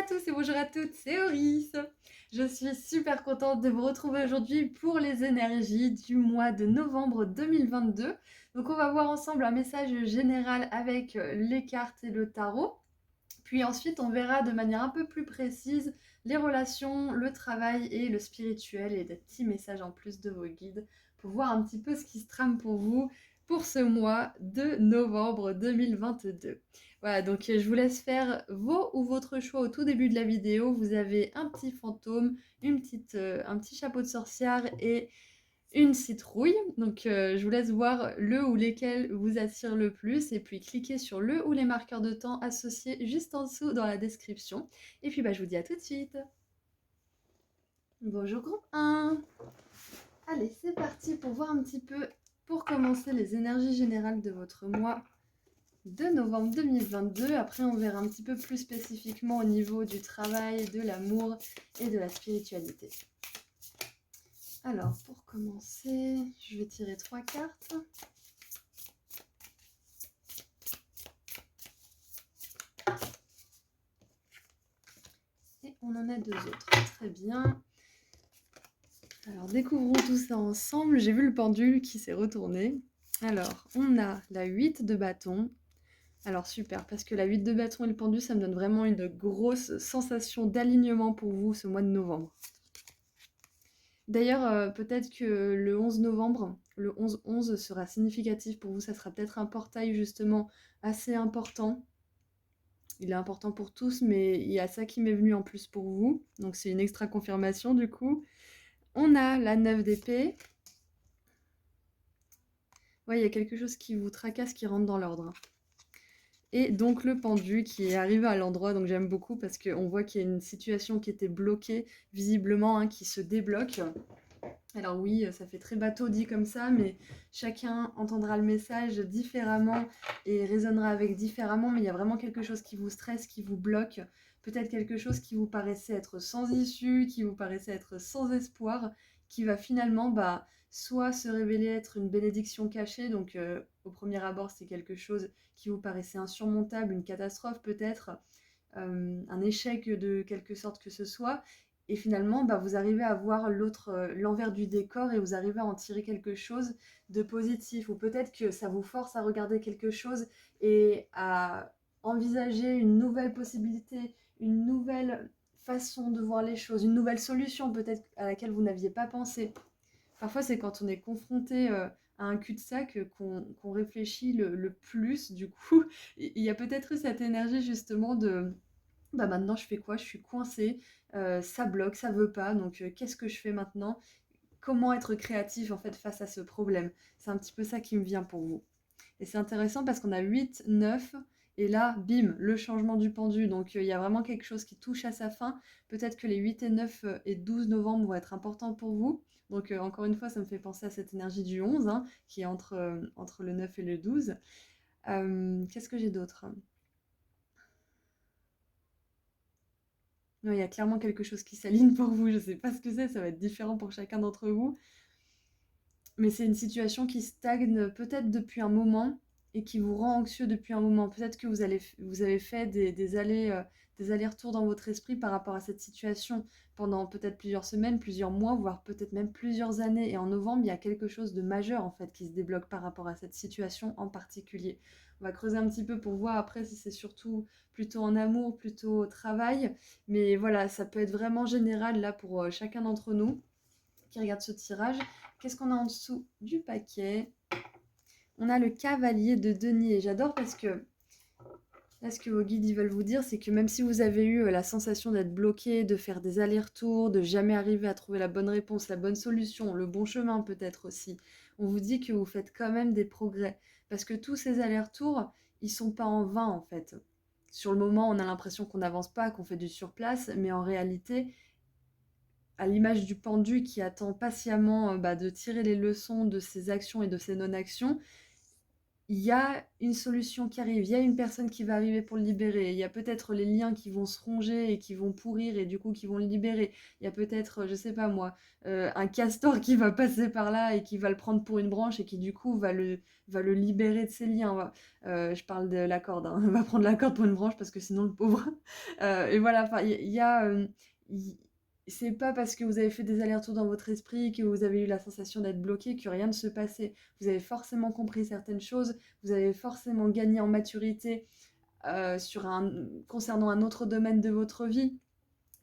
tous et bonjour à toutes, c'est Auris. Je suis super contente de vous retrouver aujourd'hui pour les énergies du mois de novembre 2022. Donc on va voir ensemble un message général avec les cartes et le tarot. Puis ensuite on verra de manière un peu plus précise les relations, le travail et le spirituel et des petits messages en plus de vos guides pour voir un petit peu ce qui se trame pour vous pour ce mois de novembre 2022. Voilà, donc je vous laisse faire vos ou votre choix au tout début de la vidéo. Vous avez un petit fantôme, un petit chapeau de sorcière et une citrouille. Donc je vous laisse voir le ou lesquels vous attirent le plus et puis cliquez sur le ou les marqueurs de temps associés juste en dessous dans la description. Et puis je vous dis à tout de suite. Bonjour groupe 1. Allez, c'est parti pour voir un petit peu, pour commencer, les énergies générales de votre mois de novembre 2022. Après, on verra un petit peu plus spécifiquement au niveau du travail, de l'amour et de la spiritualité. Alors, pour commencer, je vais tirer 3 cartes. Et on en a 2 autres. Très bien. Alors, découvrons tout ça ensemble. J'ai vu le pendule qui s'est retourné. Alors, on a la 8 de bâton. Alors super, parce que la 8 de bâton et le pendu, ça me donne vraiment une grosse sensation d'alignement pour vous ce mois de novembre. D'ailleurs, peut-être que le 11 novembre, le 11-11 sera significatif pour vous, ça sera peut-être un portail justement assez important. Il est important pour tous, mais il y a ça qui m'est venu en plus pour vous, donc c'est une extra confirmation du coup. On a la 9 d'épée. Ouais, il y a quelque chose qui vous tracasse, qui rentre dans l'ordre. Et donc le pendu qui est arrivé à l'endroit, donc j'aime beaucoup parce qu'on voit qu'il y a une situation qui était bloquée, visiblement, qui se débloque. Alors oui, ça fait très bateau dit comme ça, mais chacun entendra le message différemment et résonnera avec différemment, mais il y a vraiment quelque chose qui vous stresse, qui vous bloque, peut-être quelque chose qui vous paraissait être sans issue, qui vous paraissait être sans espoir, qui va finalement soit se révéler être une bénédiction cachée, donc au premier abord c'est quelque chose qui vous paraissait insurmontable, une catastrophe peut-être, un échec de quelque sorte que ce soit, et finalement vous arrivez à voir l'envers du décor et vous arrivez à en tirer quelque chose de positif, ou peut-être que ça vous force à regarder quelque chose et à envisager une nouvelle possibilité, une nouvelle façon de voir les choses, une nouvelle solution peut-être à laquelle vous n'aviez pas pensé. Parfois, c'est quand on est confronté à un cul-de-sac qu'on réfléchit le plus. Du coup, il y a peut-être eu cette énergie justement de maintenant je fais quoi? Je suis coincée, ça bloque, ça veut pas, donc qu'est-ce que je fais maintenant? Comment être créatif en fait face à ce problème? C'est un petit peu ça qui me vient pour vous. Et c'est intéressant parce qu'on a 8, 9, et là, bim, le changement du pendu. Donc il y a vraiment quelque chose qui touche à sa fin. Peut-être que les 8 et 9 et 12 novembre vont être importants pour vous. Donc encore une fois, ça me fait penser à cette énergie du 11, qui est entre le 9 et le 12. Qu'est-ce que j'ai d'autre? Non, il y a clairement quelque chose qui s'aligne pour vous. Je ne sais pas ce que c'est, ça va être différent pour chacun d'entre vous. Mais c'est une situation qui stagne peut-être depuis un moment et qui vous rend anxieux depuis un moment. Peut-être que vous avez fait des allers-retours dans votre esprit par rapport à cette situation pendant peut-être plusieurs semaines, plusieurs mois, voire peut-être même plusieurs années. Et en novembre, il y a quelque chose de majeur en fait qui se débloque par rapport à cette situation en particulier. On va creuser un petit peu pour voir après si c'est surtout plutôt en amour, plutôt au travail. Mais voilà, ça peut être vraiment général là pour chacun d'entre nous qui regarde ce tirage. Qu'est-ce qu'on a en dessous du paquet? On a le cavalier de denier. J'adore parce que là, ce que vos guides ils veulent vous dire, c'est que même si vous avez eu la sensation d'être bloqué, de faire des allers-retours, de jamais arriver à trouver la bonne réponse, la bonne solution, le bon chemin peut-être aussi, on vous dit que vous faites quand même des progrès. Parce que tous ces allers-retours, ils sont pas en vain en fait. Sur le moment, on a l'impression qu'on n'avance pas, qu'on fait du surplace, mais en réalité, à l'image du pendu qui attend patiemment de tirer les leçons de ses actions et de ses non-actions, il y a une solution qui arrive, il y a une personne qui va arriver pour le libérer, il y a peut-être les liens qui vont se ronger et qui vont pourrir et du coup qui vont le libérer. Il y a peut-être, je sais pas moi, un castor qui va passer par là et qui va le prendre pour une branche et qui du coup va le libérer de ses liens. Je parle de la corde, hein. Va prendre la corde pour une branche parce que sinon le pauvre. Et voilà, enfin, il y a... il- c'est pas parce que vous avez fait des allers-retours dans votre esprit que vous avez eu la sensation d'être bloqué que rien ne se passait. Vous avez forcément compris certaines choses, vous avez forcément gagné en maturité concernant un autre domaine de votre vie.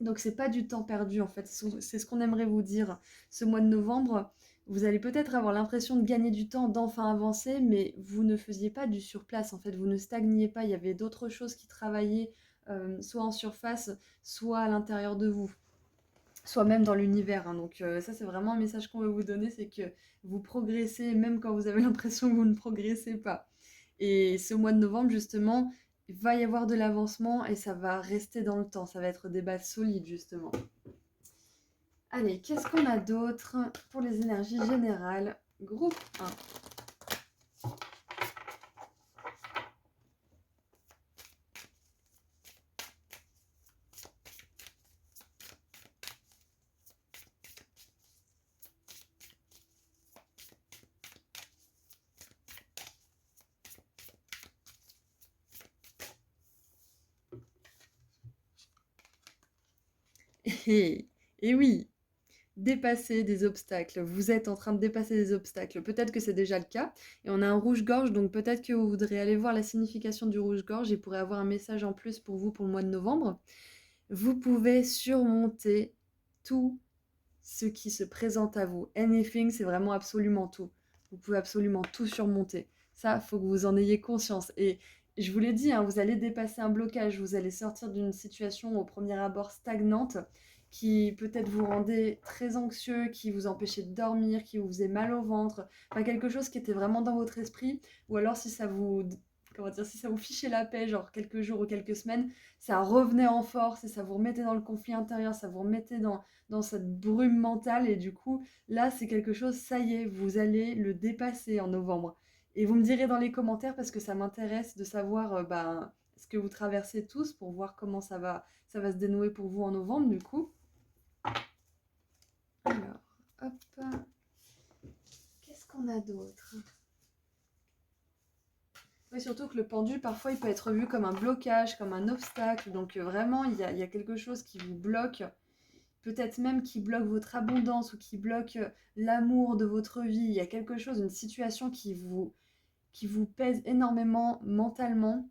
Donc c'est pas du temps perdu en fait, c'est ce qu'on aimerait vous dire. Ce mois de novembre, vous allez peut-être avoir l'impression de gagner du temps, d'enfin avancer, mais vous ne faisiez pas du surplace en fait, vous ne stagniez pas, il y avait d'autres choses qui travaillaient soit en surface, soit à l'intérieur de vous, soit même dans l'univers, hein. Donc ça c'est vraiment un message qu'on veut vous donner, c'est que vous progressez même quand vous avez l'impression que vous ne progressez pas. Et ce mois de novembre, justement, il va y avoir de l'avancement et ça va rester dans le temps. Ça va être des bases solides, justement. Allez, qu'est-ce qu'on a d'autre pour les énergies générales? Groupe 1. Et oui, dépasser des obstacles. Vous êtes en train de dépasser des obstacles. Peut-être que c'est déjà le cas. Et on a un rouge-gorge, donc peut-être que vous voudrez aller voir la signification du rouge-gorge et pourrait avoir un message en plus pour vous pour le mois de novembre. Vous pouvez surmonter tout ce qui se présente à vous. Anything, c'est vraiment absolument tout. Vous pouvez absolument tout surmonter. Ça, il faut que vous en ayez conscience. Et je vous l'ai dit, hein, vous allez dépasser un blocage, vous allez sortir d'une situation au premier abord stagnante qui peut-être vous rendait très anxieux, qui vous empêchait de dormir, qui vous faisait mal au ventre, enfin quelque chose qui était vraiment dans votre esprit, ou alors si ça vous, comment dire, si ça vous fichait la paix, genre quelques jours ou quelques semaines, ça revenait en force et ça vous remettait dans le conflit intérieur, ça vous remettait dans cette brume mentale et du coup, là, c'est quelque chose, ça y est, vous allez le dépasser en novembre. Et vous me direz dans les commentaires parce que ça m'intéresse de savoir ce que vous traversez tous pour voir comment ça va se dénouer pour vous en novembre du coup. Alors, hop. Qu'est-ce qu'on a d'autre? Oui, surtout que le pendule, parfois, il peut être vu comme un blocage, comme un obstacle. Donc, vraiment, il y a quelque chose qui vous bloque. Peut-être même qui bloque votre abondance ou qui bloque l'amour de votre vie. Il y a quelque chose, une situation qui vous pèse énormément mentalement,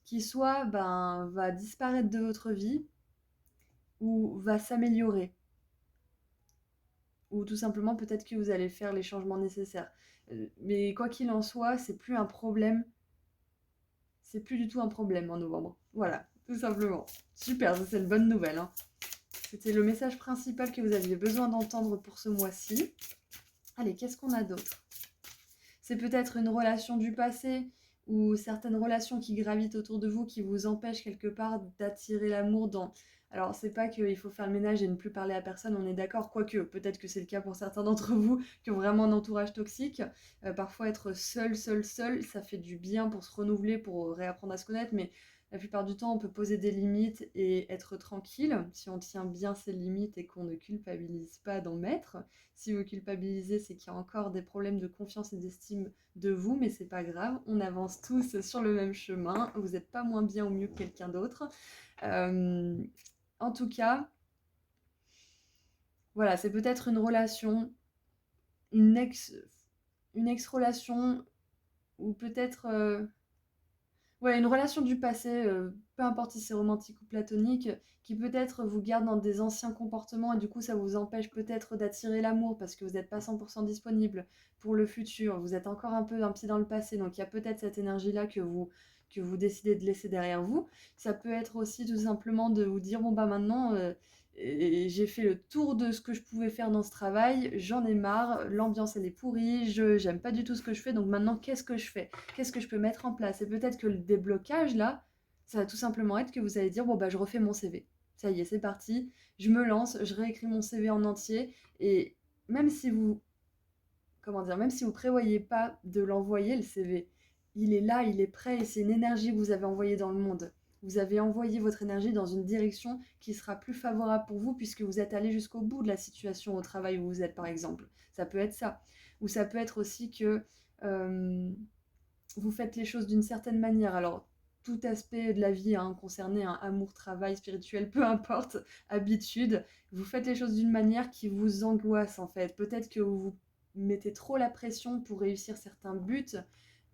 qui soit va disparaître de votre vie ou va s'améliorer. Ou tout simplement, peut-être que vous allez faire les changements nécessaires. Mais quoi qu'il en soit, c'est plus un problème. C'est plus du tout un problème en novembre. Voilà, tout simplement. Super, ça c'est une bonne nouvelle, hein. C'était le message principal que vous aviez besoin d'entendre pour ce mois-ci. Allez, qu'est-ce qu'on a d'autre? C'est peut-être une relation du passé ou certaines relations qui gravitent autour de vous qui vous empêchent quelque part d'attirer l'amour dans... Alors, c'est pas qu'il faut faire le ménage et ne plus parler à personne, on est d'accord, quoique, peut-être que c'est le cas pour certains d'entre vous qui ont vraiment un entourage toxique. Parfois, être seul, ça fait du bien pour se renouveler, pour réapprendre à se connaître, mais la plupart du temps, on peut poser des limites et être tranquille si on tient bien ses limites et qu'on ne culpabilise pas d'en mettre. Si vous culpabilisez, c'est qu'il y a encore des problèmes de confiance et d'estime de vous, mais c'est pas grave, on avance tous sur le même chemin. Vous n'êtes pas moins bien ou mieux que quelqu'un d'autre. En tout cas, voilà, c'est peut-être une relation, une ex, une ex-relation, ou peut-être ouais, une relation du passé, peu importe si c'est romantique ou platonique, qui peut-être vous garde dans des anciens comportements et du coup ça vous empêche peut-être d'attirer l'amour parce que vous n'êtes pas 100% disponible pour le futur, vous êtes encore un pied dans le passé, donc il y a peut-être cette énergie-là que vous décidez de laisser derrière vous. Ça peut être aussi tout simplement de vous dire, bon bah maintenant, et j'ai fait le tour de ce que je pouvais faire dans ce travail, j'en ai marre, l'ambiance elle est pourrie, j'aime pas du tout ce que je fais, donc maintenant qu'est-ce que je fais? Qu'est-ce que je peux mettre en place? Et peut-être que le déblocage, là, ça va tout simplement être que vous allez dire, bon, bah, je refais mon CV. Ça y est, c'est parti. Je me lance, je réécris mon CV en entier. Et même si vous comment dire, même si vous prévoyez pas de l'envoyer, le CV, il est là, il est prêt et c'est une énergie que vous avez envoyée dans le monde. Vous avez envoyé votre énergie dans une direction qui sera plus favorable pour vous puisque vous êtes allé jusqu'au bout de la situation au travail où vous êtes, par exemple. Ça peut être ça. Ou ça peut être aussi que euh, vous faites les choses d'une certaine manière. Alors, tout aspect de la vie concerné, amour, travail, spirituel, peu importe, habitude, vous faites les choses d'une manière qui vous angoisse en fait. Peut-être que vous vous mettez trop la pression pour réussir certains buts.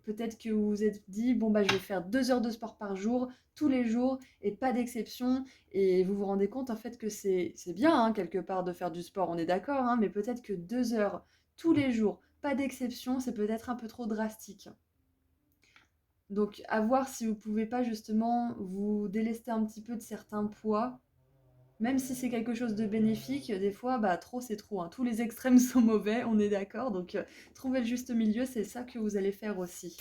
Peut-être que vous vous êtes dit, bon bah je vais faire 2 heures de sport par jour, tous les jours, et pas d'exception. Et vous vous rendez compte en fait que c'est bien quelque part de faire du sport, on est d'accord, mais peut-être que 2 heures tous les jours, pas d'exception, c'est peut-être un peu trop drastique. Donc, à voir si vous pouvez pas justement vous délester un petit peu de certains poids, même si c'est quelque chose de bénéfique, des fois, bah, trop c'est trop, hein. Tous les extrêmes sont mauvais, on est d'accord. Donc, trouver le juste milieu, c'est ça que vous allez faire aussi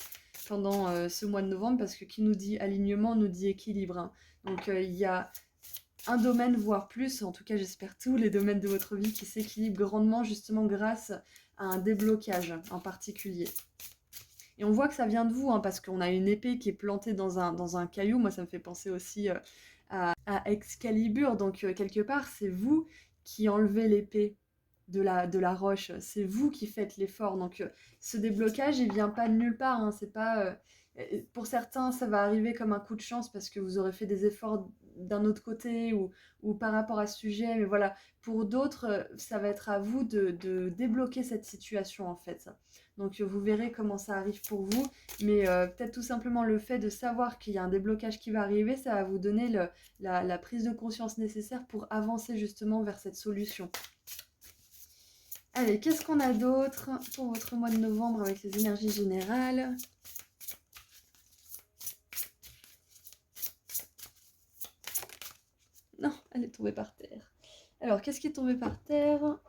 pendant ce mois de novembre, parce que qui nous dit alignement nous dit équilibre, hein. Donc, il y a un domaine, voire plus, en tout cas j'espère tous les domaines de votre vie qui s'équilibrent grandement justement grâce à un déblocage en particulier. Et on voit que ça vient de vous, parce qu'on a une épée qui est plantée dans un caillou. Moi, ça me fait penser aussi à Excalibur. Donc, quelque part, c'est vous qui enlevez l'épée de la roche. C'est vous qui faites l'effort. Donc, ce déblocage, il vient pas de nulle part, hein. C'est pas, pour certains, ça va arriver comme un coup de chance parce que vous aurez fait des efforts d'un autre côté ou par rapport à ce sujet. Mais voilà, pour d'autres, ça va être à vous de débloquer cette situation, en fait. Donc, vous verrez comment ça arrive pour vous. Mais peut-être tout simplement le fait de savoir qu'il y a un déblocage qui va arriver, ça va vous donner la prise de conscience nécessaire pour avancer justement vers cette solution. Allez, qu'est-ce qu'on a d'autre pour votre mois de novembre avec les énergies générales? Non, elle est tombée par terre. Alors, qu'est-ce qui est tombé par terre?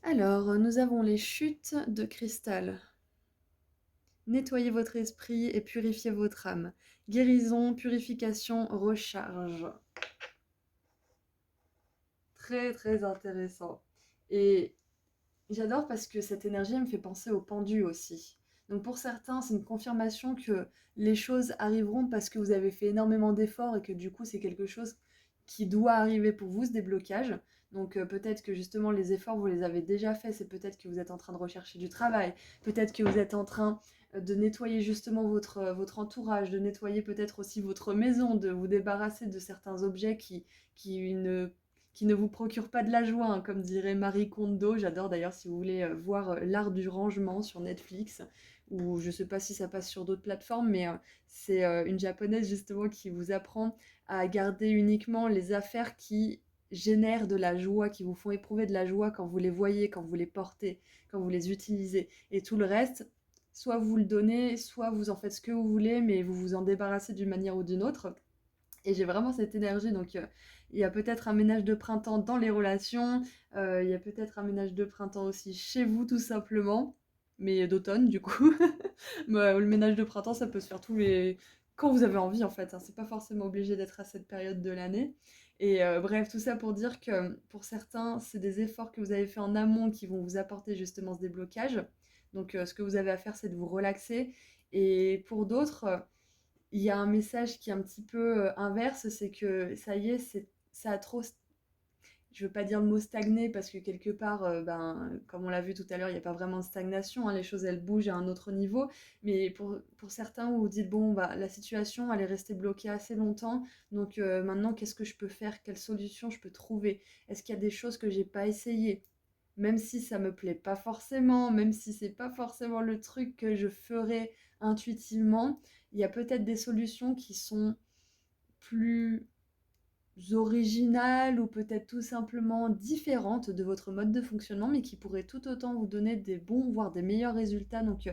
Alors, nous avons les chutes de cristal. Nettoyez votre esprit et purifiez votre âme. Guérison, purification, recharge. Très, très intéressant. Et j'adore parce que cette énergie elle me fait penser au pendu aussi. Donc pour certains, c'est une confirmation que les choses arriveront parce que vous avez fait énormément d'efforts et que du coup, c'est quelque chose qui doit arriver pour vous, ce déblocage. Donc peut-être que justement les efforts, vous les avez déjà faits, c'est peut-être que vous êtes en train de rechercher du travail, peut-être que vous êtes en train de nettoyer justement votre entourage, de nettoyer peut-être aussi votre maison, de vous débarrasser de certains objets qui ne qui ne vous procure pas de la joie, comme dirait Marie Kondo. J'adore d'ailleurs si vous voulez voir l'art du rangement sur Netflix, ou je ne sais pas si ça passe sur d'autres plateformes, mais c'est une japonaise justement qui vous apprend à garder uniquement les affaires qui génèrent de la joie, qui vous font éprouver de la joie quand vous les voyez, quand vous les portez, quand vous les utilisez. Et tout le reste, soit vous le donnez, soit vous en faites ce que vous voulez, mais vous vous en débarrassez d'une manière ou d'une autre. Et j'ai vraiment cette énergie, donc il y a peut-être un ménage de printemps dans les relations, il y a peut-être un ménage de printemps aussi chez vous tout simplement, mais d'automne du coup. Bah, le ménage de printemps, ça peut se faire quand vous avez envie en fait, c'est pas forcément obligé d'être à cette période de l'année. Et bref, tout ça pour dire que pour certains, c'est des efforts que vous avez fait en amont qui vont vous apporter justement ce déblocage. Donc ce que vous avez à faire, c'est de vous relaxer. Et pour d'autres, il y a un message qui est un petit peu inverse, c'est que ça y est, ça a trop, je veux pas dire le mot stagner parce que quelque part, comme on l'a vu tout à l'heure, il n'y a pas vraiment de stagnation, les choses elles bougent à un autre niveau, mais pour certains où vous dites, bon, bah, la situation elle est restée bloquée assez longtemps, donc maintenant qu'est-ce que je peux faire, quelle solution je peux trouver, est-ce qu'il y a des choses que j'ai pas essayées, même si ça me plaît pas forcément, même si c'est pas forcément le truc que je ferais intuitivement, il y a peut-être des solutions qui sont plus originales ou peut-être tout simplement différentes de votre mode de fonctionnement, mais qui pourraient tout autant vous donner des bons, voire des meilleurs résultats. Donc,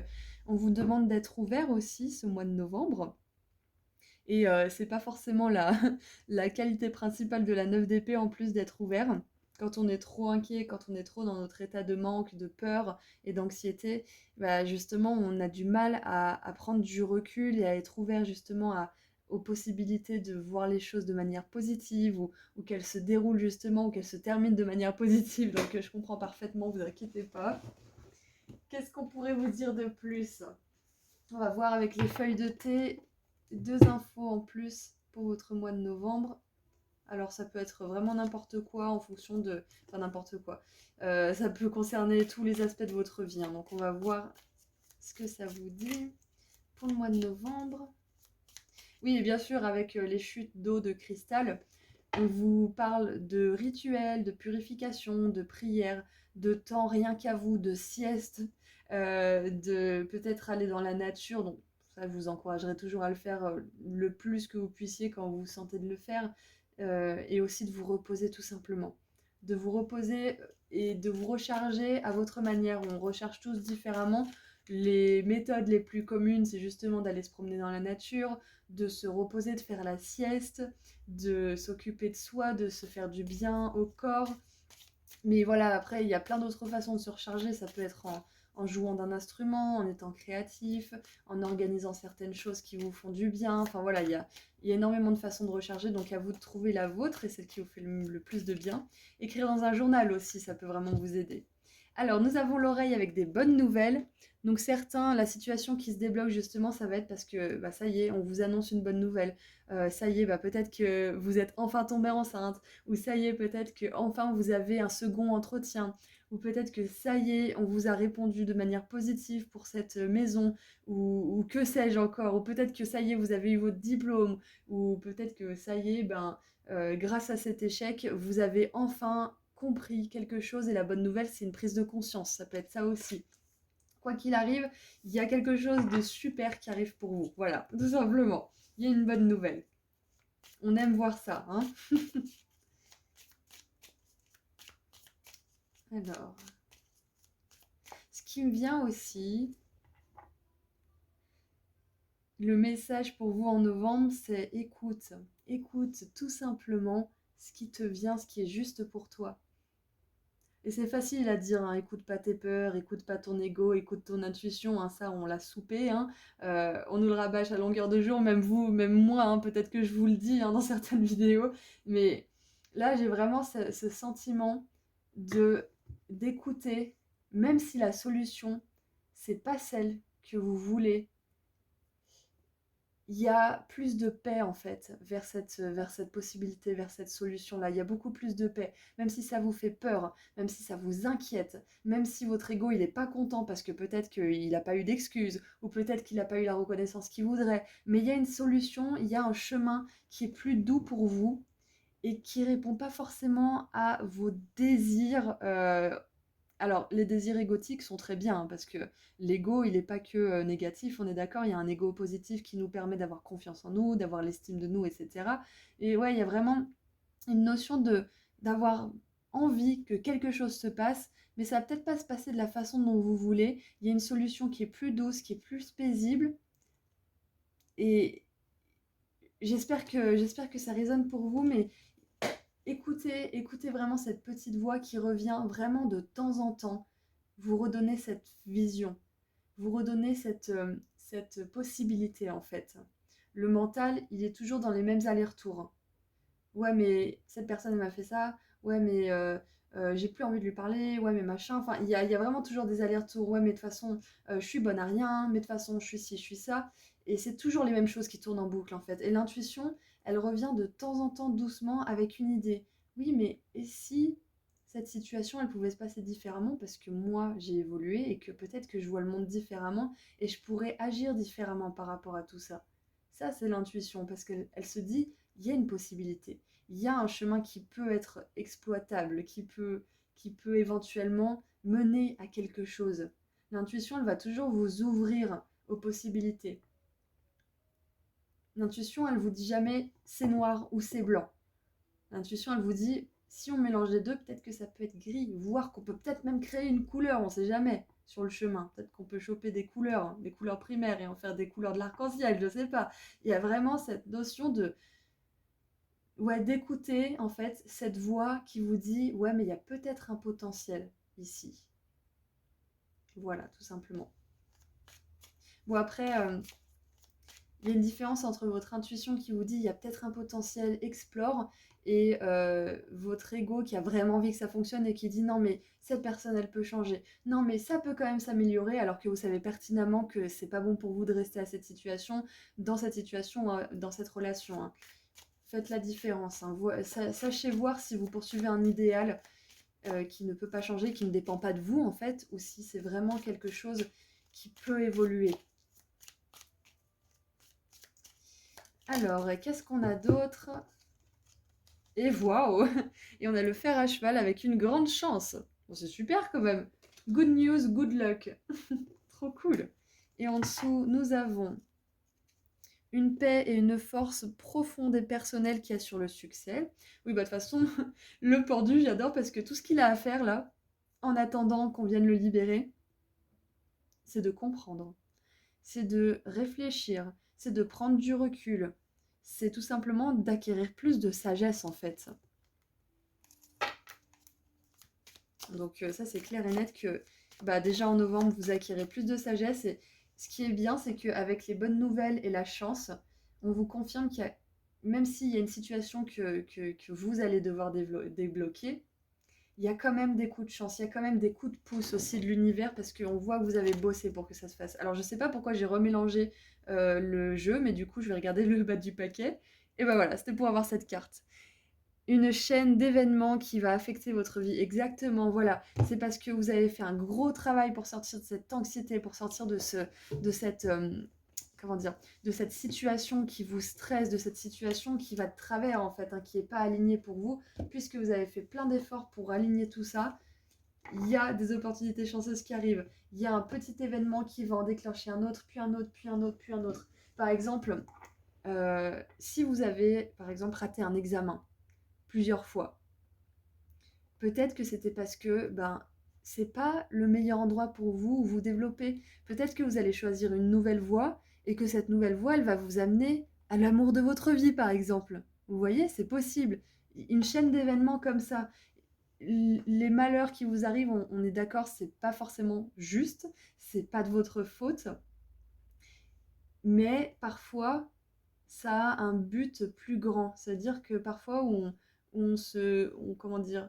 on vous demande d'être ouvert aussi ce mois de novembre. Et c'est pas forcément la qualité principale de la 9 d'épée en plus d'être ouvert. Quand on est trop inquiet, quand on est trop dans notre état de manque, de peur et d'anxiété, bah justement, on a du mal à prendre du recul et à être ouvert justement aux possibilités de voir les choses de manière positive ou qu'elles se déroulent justement ou qu'elles se terminent de manière positive. Donc je comprends parfaitement, vous inquiétez pas. Qu'est-ce qu'on pourrait vous dire de plus? On va voir avec les feuilles de thé 2 infos en plus pour votre mois de novembre. Alors ça peut être vraiment n'importe quoi en fonction de... Enfin n'importe quoi. Ça peut concerner tous les aspects de votre vie, hein. Donc on va voir ce que ça vous dit pour le mois de novembre. Oui, et bien sûr, avec les chutes d'eau de cristal, on vous parle de rituels, de purification, de prières, de temps rien qu'à vous, de sieste, de peut-être aller dans la nature. Donc ça, je vous encouragerai toujours à le faire le plus que vous puissiez quand vous sentez de le faire. Et aussi de vous reposer tout simplement. De vous reposer et de vous recharger à votre manière. On recharge tous différemment. Les méthodes les plus communes, c'est justement d'aller se promener dans la nature, de se reposer, de faire la sieste, de s'occuper de soi, de se faire du bien au corps. Mais voilà, après, il y a plein d'autres façons de se recharger. Ça peut être en jouant d'un instrument, en étant créatif, en organisant certaines choses qui vous font du bien. Enfin voilà, il y a énormément de façons de recharger. Donc à vous de trouver la vôtre et celle qui vous fait le plus de bien. Écrire dans un journal aussi, ça peut vraiment vous aider. Alors, nous avons l'oreille avec des bonnes nouvelles. Donc certains, la situation qui se débloque justement, ça va être parce que bah, ça y est, on vous annonce une bonne nouvelle. Ça y est, bah, peut-être que vous êtes enfin tombé enceinte. Ou ça y est, peut-être que enfin vous avez un second entretien. Ou peut-être que ça y est, on vous a répondu de manière positive pour cette maison. Ou que sais-je encore. Ou peut-être que ça y est, vous avez eu votre diplôme. Ou peut-être que ça y est, ben, grâce à cet échec, vous avez enfin compris quelque chose et la bonne nouvelle, c'est une prise de conscience. Ça peut être ça aussi. Quoi qu'il arrive, il y a quelque chose de super qui arrive pour vous. Voilà, tout simplement. Il y a une bonne nouvelle. On aime voir ça, hein. Alors, ce qui me vient aussi, le message pour vous en novembre, c'est écoute. Écoute tout simplement ce qui te vient, ce qui est juste pour toi. Et c'est facile à dire, hein, écoute pas tes peurs, écoute pas ton ego, écoute ton intuition, hein, ça on l'a soupé, hein. On nous le rabâche à longueur de jour, même vous, même moi, hein, peut-être que je vous le dis hein, dans certaines vidéos, mais là j'ai vraiment ce sentiment de d'écouter, même si la solution c'est pas celle que vous voulez, il y a plus de paix en fait vers cette possibilité, vers cette solution-là. Il y a beaucoup plus de paix, même si ça vous fait peur, même si ça vous inquiète, même si votre ego il n'est pas content parce que peut-être qu'il n'a pas eu d'excuses ou peut-être qu'il n'a pas eu la reconnaissance qu'il voudrait. Mais il y a une solution, il y a un chemin qui est plus doux pour vous et qui répond pas forcément à vos désirs. Alors, les désirs égotiques sont très bien, hein, parce que l'ego, il n'est pas que négatif, on est d'accord, il y a un ego positif qui nous permet d'avoir confiance en nous, d'avoir l'estime de nous, etc. Et ouais, il y a vraiment une notion d'avoir envie que quelque chose se passe, mais ça va peut-être pas se passer de la façon dont vous voulez. Il y a une solution qui est plus douce, qui est plus paisible, et j'espère que ça résonne pour vous, mais écoutez vraiment cette petite voix qui revient vraiment de temps en temps, vous redonner cette vision, vous redonner cette possibilité en fait. Le mental, il est toujours dans les mêmes allers-retours. Ouais, mais cette personne m'a fait ça, ouais, mais j'ai plus envie de lui parler, ouais, mais machin. Enfin, il y a vraiment toujours des allers-retours. Ouais, mais de toute façon, je suis bonne à rien, mais de toute façon, je suis ci, je suis ça. Et c'est toujours les mêmes choses qui tournent en boucle en fait. Et l'intuition, elle revient de temps en temps doucement avec une idée. Oui, mais et si cette situation, elle pouvait se passer différemment parce que moi, j'ai évolué et que peut-être que je vois le monde différemment et je pourrais agir différemment par rapport à tout ça. Ça, c'est l'intuition parce qu'elle se dit, il y a une possibilité, il y a un chemin qui peut être exploitable, qui peut éventuellement mener à quelque chose. L'intuition, elle va toujours vous ouvrir aux possibilités. L'intuition, elle vous dit jamais c'est noir ou c'est blanc. L'intuition, elle vous dit si on mélange les deux, peut-être que ça peut être gris, voire qu'on peut peut-être même créer une couleur, on ne sait jamais sur le chemin. Peut-être qu'on peut choper des couleurs primaires et en faire des couleurs de l'arc-en-ciel, je ne sais pas. Il y a vraiment cette notion d'écouter en fait cette voix qui vous dit ouais mais il y a peut-être un potentiel ici. Voilà, tout simplement. Bon après, Il y a une différence entre votre intuition qui vous dit il y a peut-être un potentiel, explore, et votre ego qui a vraiment envie que ça fonctionne et qui dit non mais cette personne elle peut changer, non mais ça peut quand même s'améliorer alors que vous savez pertinemment que c'est pas bon pour vous de rester à cette situation, dans cette relation, hein. Faites la différence, hein. Sachez voir si vous poursuivez un idéal qui ne peut pas changer, qui ne dépend pas de vous en fait, ou si c'est vraiment quelque chose qui peut évoluer. Alors, qu'est-ce qu'on a d'autre? Et waouh! Et on a le fer à cheval avec une grande chance. Bon, c'est super quand même. Good news, good luck. Trop cool. Et en dessous, nous avons une paix et une force profonde et personnelle qui assure le succès. Oui, bah de toute façon, le pendu, j'adore parce que tout ce qu'il a à faire là, en attendant qu'on vienne le libérer, c'est de comprendre, c'est de réfléchir, c'est de prendre du recul, c'est tout simplement d'acquérir plus de sagesse en fait. Donc ça c'est clair et net que bah, déjà en novembre vous acquérez plus de sagesse et ce qui est bien c'est qu'avec les bonnes nouvelles et la chance, on vous confirme qu'il y a, même s'il y a une situation que vous allez devoir débloquer, il y a quand même des coups de chance, il y a quand même des coups de pouce aussi de l'univers parce qu'on voit que vous avez bossé pour que ça se fasse. Alors je sais pas pourquoi j'ai remélangé le jeu, mais du coup je vais regarder le bas du paquet. Et ben voilà, c'était pour avoir cette carte. Une chaîne d'événements qui va affecter votre vie. Exactement, voilà. C'est parce que vous avez fait un gros travail pour sortir de cette anxiété, pour sortir de cette, comment dire, de cette situation qui vous stresse, de cette situation qui va de travers en fait, hein, qui n'est pas alignée pour vous, puisque vous avez fait plein d'efforts pour aligner tout ça. Il y a des opportunités chanceuses qui arrivent. Il y a un petit événement qui va en déclencher un autre, puis un autre, puis un autre, puis un autre. Par exemple, si vous avez, par exemple, raté un examen plusieurs fois, peut-être que c'était parce que c'est pas le meilleur endroit pour vous où vous développer. Peut-être que vous allez choisir une nouvelle voie et que cette nouvelle voie, elle va vous amener à l'amour de votre vie, par exemple. Vous voyez, c'est possible. Une chaîne d'événements comme ça. Les malheurs qui vous arrivent, on est d'accord, c'est pas forcément juste, c'est pas de votre faute, mais parfois ça a un but plus grand. C'est-à-dire que parfois comment dire,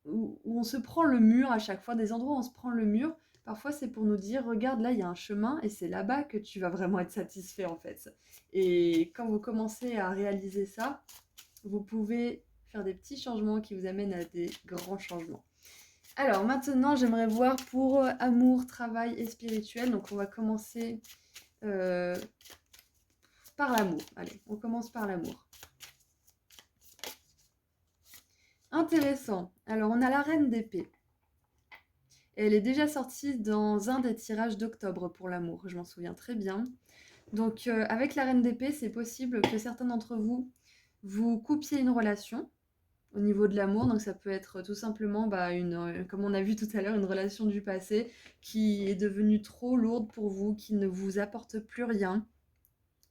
où on se prend le mur à chaque fois, des endroits où on se prend le mur, parfois c'est pour nous dire, regarde, là, il y a un chemin et c'est là-bas que tu vas vraiment être satisfait en fait. Et quand vous commencez à réaliser ça, vous pouvez faire des petits changements qui vous amènent à des grands changements. Alors maintenant, j'aimerais voir pour amour, travail et spirituel. Donc on va commencer par l'amour. Allez, on commence par l'amour. Intéressant. Alors, on a la reine d'épée. Elle est déjà sortie dans un des tirages d'octobre pour l'amour, je m'en souviens très bien. Donc, avec la reine d'épée, c'est possible que certains d'entre vous, vous coupiez une relation au niveau de l'amour. Donc, ça peut être tout simplement, comme on a vu tout à l'heure, une relation du passé qui est devenue trop lourde pour vous, qui ne vous apporte plus rien.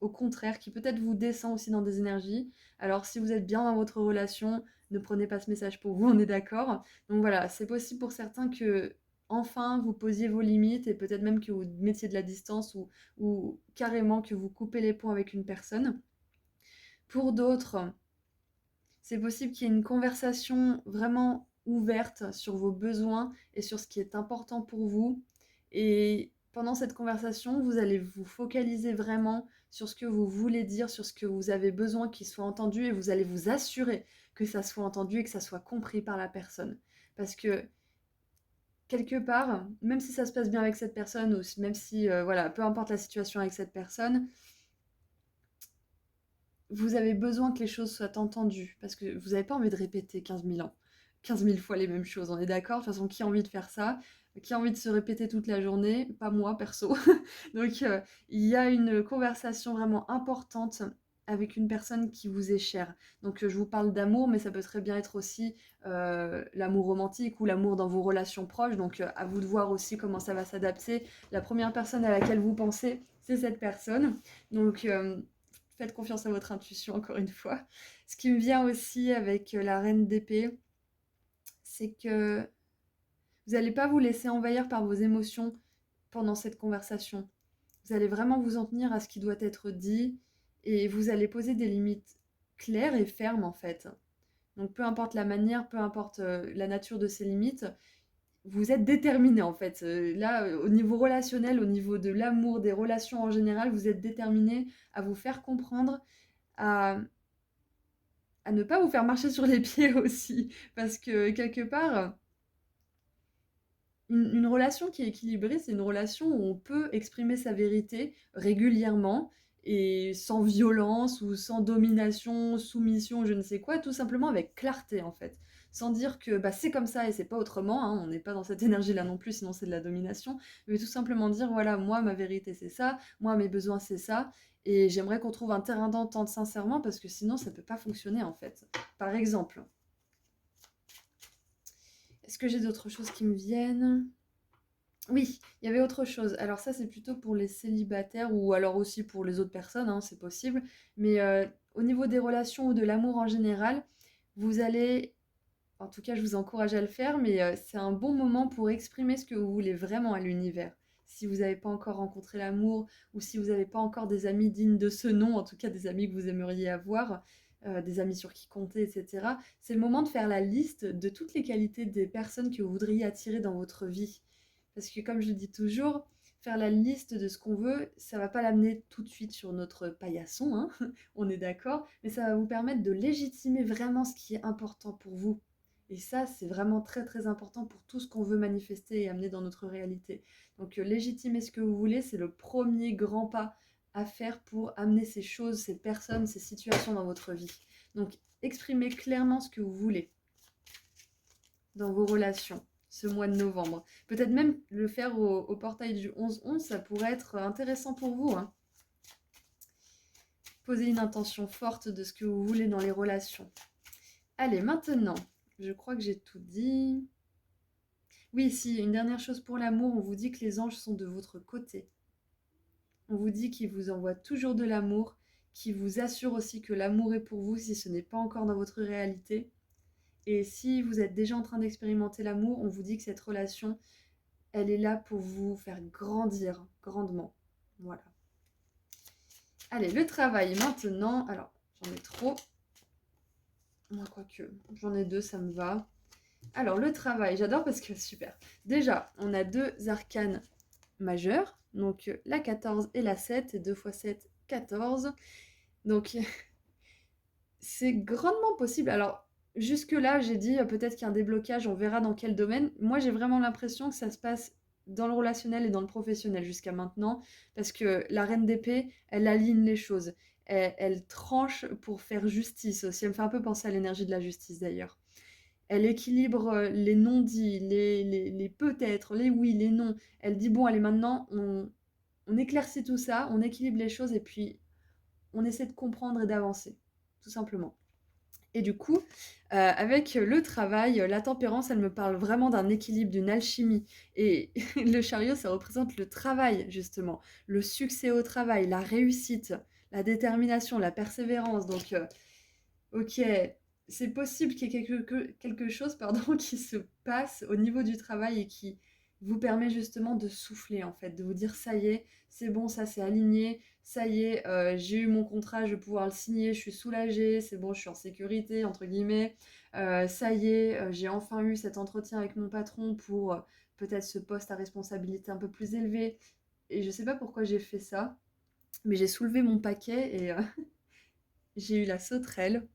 Au contraire, qui peut-être vous descend aussi dans des énergies. Alors si vous êtes bien dans votre relation, ne prenez pas ce message pour vous, on est d'accord. Donc voilà, c'est possible pour certains que enfin vous posiez vos limites et peut-être même que vous mettiez de la distance ou carrément que vous coupez les ponts avec une personne. Pour d'autres, c'est possible qu'il y ait une conversation vraiment ouverte sur vos besoins et sur ce qui est important pour vous. Et pendant cette conversation, vous allez vous focaliser vraiment sur ce que vous voulez dire, sur ce que vous avez besoin qu'il soit entendu et vous allez vous assurer que ça soit entendu et que ça soit compris par la personne. Parce que quelque part, même si ça se passe bien avec cette personne ou même si, voilà, peu importe la situation avec cette personne, vous avez besoin que les choses soient entendues, parce que vous n'avez pas envie de répéter 15 000 ans, 15 000 fois les mêmes choses, on est d'accord? De toute façon, qui a envie de faire ça? Qui a envie de se répéter toute la journée? Pas moi, perso. Donc, il y a une conversation vraiment importante avec une personne qui vous est chère. Donc, je vous parle d'amour, mais ça peut très bien être aussi l'amour romantique ou l'amour dans vos relations proches. Donc, à vous de voir aussi comment ça va s'adapter. La première personne à laquelle vous pensez, c'est cette personne. Donc, faites confiance à votre intuition, encore une fois. Ce qui me vient aussi avec la reine d'épée, c'est que vous n'allez pas vous laisser envahir par vos émotions pendant cette conversation. Vous allez vraiment vous en tenir à ce qui doit être dit et vous allez poser des limites claires et fermes en fait. Donc peu importe la manière, peu importe la nature de ces limites, vous êtes déterminé en fait. Là, au niveau relationnel, au niveau de l'amour, des relations en général, vous êtes déterminé à vous faire comprendre, à, à ne pas vous faire marcher sur les pieds aussi. Parce que quelque part, une relation qui est équilibrée, c'est une relation où on peut exprimer sa vérité régulièrement et sans violence ou sans domination, soumission, je ne sais quoi, tout simplement avec clarté en fait. Sans dire que bah, c'est comme ça et c'est pas autrement, hein, on n'est pas dans cette énergie-là non plus, sinon c'est de la domination, mais tout simplement dire voilà, moi ma vérité c'est ça, moi mes besoins c'est ça, et j'aimerais qu'on trouve un terrain d'entente sincèrement parce que sinon ça peut pas fonctionner en fait. Par exemple, est-ce que j'ai d'autres choses qui me viennent? Oui, il y avait autre chose. Alors ça, c'est plutôt pour les célibataires ou alors aussi pour les autres personnes, hein, c'est possible. Mais au niveau des relations ou de l'amour en général, vous allez, en tout cas, je vous encourage à le faire, mais c'est un bon moment pour exprimer ce que vous voulez vraiment à l'univers. Si vous n'avez pas encore rencontré l'amour ou si vous n'avez pas encore des amis dignes de ce nom, en tout cas des amis que vous aimeriez avoir, des amis sur qui compter, etc., c'est le moment de faire la liste de toutes les qualités des personnes que vous voudriez attirer dans votre vie. Parce que comme je le dis toujours, faire la liste de ce qu'on veut, ça va pas l'amener tout de suite sur notre paillasson, hein, on est d'accord, mais ça va vous permettre de légitimer vraiment ce qui est important pour vous. Et ça, c'est vraiment très très important pour tout ce qu'on veut manifester et amener dans notre réalité. Donc légitimer ce que vous voulez, c'est le premier grand pas à faire pour amener ces choses, ces personnes, ces situations dans votre vie. Donc exprimez clairement ce que vous voulez dans vos relations ce mois de novembre. Peut-être même le faire au portail du 11-11, ça pourrait être intéressant pour vous, hein. Posez une intention forte de ce que vous voulez dans les relations. Allez, maintenant, je crois que j'ai tout dit. Oui, si, une dernière chose pour l'amour, on vous dit que les anges sont de votre côté. On vous dit qu'ils vous envoient toujours de l'amour, qu'ils vous assurent aussi que l'amour est pour vous si ce n'est pas encore dans votre réalité. Et si vous êtes déjà en train d'expérimenter l'amour, on vous dit que cette relation, elle est là pour vous faire grandir grandement. Voilà. Allez, le travail maintenant. Alors, j'en ai trop. Moi, quoique, j'en ai deux, ça me va. Alors, le travail, j'adore parce que super. Déjà, on a deux arcanes majeures. Donc, la 14 et la 7. Et 2 x 7, 14. Donc, c'est grandement possible. Alors, jusque-là, j'ai dit peut-être qu'il y a un déblocage, on verra dans quel domaine. Moi, j'ai vraiment l'impression que ça se passe dans le relationnel et dans le professionnel jusqu'à maintenant, parce que la reine d'épée, elle aligne les choses. Elle tranche pour faire justice aussi. Elle me fait un peu penser à l'énergie de la justice d'ailleurs. Elle équilibre les non-dits, les peut-être, les oui, les non. Elle dit, bon, allez, maintenant, on éclaircit tout ça, on équilibre les choses et puis on essaie de comprendre et d'avancer, tout simplement. Et du coup, avec le travail, la tempérance, elle me parle vraiment d'un équilibre, d'une alchimie. Et le chariot, ça représente le travail, justement, le succès au travail, la réussite, la détermination, la persévérance. Donc, ok, c'est possible qu'il y ait quelque chose pardon, qui se passe au niveau du travail et qui vous permet justement de souffler, en fait, de vous dire, ça y est, c'est bon, ça c'est aligné, ça y est, j'ai eu mon contrat, je vais pouvoir le signer, je suis soulagée, c'est bon, je suis en sécurité, entre guillemets. Ça y est, j'ai enfin eu cet entretien avec mon patron pour peut-être ce poste à responsabilité un peu plus élevé. Et je sais pas pourquoi j'ai fait ça, mais j'ai soulevé mon paquet et j'ai eu la sauterelle.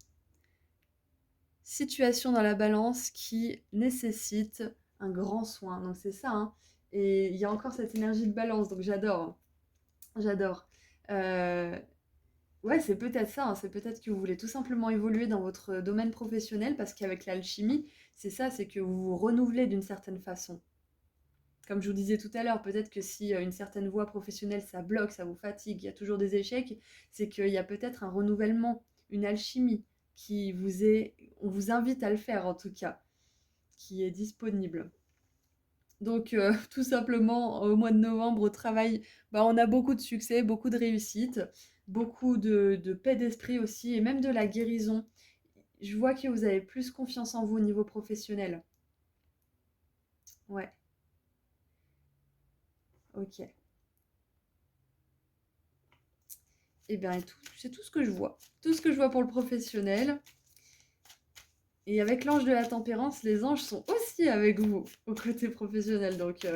Situation dans la balance qui nécessite un grand soin. Donc c'est ça, hein. Et il y a encore cette énergie de balance, donc j'adore. J'adore. Euh, Ouais, c'est peut-être ça, hein. C'est peut-être que vous voulez tout simplement évoluer dans votre domaine professionnel parce qu'avec l'alchimie, c'est ça, c'est que vous vous renouvelez d'une certaine façon. Comme je vous disais tout à l'heure, peut-être que si une certaine voie professionnelle, ça bloque, ça vous fatigue, il y a toujours des échecs, c'est qu'il y a peut-être un renouvellement, une alchimie qui vous est, on vous invite à le faire en tout cas, qui est disponible. Donc tout simplement, au mois de novembre, au travail, bah, on a beaucoup de succès, beaucoup de réussite, beaucoup de paix d'esprit aussi, et même de la guérison. Je vois que vous avez plus confiance en vous au niveau professionnel. Ouais, ok. Et bien, c'est tout ce que je vois. Tout ce que je vois pour le professionnel. Et avec l'ange de la tempérance, les anges sont aussi avec vous au côté professionnel. Donc,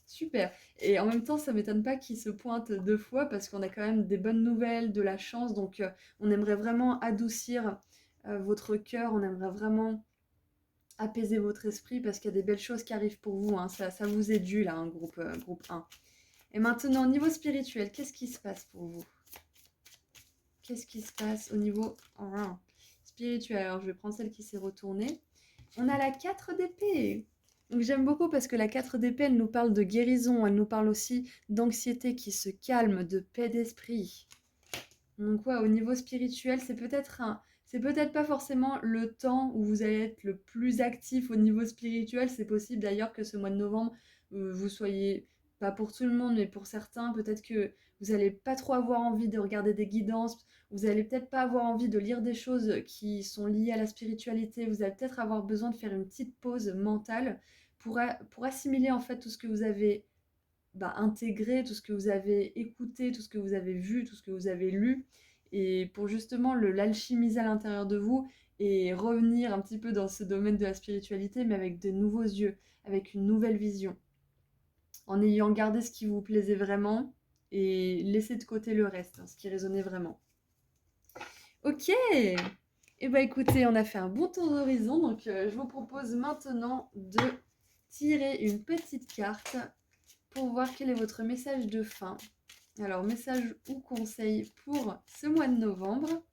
super. Et en même temps, ça m'étonne pas qu'ils se pointent deux fois parce qu'on a quand même des bonnes nouvelles, de la chance. Donc, on aimerait vraiment adoucir votre cœur. On aimerait vraiment apaiser votre esprit parce qu'il y a des belles choses qui arrivent pour vous. Hein. Ça vous est dû, là, hein, groupe 1. Et maintenant, au niveau spirituel, qu'est-ce qui se passe pour vous? Qu'est-ce qui se passe au niveau spirituel? Alors, je vais prendre celle qui s'est retournée. On a la 4 d'épée. Donc j'aime beaucoup parce que la 4 d'épée, elle nous parle de guérison, elle nous parle aussi d'anxiété qui se calme, de paix d'esprit. Donc ouais, au niveau spirituel, c'est peut-être pas forcément le temps où vous allez être le plus actif au niveau spirituel. C'est possible d'ailleurs que ce mois de novembre, vous soyez, pas pour tout le monde, mais pour certains, peut-être que vous n'allez pas trop avoir envie de regarder des guidances, vous allez peut-être pas avoir envie de lire des choses qui sont liées à la spiritualité, vous allez peut-être avoir besoin de faire une petite pause mentale pour assimiler en fait tout ce que vous avez intégré, tout ce que vous avez écouté, tout ce que vous avez vu, tout ce que vous avez lu, et pour justement l'alchimiser à l'intérieur de vous et revenir un petit peu dans ce domaine de la spiritualité, mais avec de nouveaux yeux, avec une nouvelle vision, en ayant gardé ce qui vous plaisait vraiment et laissé de côté le reste, hein, ce qui résonnait vraiment. Ok. Et bah écoutez, on a fait un bon tour d'horizon, donc je vous propose maintenant de tirer une petite carte pour voir quel est votre message de fin. Alors, message ou conseil pour ce mois de novembre.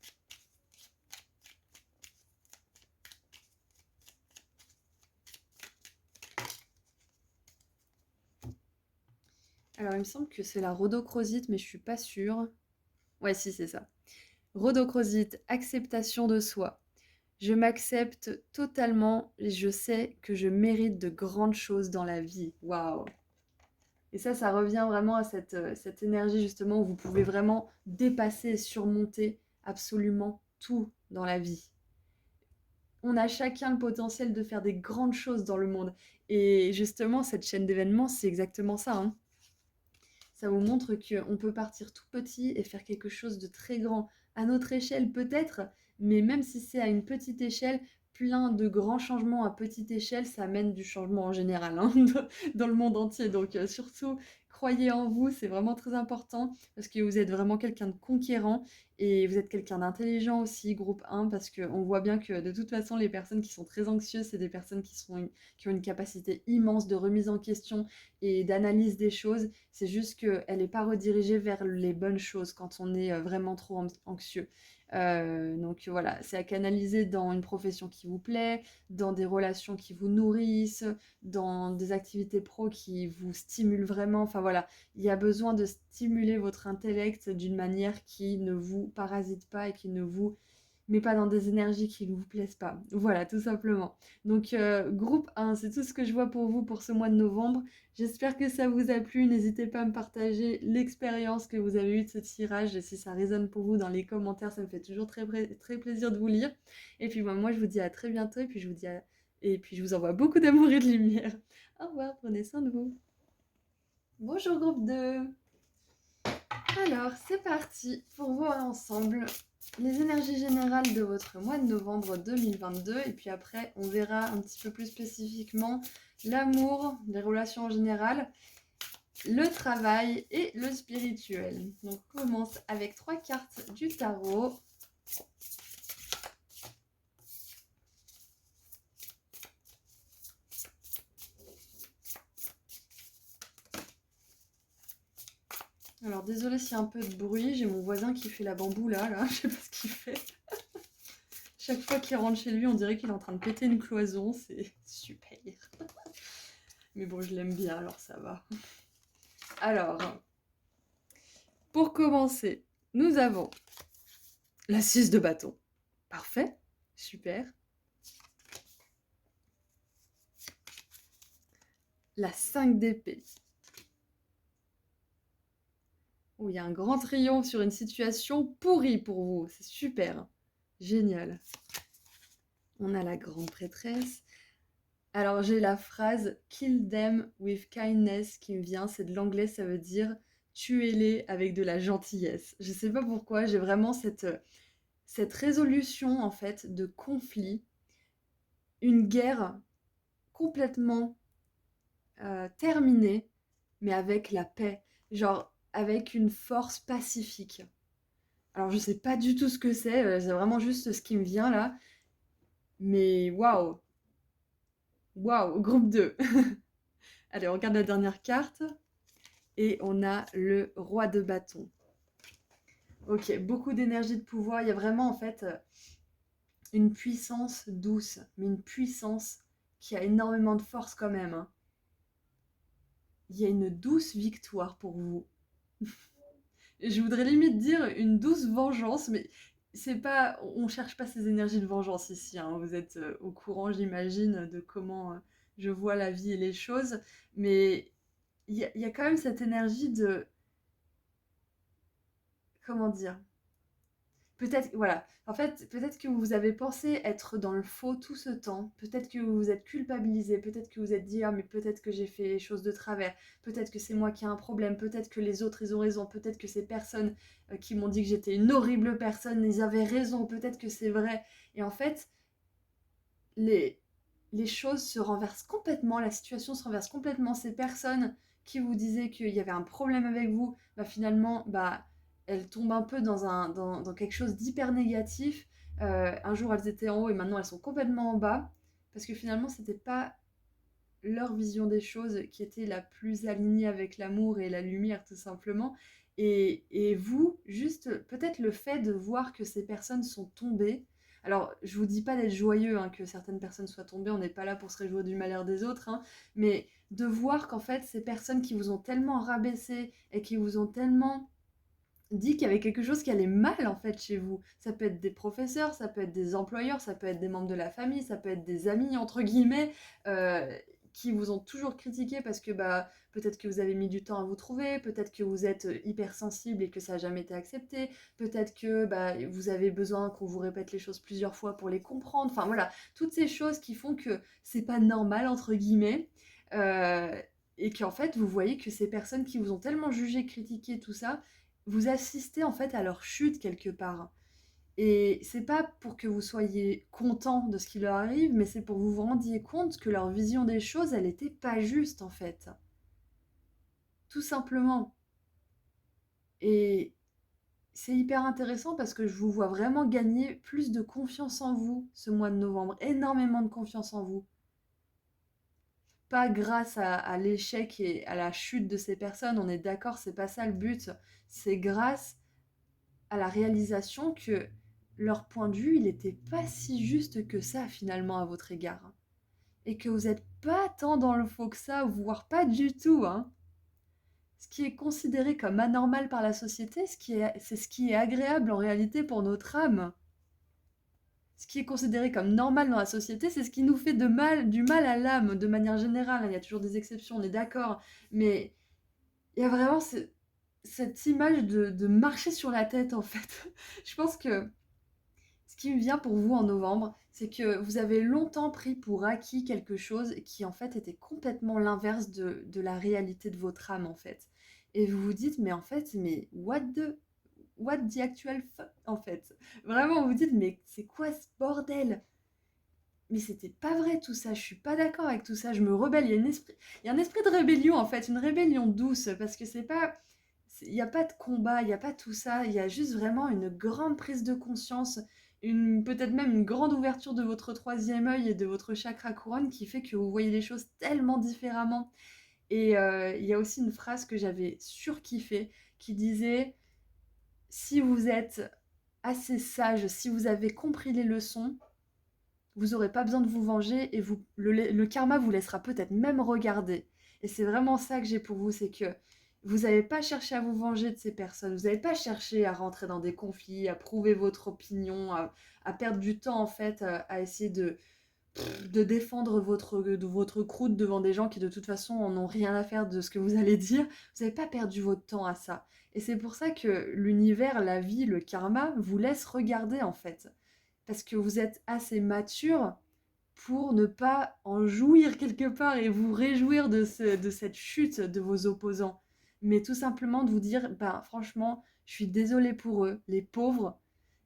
Alors, il me semble que c'est la rhodochrosite, mais je suis pas sûre. Ouais, si, c'est ça. Rhodochrosite, acceptation de soi. Je m'accepte totalement et je sais que je mérite de grandes choses dans la vie. Waouh! Et ça revient vraiment à cette énergie justement où vous pouvez vraiment dépasser et surmonter absolument tout dans la vie. On a chacun le potentiel de faire des grandes choses dans le monde. Et justement, cette chaîne d'événements, c'est exactement ça. Hein. Ça vous montre qu'on peut partir tout petit et faire quelque chose de très grand. À notre échelle peut-être, mais même si c'est à une petite échelle, plein de grands changements à petite échelle, ça amène du changement en général hein, dans le monde entier. Donc surtout, croyez en vous, c'est vraiment très important parce que vous êtes vraiment quelqu'un de conquérant et vous êtes quelqu'un d'intelligent aussi, groupe 1, parce qu'on voit bien que de toute façon, les personnes qui sont très anxieuses, c'est des personnes qui ont une capacité immense de remise en question et d'analyse des choses. C'est juste qu'elle n'est pas redirigée vers les bonnes choses quand on est vraiment trop anxieux. Donc voilà, c'est à canaliser dans une profession qui vous plaît, dans des relations qui vous nourrissent, dans des activités pro qui vous stimulent vraiment. Enfin voilà, il y a besoin de stimuler votre intellect d'une manière qui ne vous parasite pas et qui ne vous met pas dans des énergies qui ne vous plaisent pas. Voilà, tout simplement. Donc groupe 1, c'est tout ce que je vois pour vous pour ce mois de novembre. J'espère que ça vous a plu. N'hésitez pas à me partager l'expérience que vous avez eue de ce tirage. Et si ça résonne pour vous dans les commentaires, ça me fait toujours très, très plaisir de vous lire. Et puis moi, je vous dis à très bientôt. Et puis je vous envoie beaucoup d'amour et de lumière. Au revoir, prenez soin de vous. Bonjour groupe 2. Alors, c'est parti pour voir ensemble les énergies générales de votre mois de novembre 2022. Et puis après, on verra un petit peu plus spécifiquement l'amour, les relations en général, le travail et le spirituel. Donc, on commence avec 3 cartes du tarot. Alors, désolé s'il y a un peu de bruit. J'ai mon voisin qui fait la bamboula, là. Je sais pas ce qu'il fait. Chaque fois qu'il rentre chez lui, on dirait qu'il est en train de péter une cloison. C'est super. Mais bon, je l'aime bien, alors ça va. Alors, pour commencer, nous avons la 6 de bâton. Parfait. Super. La 5 d'épée. Oh, il y a un grand triomphe sur une situation pourrie pour vous. C'est super. Génial. On a la grande prêtresse. Alors, j'ai la phrase « Kill them with kindness » qui me vient. C'est de l'anglais, ça veut dire « tuez-les avec de la gentillesse. Je sais pas pourquoi, j'ai vraiment cette résolution en fait de conflit, une guerre complètement terminée, mais avec la paix, genre avec une force pacifique. Alors je sais pas du tout ce que c'est vraiment juste ce qui me vient là, mais waouh, waouh, groupe 2. Allez, on regarde la dernière carte et on a le roi de bâton. Ok, beaucoup d'énergie de pouvoir, il y a vraiment en fait une puissance douce, mais une puissance qui a énormément de force quand même, hein. Il y a une douce victoire pour vous. Je voudrais limite dire une douce vengeance, mais c'est pas, on cherche pas ces énergies de vengeance ici, hein. Vous êtes au courant, j'imagine, de comment je vois la vie et les choses, mais il y a quand même cette énergie de, comment dire, peut-être, voilà. En fait, peut-être que vous avez pensé être dans le faux tout ce temps. Peut-être que vous vous êtes culpabilisé. Peut-être que vous êtes dit, ah, mais peut-être que j'ai fait les choses de travers. Peut-être que c'est moi qui ai un problème. Peut-être que les autres, ils ont raison. Peut-être que ces personnes qui m'ont dit que j'étais une horrible personne, ils avaient raison. Peut-être que c'est vrai. Et en fait, les, les choses se renversent complètement. La situation se renverse complètement. Ces personnes qui vous disaient qu'il y avait un problème avec vous, bah finalement, bah elles tombent un peu dans quelque chose d'hyper négatif. Un jour elles étaient en haut et maintenant elles sont complètement en bas parce que finalement c'était pas leur vision des choses qui était la plus alignée avec l'amour et la lumière tout simplement. Et vous, juste peut-être le fait de voir que ces personnes sont tombées. Alors, je vous dis pas d'être joyeux hein, que certaines personnes soient tombées, on n'est pas là pour se réjouir du malheur des autres, hein, mais de voir qu'en fait, ces personnes qui vous ont tellement rabaissé et qui vous ont tellement dit qu'il y avait quelque chose qui allait mal en fait chez vous. Ça peut être des professeurs, ça peut être des employeurs, ça peut être des membres de la famille, ça peut être des amis entre guillemets euh, qui vous ont toujours critiqué parce que bah peut-être que vous avez mis du temps à vous trouver, peut-être que vous êtes hypersensible et que ça n'a jamais été accepté, peut-être que bah, vous avez besoin qu'on vous répète les choses plusieurs fois pour les comprendre. Enfin voilà, toutes ces choses qui font que c'est pas normal entre guillemets. Euh, et qu'en fait, vous voyez que ces personnes qui vous ont tellement jugé, critiqué, tout ça, vous assistez en fait à leur chute quelque part. Et c'est pas pour que vous soyez content de ce qui leur arrive, mais c'est pour que vous vous rendiez compte que leur vision des choses, elle était pas juste en fait. Tout simplement. Et c'est hyper intéressant parce que je vous vois vraiment gagner plus de confiance en vous ce mois de novembre. Énormément de confiance en vous. Pas grâce à l'échec et à la chute de ces personnes, on est d'accord, c'est pas ça le but. C'est grâce à la réalisation que leur point de vue, il n'était pas si juste que ça finalement à votre égard. Et que vous n'êtes pas tant dans le faux que ça, voire pas du tout, hein. Ce qui est considéré comme anormal par la société, c'est ce qui est agréable en réalité pour notre âme. Ce qui est considéré comme normal dans la société, c'est ce qui nous fait du mal à l'âme de manière générale. Il y a toujours des exceptions, on est d'accord, mais il y a vraiment cette image de marcher sur la tête en fait. Je pense que ce qui me vient pour vous en novembre, c'est que vous avez longtemps pris pour acquis quelque chose qui en fait était complètement l'inverse de la réalité de votre âme en fait. Et vous vous dites, mais en fait, mais what the actual fuck en fait. Vraiment, vous vous dites, mais c'est quoi ce bordel? Mais c'était pas vrai tout ça, je suis pas d'accord avec tout ça, je me rebelle, il y a un esprit de rébellion en fait, une rébellion douce, parce que c'est pas, il n'y a pas de combat, il n'y a pas tout ça, il y a juste vraiment une grande prise de conscience, peut-être même une grande ouverture de votre troisième œil et de votre chakra couronne qui fait que vous voyez les choses tellement différemment. Et il y a aussi une phrase que j'avais surkiffée qui disait, si vous êtes assez sage, si vous avez compris les leçons, vous n'aurez pas besoin de vous venger et le karma vous laissera peut-être même regarder. Et c'est vraiment ça que j'ai pour vous, c'est que vous n'avez pas cherché à vous venger de ces personnes, vous n'avez pas cherché à rentrer dans des conflits, à prouver votre opinion, à perdre du temps en fait, à essayer de défendre votre croûte devant des gens qui de toute façon en ont rien à faire de ce que vous allez dire. Vous n'avez pas perdu votre temps à ça. Et c'est pour ça que l'univers, la vie, le karma vous laisse regarder en fait parce que vous êtes assez mature pour ne pas en jouir quelque part et vous réjouir de cette chute de vos opposants. mais tout simplement de vous dire, ben franchement, je suis désolée pour eux, les pauvres,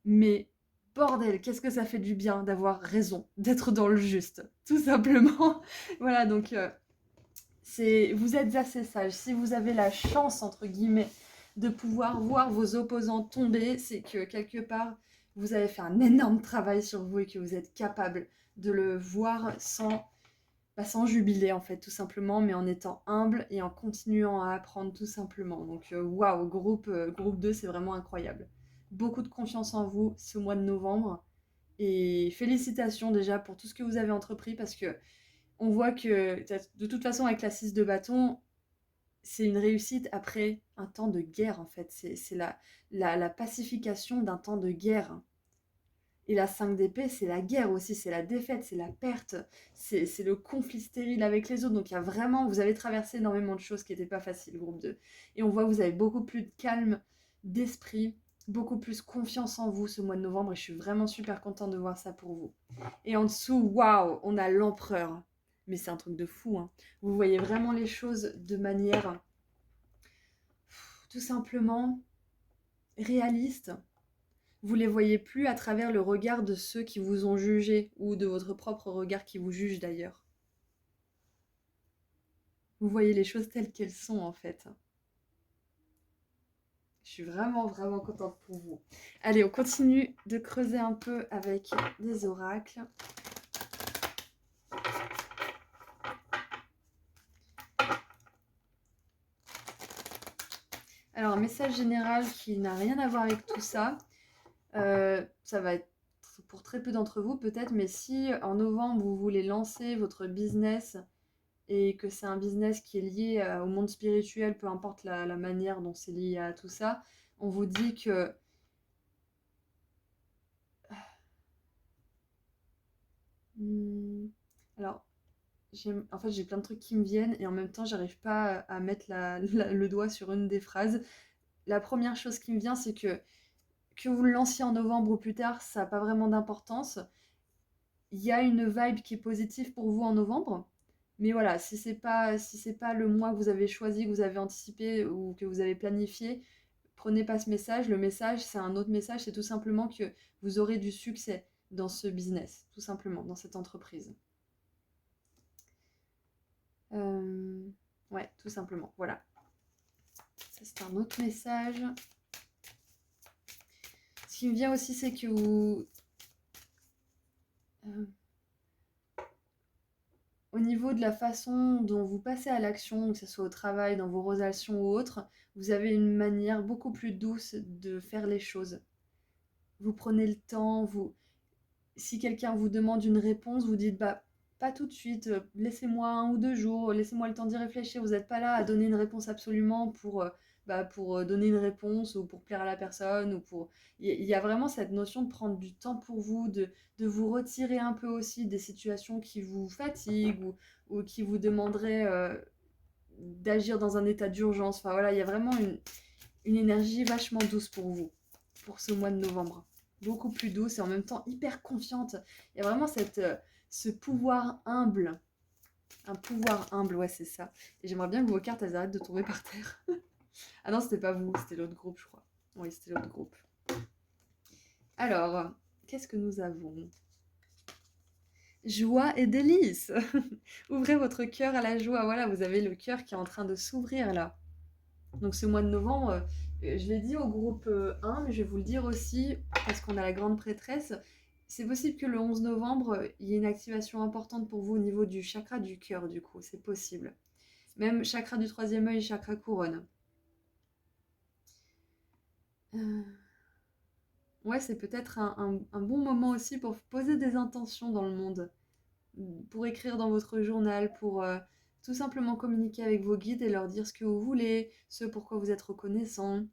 mais bordel, qu'est-ce que ça fait du bien d'avoir raison, d'être dans le juste, tout simplement. Voilà, donc vous êtes assez sage. Si vous avez la chance, entre guillemets, de pouvoir voir vos opposants tomber, c'est que quelque part, vous avez fait un énorme travail sur vous et que vous êtes capable de le voir sans jubiler, en fait, tout simplement, mais en étant humble et en continuant à apprendre, tout simplement. Donc, waouh, groupe 2, c'est vraiment incroyable. Beaucoup de confiance en vous ce mois de novembre. Et félicitations déjà pour tout ce que vous avez entrepris parce que on voit que de toute façon avec la 6 de bâton, c'est une réussite après un temps de guerre en fait. C'est la pacification d'un temps de guerre. Et la 5 d'épée, c'est la guerre aussi, c'est la défaite, c'est la perte, c'est le conflit stérile avec les autres. Donc il y a vraiment, vous avez traversé énormément de choses qui n'étaient pas faciles, groupe 2. Et on voit que vous avez beaucoup plus de calme d'esprit, beaucoup plus confiance en vous ce mois de novembre. Et je suis vraiment super contente de voir ça pour vous. Et en dessous, waouh, on a l'empereur. Mais c'est un truc de fou, hein. Vous voyez vraiment les choses de manière tout simplement réaliste. Vous les voyez plus à travers le regard de ceux qui vous ont jugé ou de votre propre regard qui vous juge d'ailleurs. Vous voyez les choses telles qu'elles sont en fait. Je suis vraiment, vraiment contente pour vous. Allez, on continue de creuser un peu avec des oracles. Alors, un message général qui n'a rien à voir avec tout ça. Ça va être pour très peu d'entre vous peut-être, mais si en novembre vous voulez lancer votre business et que c'est un business qui est lié au monde spirituel, peu importe la manière dont c'est lié à tout ça, on vous dit que alors en fait j'ai plein de trucs qui me viennent et en même temps j'arrive pas à mettre le doigt sur une des phrases. La première chose qui me vient, c'est que vous le lanciez en novembre ou plus tard, ça n'a pas vraiment d'importance. Il y a une vibe qui est positive pour vous en novembre. Mais voilà, si c'est pas le mois que vous avez choisi, que vous avez anticipé ou que vous avez planifié, prenez pas ce message. Le message, c'est un autre message, c'est tout simplement que vous aurez du succès dans ce business, tout simplement, dans cette entreprise. Ouais, tout simplement, voilà. Ça, c'est un autre message. Ce qui me vient aussi, c'est que vous... au niveau de la façon dont vous passez à l'action, que ce soit au travail, dans vos relations ou autres, vous avez une manière beaucoup plus douce de faire les choses. Vous prenez le temps, si quelqu'un vous demande une réponse, vous dites bah pas tout de suite, laissez-moi 1 ou 2 jours, laissez-moi le temps d'y réfléchir. Vous n'êtes pas là à donner une réponse absolument pour donner une réponse ou pour plaire à la personne ou pour. Il y a vraiment cette notion de prendre du temps pour vous, de vous retirer un peu aussi des situations qui vous fatiguent ou qui vous demanderaient d'agir dans un état d'urgence. Enfin voilà, il y a vraiment une énergie vachement douce pour vous, pour ce mois de novembre. Beaucoup plus douce et en même temps hyper confiante. Il y a vraiment ce pouvoir humble. Un pouvoir humble, ouais, c'est ça. Et j'aimerais bien que vos cartes, elles arrêtent de tomber par terre. Ah non, c'était pas vous, c'était l'autre groupe, je crois. Oui, c'était l'autre groupe. Alors, qu'est-ce que nous avons? Joie et délices. Ouvrez votre cœur à la joie. Voilà, vous avez le cœur qui est en train de s'ouvrir là. Donc ce mois de novembre, je l'ai dit au groupe 1, mais je vais vous le dire aussi, parce qu'on a la grande prêtresse, c'est possible que le 11 novembre, il y ait une activation importante pour vous au niveau du chakra du cœur, du coup, c'est possible. Même chakra du troisième œil, chakra couronne. Ouais, c'est peut-être un bon moment aussi pour poser des intentions dans le monde, pour écrire dans votre journal, pour tout simplement communiquer avec vos guides et leur dire ce que vous voulez, ce pourquoi vous êtes reconnaissant.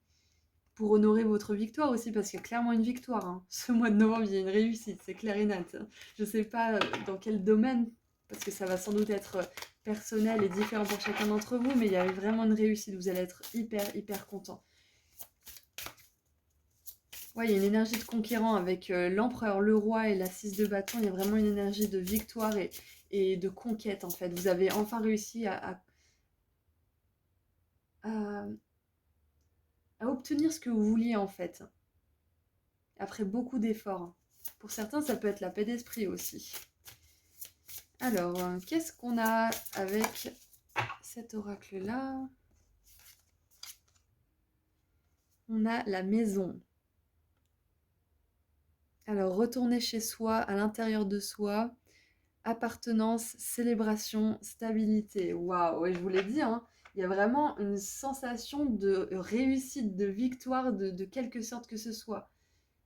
Pour honorer votre victoire aussi, parce qu'il y a clairement une victoire. Hein. Ce mois de novembre, il y a une réussite, c'est clair et net. Je ne sais pas dans quel domaine, parce que ça va sans doute être personnel et différent pour chacun d'entre vous, mais il y a vraiment une réussite, vous allez être hyper, hyper content. Ouais, il y a une énergie de conquérant avec l'empereur, le roi et la 6 de bâton. Il y a vraiment une énergie de victoire et de conquête, en fait. Vous avez enfin réussi à à, à obtenir ce que vous vouliez en fait, après beaucoup d'efforts. Pour certains, ça peut être la paix d'esprit aussi. Alors, qu'est-ce qu'on a avec cet oracle-là? On a la maison. Alors, retourner chez soi, à l'intérieur de soi, appartenance, célébration, stabilité. Waouh, et je vous l'ai dit, hein, il y a vraiment une sensation de réussite, de victoire, de quelque sorte que ce soit.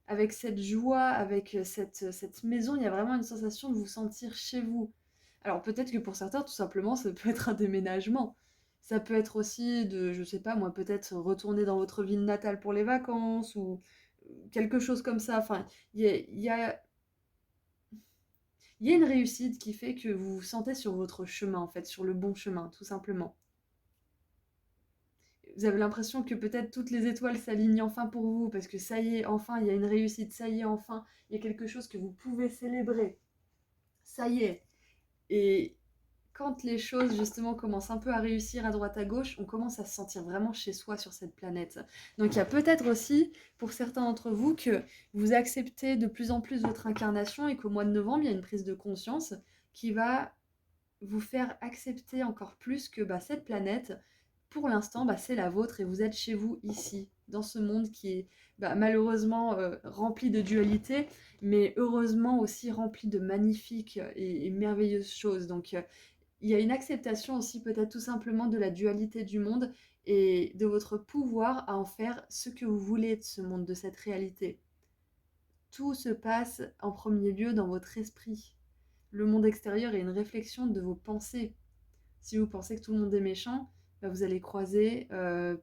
Avec cette joie, avec cette maison, il y a vraiment une sensation de vous sentir chez vous. Alors peut-être que pour certains, tout simplement, ça peut être un déménagement. Ça peut être aussi de, je sais pas moi, peut-être retourner dans votre ville natale pour les vacances ou quelque chose comme ça. Enfin, il y a une réussite qui fait que vous vous sentez sur votre chemin, en fait, sur le bon chemin, tout simplement. Vous avez l'impression que peut-être toutes les étoiles s'alignent enfin pour vous, parce que ça y est, enfin, il y a une réussite, ça y est, enfin, il y a quelque chose que vous pouvez célébrer. Ça y est. Et quand les choses, justement, commencent un peu à réussir à droite à gauche, on commence à se sentir vraiment chez soi sur cette planète. Donc il y a peut-être aussi, pour certains d'entre vous, que vous acceptez de plus en plus votre incarnation et qu'au mois de novembre, il y a une prise de conscience qui va vous faire accepter encore plus que cette planète, pour l'instant, c'est la vôtre et vous êtes chez vous ici, dans ce monde qui est malheureusement rempli de dualité, mais heureusement aussi rempli de magnifiques et merveilleuses choses. Donc il y a une acceptation aussi peut-être tout simplement de la dualité du monde et de votre pouvoir à en faire ce que vous voulez de ce monde, de cette réalité. Tout se passe en premier lieu dans votre esprit. Le monde extérieur est une réflexion de vos pensées. Si vous pensez que tout le monde est méchant, vous allez croiser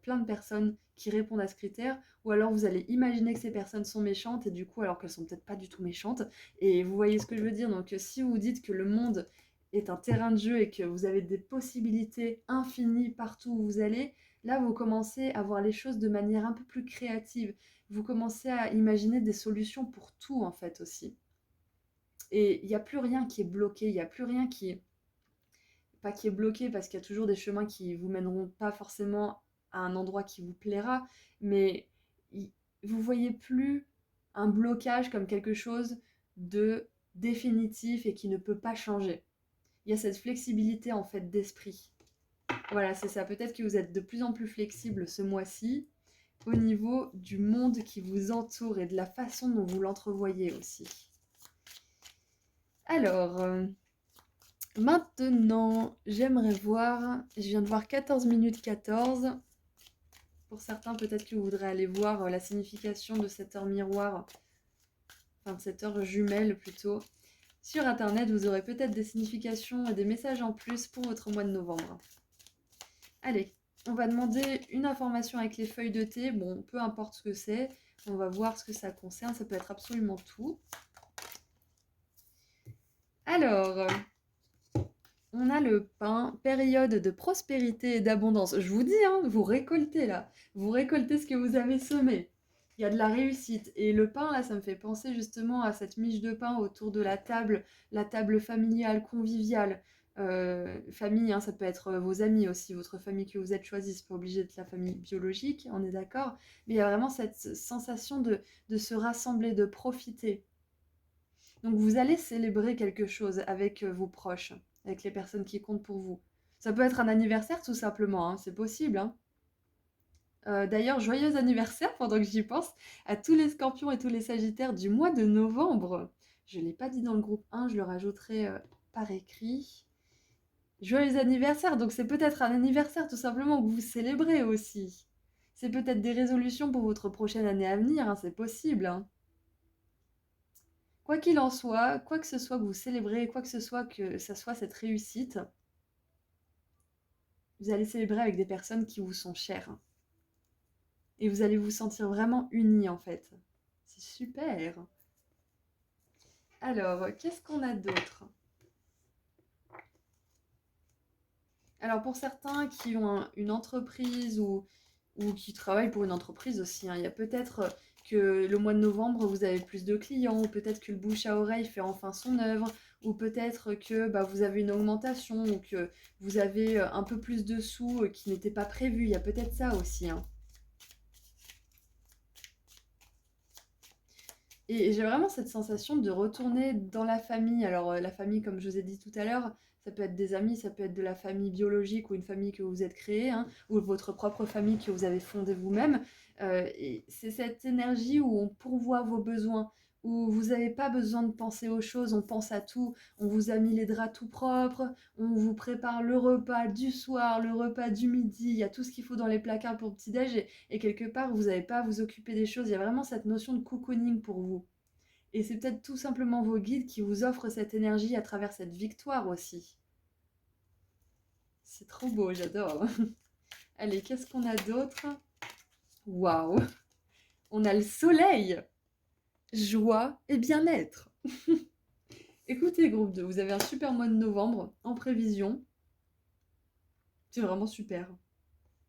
plein de personnes qui répondent à ce critère, ou alors vous allez imaginer que ces personnes sont méchantes, et du coup, alors qu'elles sont peut-être pas du tout méchantes, et vous voyez ce que je veux dire. Donc si vous dites que le monde est un terrain de jeu et que vous avez des possibilités infinies partout où vous allez, là vous commencez à voir les choses de manière un peu plus créative. Vous commencez à imaginer des solutions pour tout en fait aussi. Et il n'y a plus rien qui est bloqué, il n'y a plus rien qui est pas qui est bloqué parce qu'il y a toujours des chemins qui vous mèneront pas forcément à un endroit qui vous plaira, mais vous voyez plus un blocage comme quelque chose de définitif et qui ne peut pas changer. Il y a cette flexibilité en fait d'esprit. Voilà, c'est ça. Peut-être que vous êtes de plus en plus flexible ce mois-ci au niveau du monde qui vous entoure et de la façon dont vous l'entrevoyez aussi. Alors, maintenant, j'aimerais voir, je viens de voir 14 minutes 14. Pour certains, peut-être que vous voudrez aller voir la signification de cette heure miroir, enfin de cette heure jumelle plutôt. Sur internet, vous aurez peut-être des significations et des messages en plus pour votre mois de novembre. Allez, on va demander une information avec les feuilles de thé. Bon, peu importe ce que c'est, on va voir ce que ça concerne. Ça peut être absolument tout. Alors, on a le pain, période de prospérité et d'abondance. Je vous dis, hein, vous récoltez là. Vous récoltez ce que vous avez semé. Il y a de la réussite. Et le pain, là, ça me fait penser justement à cette miche de pain autour de la table familiale, conviviale. Famille, hein, ça peut être vos amis aussi, votre famille que vous êtes choisie. C'est pas obligé d'être la famille biologique, on est d'accord. Mais il y a vraiment cette sensation de se rassembler, de profiter. Donc vous allez célébrer quelque chose avec vos proches, avec les personnes qui comptent pour vous. Ça peut être un anniversaire tout simplement, hein, c'est possible. Hein. D'ailleurs, joyeux anniversaire pendant que j'y pense à tous les scorpions et tous les sagittaires du mois de novembre. Je ne l'ai pas dit dans le groupe 1, je le rajouterai par écrit. Joyeux anniversaire, donc c'est peut-être un anniversaire tout simplement que vous célébrez aussi. C'est peut-être des résolutions pour votre prochaine année à venir, hein, c'est possible. Hein. Quoi qu'il en soit, quoi que ce soit que vous célébrez, quoi que ce soit que ça soit cette réussite, vous allez célébrer avec des personnes qui vous sont chères. Et vous allez vous sentir vraiment unis en fait. C'est super. Alors, qu'est-ce qu'on a d'autre? Alors pour certains qui ont une entreprise ou qui travaillent pour une entreprise aussi, hein, il y a peut-être que le mois de novembre, vous avez plus de clients, ou peut-être que le bouche à oreille fait enfin son œuvre, ou peut-être que bah, vous avez une augmentation ou que vous avez un peu plus de sous qui n'étaient pas prévus. Il y a peut-être ça aussi, hein. Et j'ai vraiment cette sensation de retourner dans la famille. Alors, la famille, comme je vous ai dit tout à l'heure, ça peut être des amis, ça peut être de la famille biologique ou une famille que vous êtes créée, hein, ou votre propre famille que vous avez fondée vous-même. Et c'est cette énergie où on pourvoit vos besoins, où vous n'avez pas besoin de penser aux choses, on pense à tout. On vous a mis les draps tout propres, on vous prépare le repas du soir, le repas du midi, il y a tout ce qu'il faut dans les placards pour le petit-déj. Et quelque part, vous n'avez pas à vous occuper des choses. Il y a vraiment cette notion de cocooning pour vous. Et c'est peut-être tout simplement vos guides qui vous offrent cette énergie à travers cette victoire aussi. C'est trop beau, j'adore. Allez, qu'est-ce qu'on a d'autre? Waouh! On a le soleil! Joie et bien-être. Écoutez, groupe 2, vous avez un super mois de novembre en prévision. C'est vraiment super.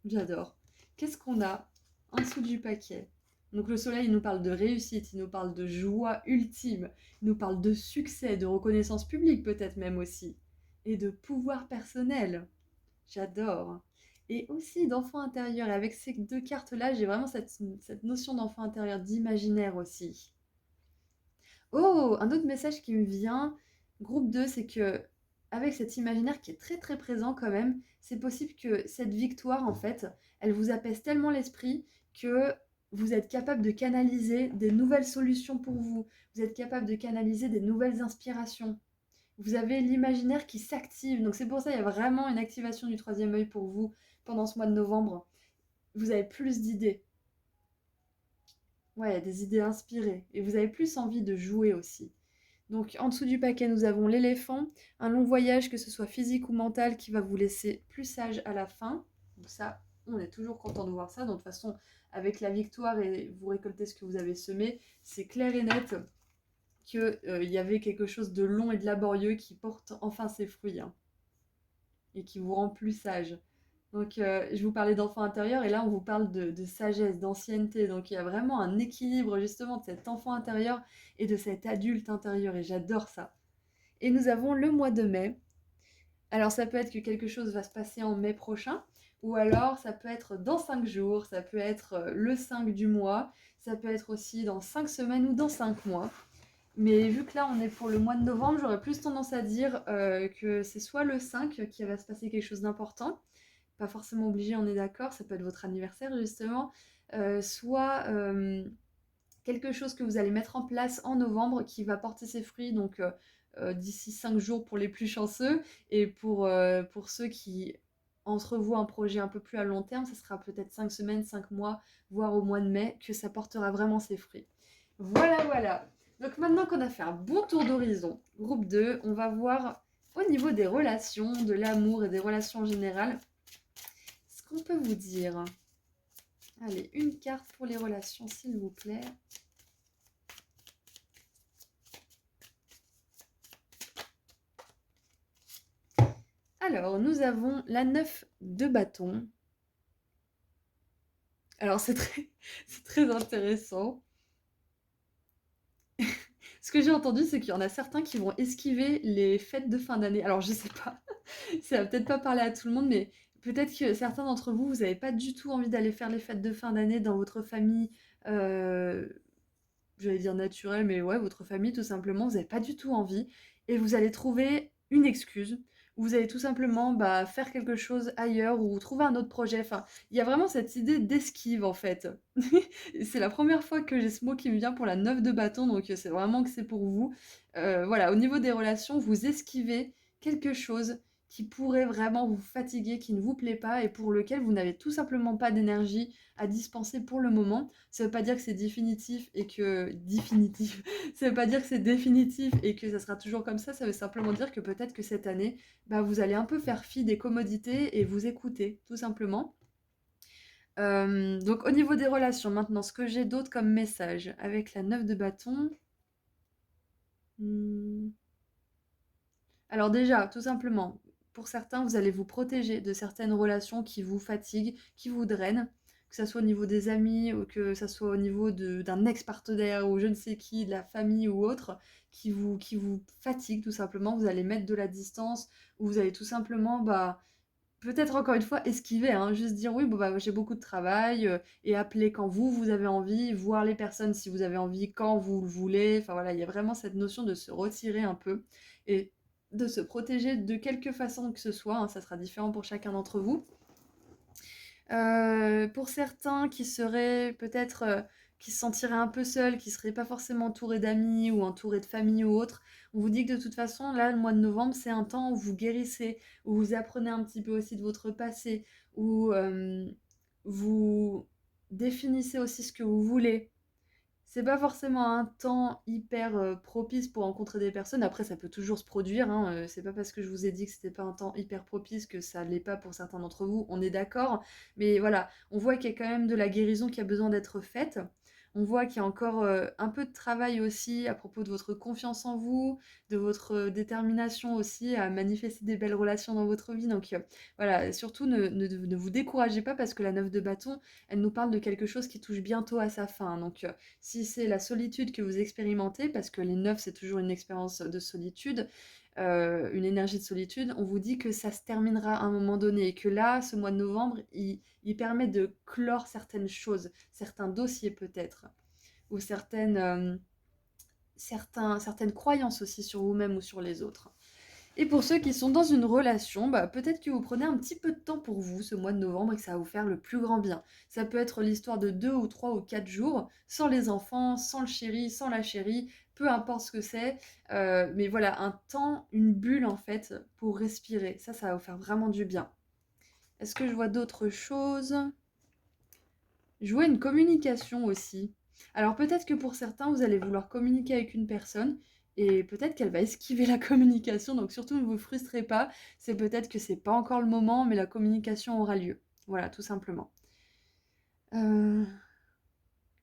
J'adore. Qu'est-ce qu'on a en dessous du paquet? Donc le soleil, il nous parle de réussite, il nous parle de joie ultime, il nous parle de succès, de reconnaissance publique peut-être même aussi, et de pouvoir personnel. J'adore. Et aussi d'enfant intérieur. Et avec ces deux cartes-là, j'ai vraiment cette notion d'enfant intérieur, d'imaginaire aussi. Oh, un autre message qui me vient, groupe 2, c'est que avec cet imaginaire qui est très très présent quand même, c'est possible que cette victoire, en fait, elle vous apaise tellement l'esprit que vous êtes capable de canaliser des nouvelles solutions pour vous. Vous êtes capable de canaliser des nouvelles inspirations. Vous avez l'imaginaire qui s'active. Donc c'est pour ça qu'il y a vraiment une activation du troisième œil pour vous pendant ce mois de novembre. Vous avez plus d'idées. Ouais, des idées inspirées. Et vous avez plus envie de jouer aussi. Donc en dessous du paquet, nous avons l'éléphant, un long voyage, que ce soit physique ou mental, qui va vous laisser plus sage à la fin. Donc ça, on est toujours content de voir ça. Donc de toute façon, avec la victoire et vous récoltez ce que vous avez semé, c'est clair et net qu'il y avait quelque chose de long et de laborieux qui porte enfin ses fruits, hein, et qui vous rend plus sage. Donc, je vous parlais d'enfant intérieur et là, on vous parle de sagesse, d'ancienneté. Donc, il y a vraiment un équilibre justement de cet enfant intérieur et de cet adulte intérieur et j'adore ça. Et nous avons le mois de mai. Alors, ça peut être que quelque chose va se passer en mai prochain ou alors ça peut être dans 5 jours, ça peut être le 5 du mois, ça peut être aussi dans 5 semaines ou dans 5 mois. Mais vu que là, on est pour le mois de novembre, j'aurais plus tendance à dire que c'est soit le 5 qui va se passer quelque chose d'important, pas forcément obligé, on est d'accord, ça peut être votre anniversaire justement, soit quelque chose que vous allez mettre en place en novembre qui va porter ses fruits, donc d'ici 5 jours pour les plus chanceux, et pour ceux qui entrevoient un projet un peu plus à long terme, ça sera peut-être 5 semaines, 5 mois, voire au mois de mai, que ça portera vraiment ses fruits. Voilà, voilà. Donc maintenant qu'on a fait un bon tour d'horizon, groupe 2, on va voir au niveau des relations, de l'amour et des relations en général, ce qu'on peut vous dire. Allez, une carte pour les relations, s'il vous plaît. Alors, nous avons la 9 de bâton. Alors, c'est très intéressant. Ce que j'ai entendu, c'est qu'il y en a certains qui vont esquiver les fêtes de fin d'année. Alors, je sais pas, ça va peut-être pas parler à tout le monde, mais peut-être que certains d'entre vous, vous n'avez pas du tout envie d'aller faire les fêtes de fin d'année dans votre famille, j'allais dire naturelle, mais ouais, votre famille, tout simplement, vous n'avez pas du tout envie, et vous allez trouver une excuse, ou vous allez tout simplement bah, faire quelque chose ailleurs, ou trouver un autre projet. Enfin, il y a vraiment cette idée d'esquive, en fait. C'est la première fois que j'ai ce mot qui me vient pour la 9 de bâton, donc c'est vraiment que c'est pour vous. Voilà, au niveau des relations, vous esquivez quelque chose qui pourrait vraiment vous fatiguer, qui ne vous plaît pas et pour lequel vous n'avez tout simplement pas d'énergie à dispenser pour le moment. Ça veut pas dire que c'est définitif et que... Définitif. Ça veut pas dire que c'est définitif et que ça sera toujours comme ça. Ça veut simplement dire que peut-être que cette année, bah, vous allez un peu faire fi des commodités et vous écouter, tout simplement. Donc au niveau des relations, maintenant, ce que j'ai d'autre comme message avec la 9 de bâton. Hmm. Alors déjà, tout simplement, pour certains, vous allez vous protéger de certaines relations qui vous fatiguent, qui vous drainent. que ça soit au niveau des amis ou que ça soit au niveau d'un ex-partenaire ou je ne sais qui, de la famille ou autre, qui vous fatigue tout simplement. Vous allez mettre de la distance ou vous allez tout simplement, bah, peut-être encore une fois esquiver, hein, juste dire oui, bon bah j'ai beaucoup de travail et appeler quand vous avez envie, voir les personnes si vous avez envie, quand vous le voulez. Enfin voilà, il y a vraiment cette notion de se retirer un peu et de se protéger de quelque façon que ce soit, hein, ça sera différent pour chacun d'entre vous. Pour certains qui seraient peut-être, qui se sentiraient un peu seuls, qui seraient pas forcément entourés d'amis ou entourés de famille ou autre, on vous dit que de toute façon, là, le mois de novembre, c'est un temps où vous guérissez, où vous apprenez un petit peu aussi de votre passé, où vous définissez aussi ce que vous voulez. C'est pas forcément un temps hyper propice pour rencontrer des personnes. Après, ça peut toujours se produire, hein, c'est pas parce que je vous ai dit que c'était pas un temps hyper propice que ça l'est pas pour certains d'entre vous. On est d'accord, mais voilà, on voit qu'il y a quand même de la guérison qui a besoin d'être faite. On voit qu'il y a encore un peu de travail aussi à propos de votre confiance en vous, de votre détermination aussi à manifester des belles relations dans votre vie. Donc voilà, surtout ne vous découragez pas parce que la 9 de bâton, elle nous parle de quelque chose qui touche bientôt à sa fin. Donc si c'est la solitude que vous expérimentez, parce que les 9 c'est toujours une expérience de solitude, une énergie de solitude, on vous dit que ça se terminera à un moment donné et que là, ce mois de novembre, il permet de clore certaines choses, certains dossiers peut-être, ou certaines croyances aussi sur vous-même ou sur les autres. Et pour ceux qui sont dans une relation, bah, peut-être que vous prenez un petit peu de temps pour vous ce mois de novembre et que ça va vous faire le plus grand bien. Ça peut être l'histoire de 2 ou 3 ou 4 jours, sans les enfants, sans le chéri, sans la chérie, peu importe ce que c'est. Mais voilà, un temps, une bulle en fait, pour respirer. Ça va vous faire vraiment du bien. Est-ce que je vois d'autres choses? Je vois une communication aussi. Alors peut-être que pour certains, vous allez vouloir communiquer avec une personne et peut-être qu'elle va esquiver la communication. Donc surtout ne vous frustrez pas. C'est peut-être que c'est pas encore le moment, mais la communication aura lieu. Voilà, tout simplement. Euh,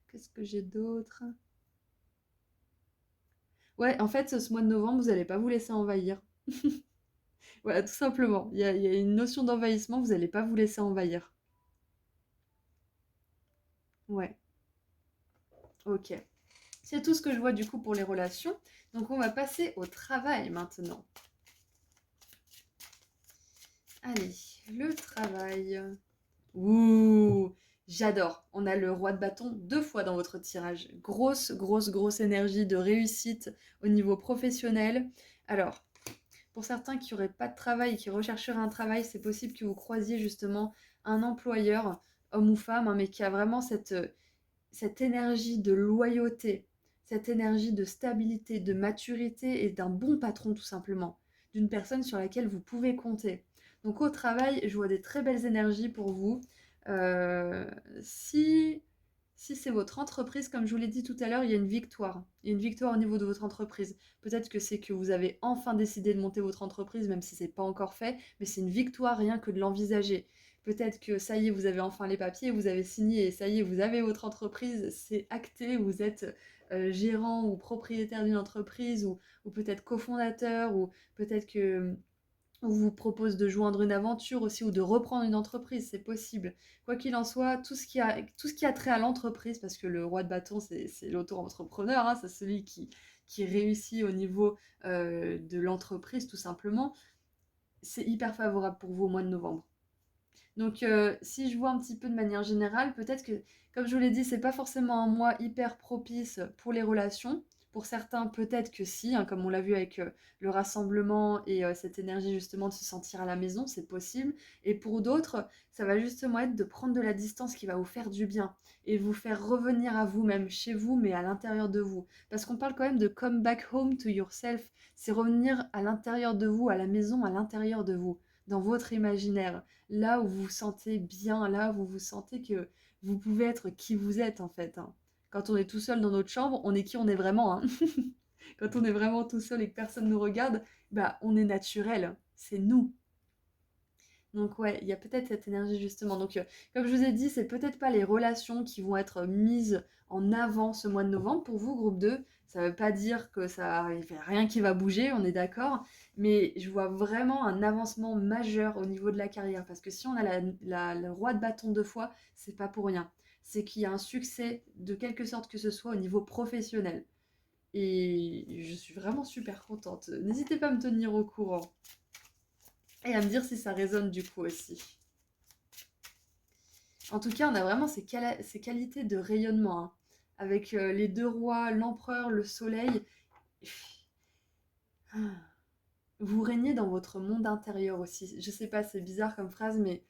Qu'est-ce que j'ai d'autre? Ouais, en fait, ce mois de novembre, vous n'allez pas vous laisser envahir. Voilà, tout simplement. Il y a une notion d'envahissement, vous n'allez pas vous laisser envahir. Ouais, ok. C'est tout ce que je vois du coup pour les relations. Donc on va passer au travail maintenant. Allez, le travail. Ouh, j'adore. On a le roi de bâton 2 fois dans votre tirage. Grosse, grosse, grosse énergie de réussite au niveau professionnel. Alors, pour certains qui n'auraient pas de travail et qui rechercheraient un travail, c'est possible que vous croisiez justement un employeur, homme ou femme, hein, mais qui a vraiment cette énergie de loyauté, cette énergie de stabilité, de maturité et d'un bon patron tout simplement, d'une personne sur laquelle vous pouvez compter. Donc au travail, je vois des très belles énergies pour vous. Euh, si si c'est votre entreprise, comme je vous l'ai dit tout à l'heure, il y a une victoire. Il y a une victoire au niveau de votre entreprise. Peut-être que c'est que vous avez enfin décidé de monter votre entreprise, même si c'est pas encore fait, mais c'est une victoire rien que de l'envisager. Peut-être que ça y est, vous avez enfin les papiers, vous avez signé et ça y est, vous avez votre entreprise, c'est acté, vous êtes gérant ou propriétaire d'une entreprise ou peut-être cofondateur ou peut-être que on vous propose de joindre une aventure aussi ou de reprendre une entreprise, c'est possible. Quoi qu'il en soit, tout ce qui a trait à l'entreprise, parce que le roi de bâton, c'est l'auto-entrepreneur, hein, c'est celui qui réussit au niveau de l'entreprise, tout simplement, c'est hyper favorable pour vous au mois de novembre. Donc, si je vois un petit peu de manière générale, peut-être que, comme je vous l'ai dit, c'est pas forcément un mois hyper propice pour les relations. Pour certains, peut-être que si, hein, comme on l'a vu avec le rassemblement et cette énergie justement de se sentir à la maison, c'est possible. Et pour d'autres, ça va justement être de prendre de la distance qui va vous faire du bien et vous faire revenir à vous-même, chez vous, mais à l'intérieur de vous. Parce qu'on parle quand même de come back home to yourself. C'est revenir à l'intérieur de vous, à la maison, à l'intérieur de vous, dans votre imaginaire là où vous vous sentez bien, là où vous vous sentez que vous pouvez être qui vous êtes en fait, hein. Quand on est tout seul dans notre chambre, on est qui on est vraiment, hein. Quand on est vraiment tout seul et que personne nous regarde, bah on est naturel, c'est nous. Donc ouais, il y a peut-être cette énergie justement. Donc comme je vous ai dit, c'est peut-être pas les relations qui vont être mises en avant ce mois de novembre pour vous, groupe 2, Ça veut pas dire que ça, il n'y a rien qui va bouger, on est d'accord, mais je vois vraiment un avancement majeur au niveau de la carrière, parce que si on a le roi de bâton 2 fois, c'est pas pour rien. C'est qu'il y a un succès de quelque sorte que ce soit au niveau professionnel. Et je suis vraiment super contente. N'hésitez pas à me tenir au courant et à me dire si ça résonne du coup aussi. En tout cas, on a vraiment ces qualités de rayonnement, hein. Avec les 2 rois, l'empereur, le soleil. Vous régnez dans votre monde intérieur aussi. Je sais pas, c'est bizarre comme phrase, mais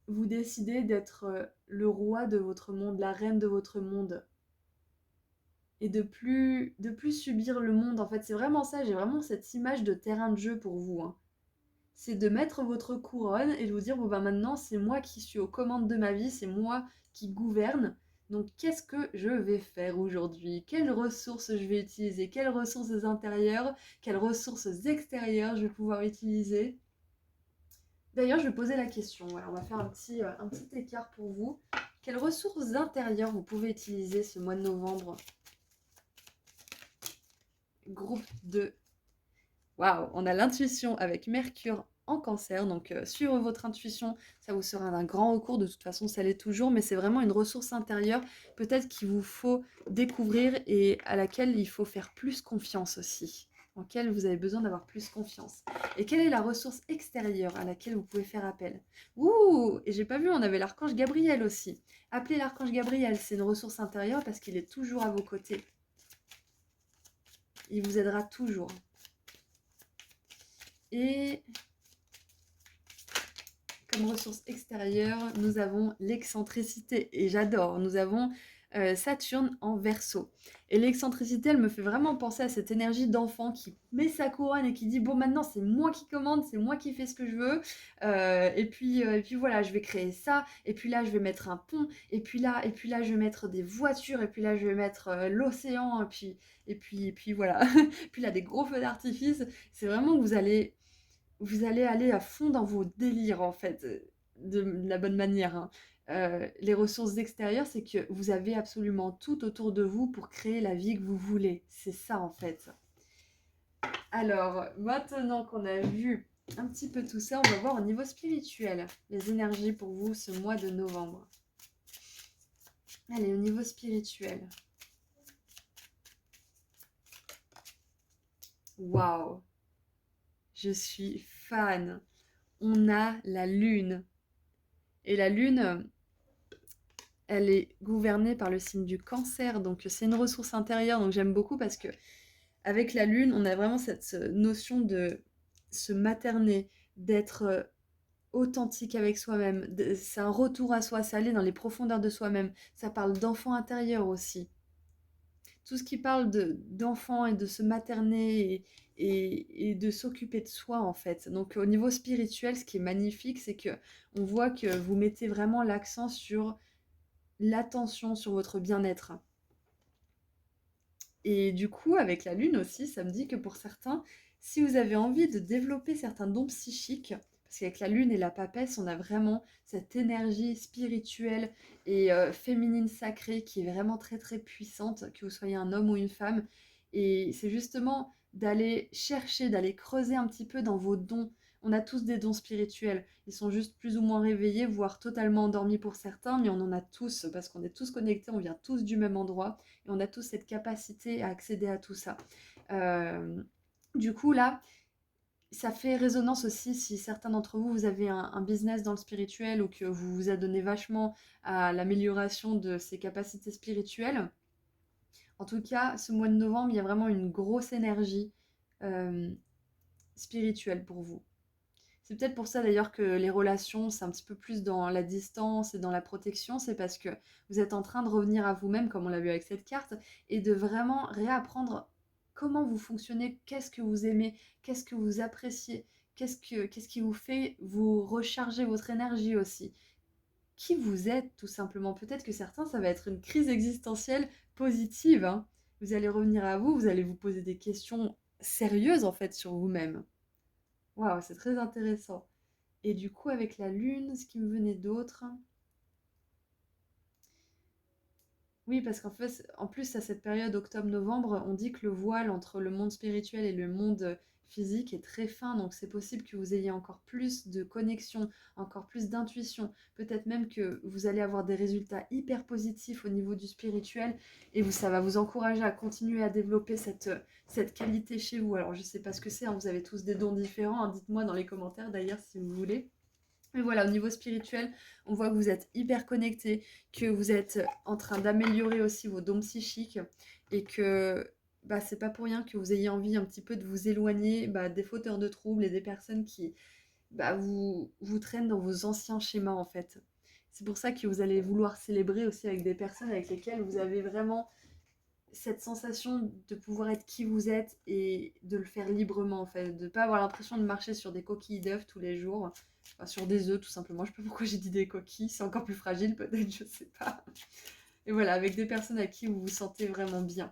vous décidez d'être le roi de votre monde, la reine de votre monde. Et de plus subir le monde. En fait, c'est vraiment ça. J'ai vraiment cette image de terrain de jeu pour vous, hein. C'est de mettre votre couronne et de vous dire, bon ben maintenant c'est moi qui suis aux commandes de ma vie, c'est moi qui gouverne. Donc qu'est-ce que je vais faire aujourd'hui? Quelles ressources je vais utiliser? Quelles ressources intérieures? Quelles ressources extérieures je vais pouvoir utiliser? D'ailleurs, je vais poser la question. Voilà, on va faire un petit écart pour vous. Quelles ressources intérieures vous pouvez utiliser ce mois de novembre? Groupe 2. Waouh, on a l'intuition avec Mercure en Cancer, donc suivre votre intuition, ça vous sera d'un grand recours, de toute façon ça l'est toujours, mais c'est vraiment une ressource intérieure peut-être qu'il vous faut découvrir et à laquelle il faut faire plus confiance aussi, en laquelle vous avez besoin d'avoir plus confiance. Et quelle est la ressource extérieure à laquelle vous pouvez faire appel? Ouh, et j'ai pas vu, on avait l'archange Gabriel aussi. Appelez l'archange Gabriel, c'est une ressource intérieure parce qu'il est toujours à vos côtés. Il vous aidera toujours. Et comme ressource extérieure, nous avons l'excentricité. Et j'adore, nous avons Saturne en Verseau. Et l'excentricité, elle me fait vraiment penser à cette énergie d'enfant qui met sa couronne et qui dit, bon maintenant c'est moi qui commande, c'est moi qui fais ce que je veux. Et puis voilà, je vais créer ça. Et puis là, je vais mettre un pont. Et puis là, je vais mettre des voitures. Et puis là, je vais mettre l'océan. Et puis voilà. Puis là, des gros feux d'artifice. C'est vraiment que vous allez aller à fond dans vos délires, en fait, de la bonne manière, hein. Les ressources extérieures, c'est que vous avez absolument tout autour de vous pour créer la vie que vous voulez. C'est ça, en fait. Alors, maintenant qu'on a vu un petit peu tout ça, on va voir au niveau spirituel les énergies pour vous ce mois de novembre. Allez, au niveau spirituel. Waouh! Je suis fan. On a la lune. Et la lune, elle est gouvernée par le signe du Cancer, donc c'est une ressource intérieure, donc j'aime beaucoup parce que avec la lune, on a vraiment cette notion de se materner, d'être authentique avec soi-même. C'est un retour à soi, c'est aller dans les profondeurs de soi-même. Ça parle d'enfant intérieur aussi. Tout ce qui parle d'enfant et de se materner et de s'occuper de soi en fait. Donc au niveau spirituel, ce qui est magnifique, c'est que on voit que vous mettez vraiment l'accent sur l'attention sur votre bien-être. Et du coup, avec la lune aussi, ça me dit que pour certains, si vous avez envie de développer certains dons psychiques, parce qu'avec la lune et la papesse, on a vraiment cette énergie spirituelle et féminine sacrée qui est vraiment très très puissante, que vous soyez un homme ou une femme. Et c'est justement d'aller chercher, d'aller creuser un petit peu dans vos dons. On a tous des dons spirituels. Ils sont juste plus ou moins réveillés, voire totalement endormis pour certains, mais on en a tous, parce qu'on est tous connectés, on vient tous du même endroit, et on a tous cette capacité à accéder à tout ça. Euh, du coup, là, ça fait résonance aussi si certains d'entre vous, vous avez un business dans le spirituel ou que vous vous adonnez vachement à l'amélioration de ces capacités spirituelles. En tout cas, ce mois de novembre, il y a vraiment une grosse énergie euh, spirituelle pour vous. C'est peut-être pour ça d'ailleurs que les relations, c'est un petit peu plus dans la distance et dans la protection. C'est parce que vous êtes en train de revenir à vous-même, comme on l'a vu avec cette carte, et de vraiment réapprendre comment vous fonctionnez, qu'est-ce que vous aimez, qu'est-ce que vous appréciez, qu'est-ce qui vous fait vous recharger votre énergie aussi. Qui vous êtes tout simplement. Peut-être que certains, ça va être une crise existentielle positive, hein. Vous allez revenir à vous, vous allez vous poser des questions sérieuses en fait sur vous-même. Waouh, c'est très intéressant. Et du coup, avec la lune, ce qui me venait d'autre. Oui, parce qu'en fait, en plus, à cette période octobre-novembre, on dit que le voile entre le monde spirituel et le monde physique est très fin, donc c'est possible que vous ayez encore plus de connexion, encore plus d'intuition, peut-être même que vous allez avoir des résultats hyper positifs au niveau du spirituel, et ça va vous encourager à continuer à développer cette qualité chez vous. Alors, je sais pas ce que c'est, hein, vous avez tous des dons différents, hein, dites-moi dans les commentaires d'ailleurs si vous voulez. Mais voilà, au niveau spirituel, on voit que vous êtes hyper connecté, que vous êtes en train d'améliorer aussi vos dons psychiques et que bah, c'est pas pour rien que vous ayez envie un petit peu de vous éloigner des fauteurs de troubles et des personnes qui vous traînent dans vos anciens schémas en fait. C'est pour ça que vous allez vouloir célébrer aussi avec des personnes avec lesquelles vous avez vraiment cette sensation de pouvoir être qui vous êtes et de le faire librement en fait, de ne pas avoir l'impression de marcher sur des coquilles d'œufs tous les jours, enfin, sur des œufs tout simplement. Je sais pas pourquoi j'ai dit des coquilles, c'est encore plus fragile peut-être, je sais pas. Et voilà, avec des personnes à qui vous vous sentez vraiment bien.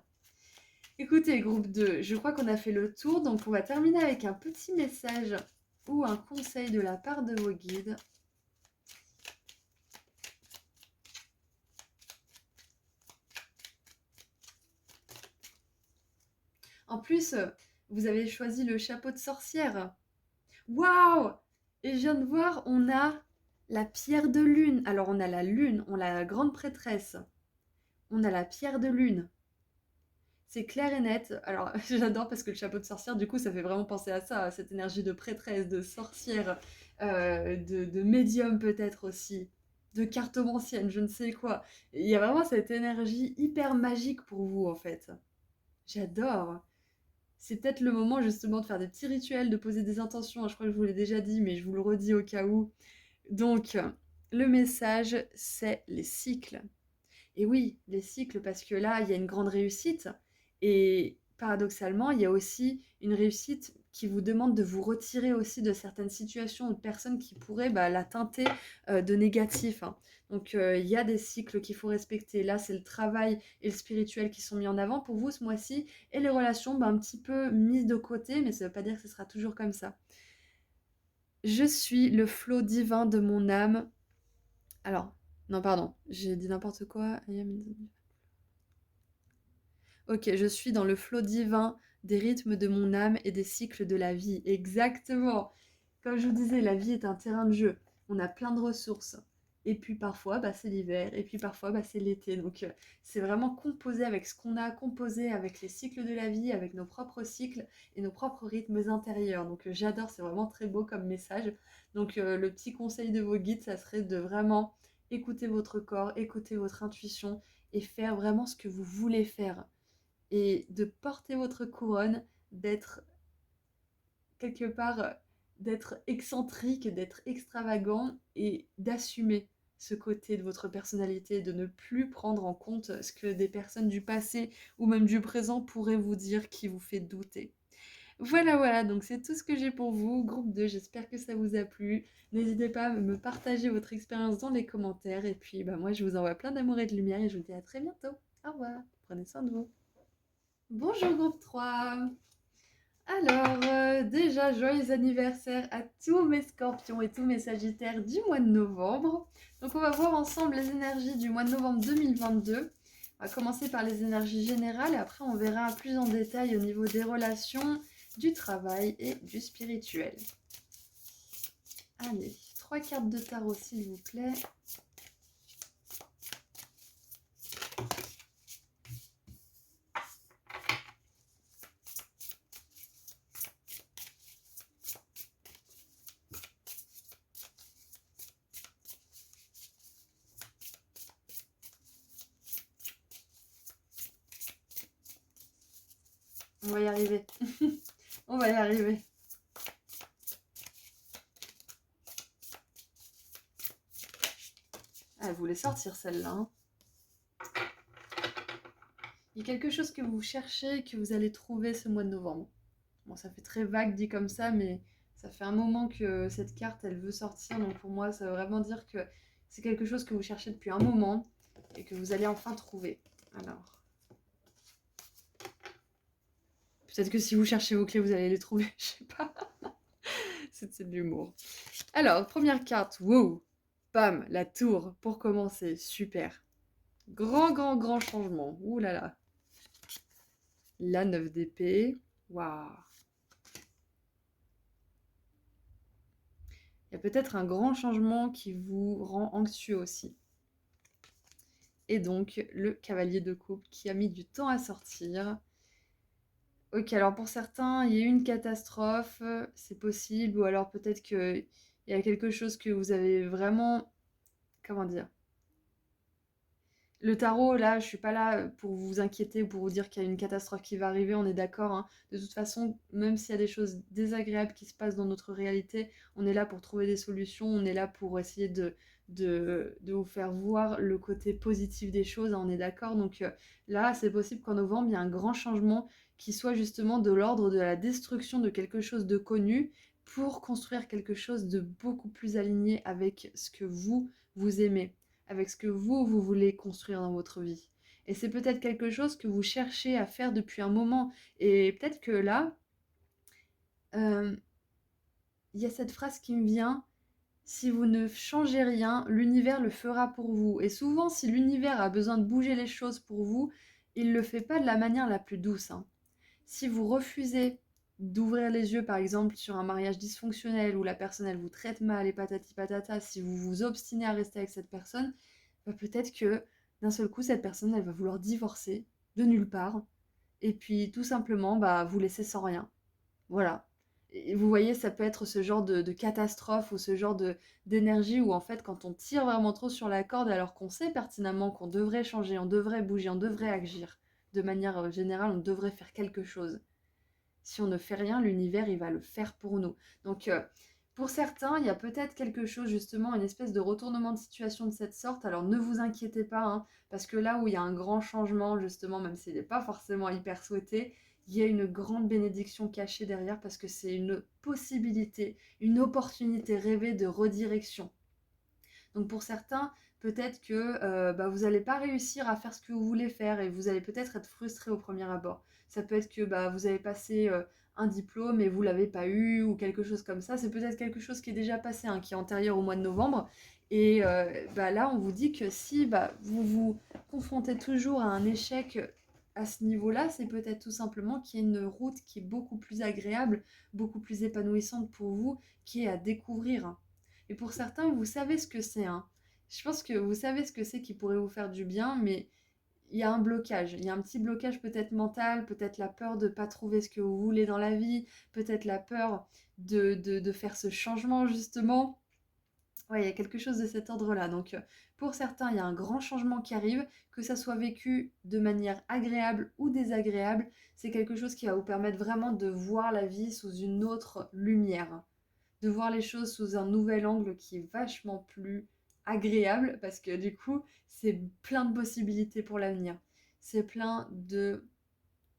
Écoutez, groupe 2, je crois qu'on a fait le tour, donc on va terminer avec un petit message ou un conseil de la part de vos guides. En plus, vous avez choisi le chapeau de sorcière. Waouh! Et je viens de voir, on a la pierre de lune. Alors, on a la lune, on a la grande prêtresse. On a la pierre de lune. C'est clair et net. Alors, j'adore parce que le chapeau de sorcière, du coup, ça fait vraiment penser à ça, à cette énergie de prêtresse, de sorcière, de médium peut-être aussi, de cartomancienne, je ne sais quoi. Il y a vraiment cette énergie hyper magique pour vous, en fait. J'adore. C'est peut-être le moment justement de faire des petits rituels, de poser des intentions. Je crois que je vous l'ai déjà dit, mais je vous le redis au cas où. Donc, le message, c'est les cycles. Et oui, les cycles, parce que là, il y a une grande réussite. Et paradoxalement, il y a aussi une réussite qui vous demande de vous retirer aussi de certaines situations ou de personnes qui pourraient la teinter de négatif, hein. Donc, il y a des cycles qu'il faut respecter. Là, c'est le travail et le spirituel qui sont mis en avant pour vous ce mois-ci. Et les relations, un petit peu mises de côté, mais ça ne veut pas dire que ce sera toujours comme ça. Je suis le flot divin de mon âme. Alors, non, pardon, j'ai dit n'importe quoi. Ok, je suis dans le flot divin des rythmes de mon âme et des cycles de la vie. Exactement. Comme je vous disais, la vie est un terrain de jeu. On a plein de ressources. Et puis parfois, c'est l'hiver. Et puis parfois, c'est l'été. Donc, c'est vraiment composé avec ce qu'on a, composé avec les cycles de la vie, avec nos propres cycles et nos propres rythmes intérieurs. Donc, j'adore. C'est vraiment très beau comme message. Donc, le petit conseil de vos guides, ça serait de vraiment écouter votre corps, écouter votre intuition et faire vraiment ce que vous voulez faire et de porter votre couronne, d'être quelque part, d'être excentrique, d'être extravagant et d'assumer ce côté de votre personnalité, de ne plus prendre en compte ce que des personnes du passé ou même du présent pourraient vous dire qui vous fait douter. Voilà, voilà, donc c'est tout ce que j'ai pour vous, groupe 2, j'espère que ça vous a plu. N'hésitez pas à me partager votre expérience dans les commentaires, et puis moi je vous envoie plein d'amour et de lumière, et je vous dis à très bientôt. Au revoir, prenez soin de vous. Bonjour groupe 3. Alors, déjà, joyeux anniversaire à tous mes scorpions et tous mes sagittaires du mois de novembre. Donc, on va voir ensemble les énergies du mois de novembre 2022. On va commencer par les énergies générales et après, on verra plus en détail au niveau des relations, du travail et du spirituel. Allez, 3 cartes de tarot, s'il vous plaît. On va y arriver. On va y arriver. Elle voulait sortir celle-là, hein. Il y a quelque chose que vous cherchez, que vous allez trouver ce mois de novembre. Bon, ça fait très vague dit comme ça, mais ça fait un moment que cette carte, elle veut sortir. Donc pour moi, ça veut vraiment dire que c'est quelque chose que vous cherchez depuis un moment et que vous allez enfin trouver. Alors, peut-être que si vous cherchez vos clés, vous allez les trouver. Je sais pas. C'est de l'humour. Alors, première carte. Wow. Bam, la tour pour commencer. Super. Grand, grand, grand changement. Ouh là là. La 9 d'épée. Waouh. Il y a peut-être un grand changement qui vous rend anxieux aussi. Et donc, le cavalier de coupe qui a mis du temps à sortir. Ok, alors pour certains, il y a eu une catastrophe, c'est possible, ou alors peut-être qu'il y a quelque chose que vous avez vraiment, comment dire, le tarot, là, je suis pas là pour vous inquiéter ou pour vous dire qu'il y a une catastrophe qui va arriver, on est d'accord, hein. De toute façon, même s'il y a des choses désagréables qui se passent dans notre réalité, on est là pour trouver des solutions, on est là pour essayer de vous faire voir le côté positif des choses, hein, on est d'accord. Donc là, c'est possible qu'en novembre, il y ait un grand changement qui soit justement de l'ordre de la destruction de quelque chose de connu pour construire quelque chose de beaucoup plus aligné avec ce que vous aimez, avec ce que vous voulez construire dans votre vie. Et c'est peut-être quelque chose que vous cherchez à faire depuis un moment. Et peut-être que là, il y a cette phrase qui me vient, si vous ne changez rien, l'univers le fera pour vous. Et souvent, si l'univers a besoin de bouger les choses pour vous, il ne le fait pas de la manière la plus douce, hein. Si vous refusez d'ouvrir les yeux, par exemple, sur un mariage dysfonctionnel où la personne, elle vous traite mal et patati patata, si vous vous obstinez à rester avec cette personne, bah, peut-être que d'un seul coup, cette personne, elle va vouloir divorcer de nulle part. Et puis, tout simplement, bah, vous laisser sans rien. Voilà. Et vous voyez, ça peut être ce genre de catastrophe ou ce genre d'énergie où, en fait, quand on tire vraiment trop sur la corde, alors qu'on sait pertinemment qu'on devrait changer, on devrait bouger, on devrait agir. De manière générale, on devrait faire quelque chose. Si on ne fait rien, l'univers, il va le faire pour nous. Donc, pour certains, il y a peut-être quelque chose, justement, une espèce de retournement de situation de cette sorte. Alors, ne vous inquiétez pas, hein, parce que là où il y a un grand changement, justement, même s'il n'est pas forcément hyper souhaité, il y a une grande bénédiction cachée derrière, parce que c'est une possibilité, une opportunité rêvée de redirection. Donc pour certains, peut-être que bah, vous n'allez pas réussir à faire ce que vous voulez faire et vous allez peut-être être frustré au premier abord. Ça peut être que bah, vous avez passé un diplôme et vous ne l'avez pas eu ou quelque chose comme ça. C'est peut-être quelque chose qui est déjà passé, hein, qui est antérieur au mois de novembre. Et bah, là, on vous dit que si bah, vous vous confrontez toujours à un échec à ce niveau-là, c'est peut-être tout simplement qu'il y a une route qui est beaucoup plus agréable, beaucoup plus épanouissante pour vous, qui est à découvrir. Et pour certains, vous savez ce que c'est, hein. Je pense que vous savez ce que c'est qui pourrait vous faire du bien, mais il y a un blocage. Il y a un petit blocage peut-être mental, peut-être la peur de ne pas trouver ce que vous voulez dans la vie, peut-être la peur de faire ce changement justement. Ouais, il y a quelque chose de cet ordre-là. Donc, pour certains, il y a un grand changement qui arrive, que ça soit vécu de manière agréable ou désagréable. C'est quelque chose qui va vous permettre vraiment de voir la vie sous une autre lumière, de voir les choses sous un nouvel angle qui est vachement plus agréable parce que du coup, c'est plein de possibilités pour l'avenir. C'est plein de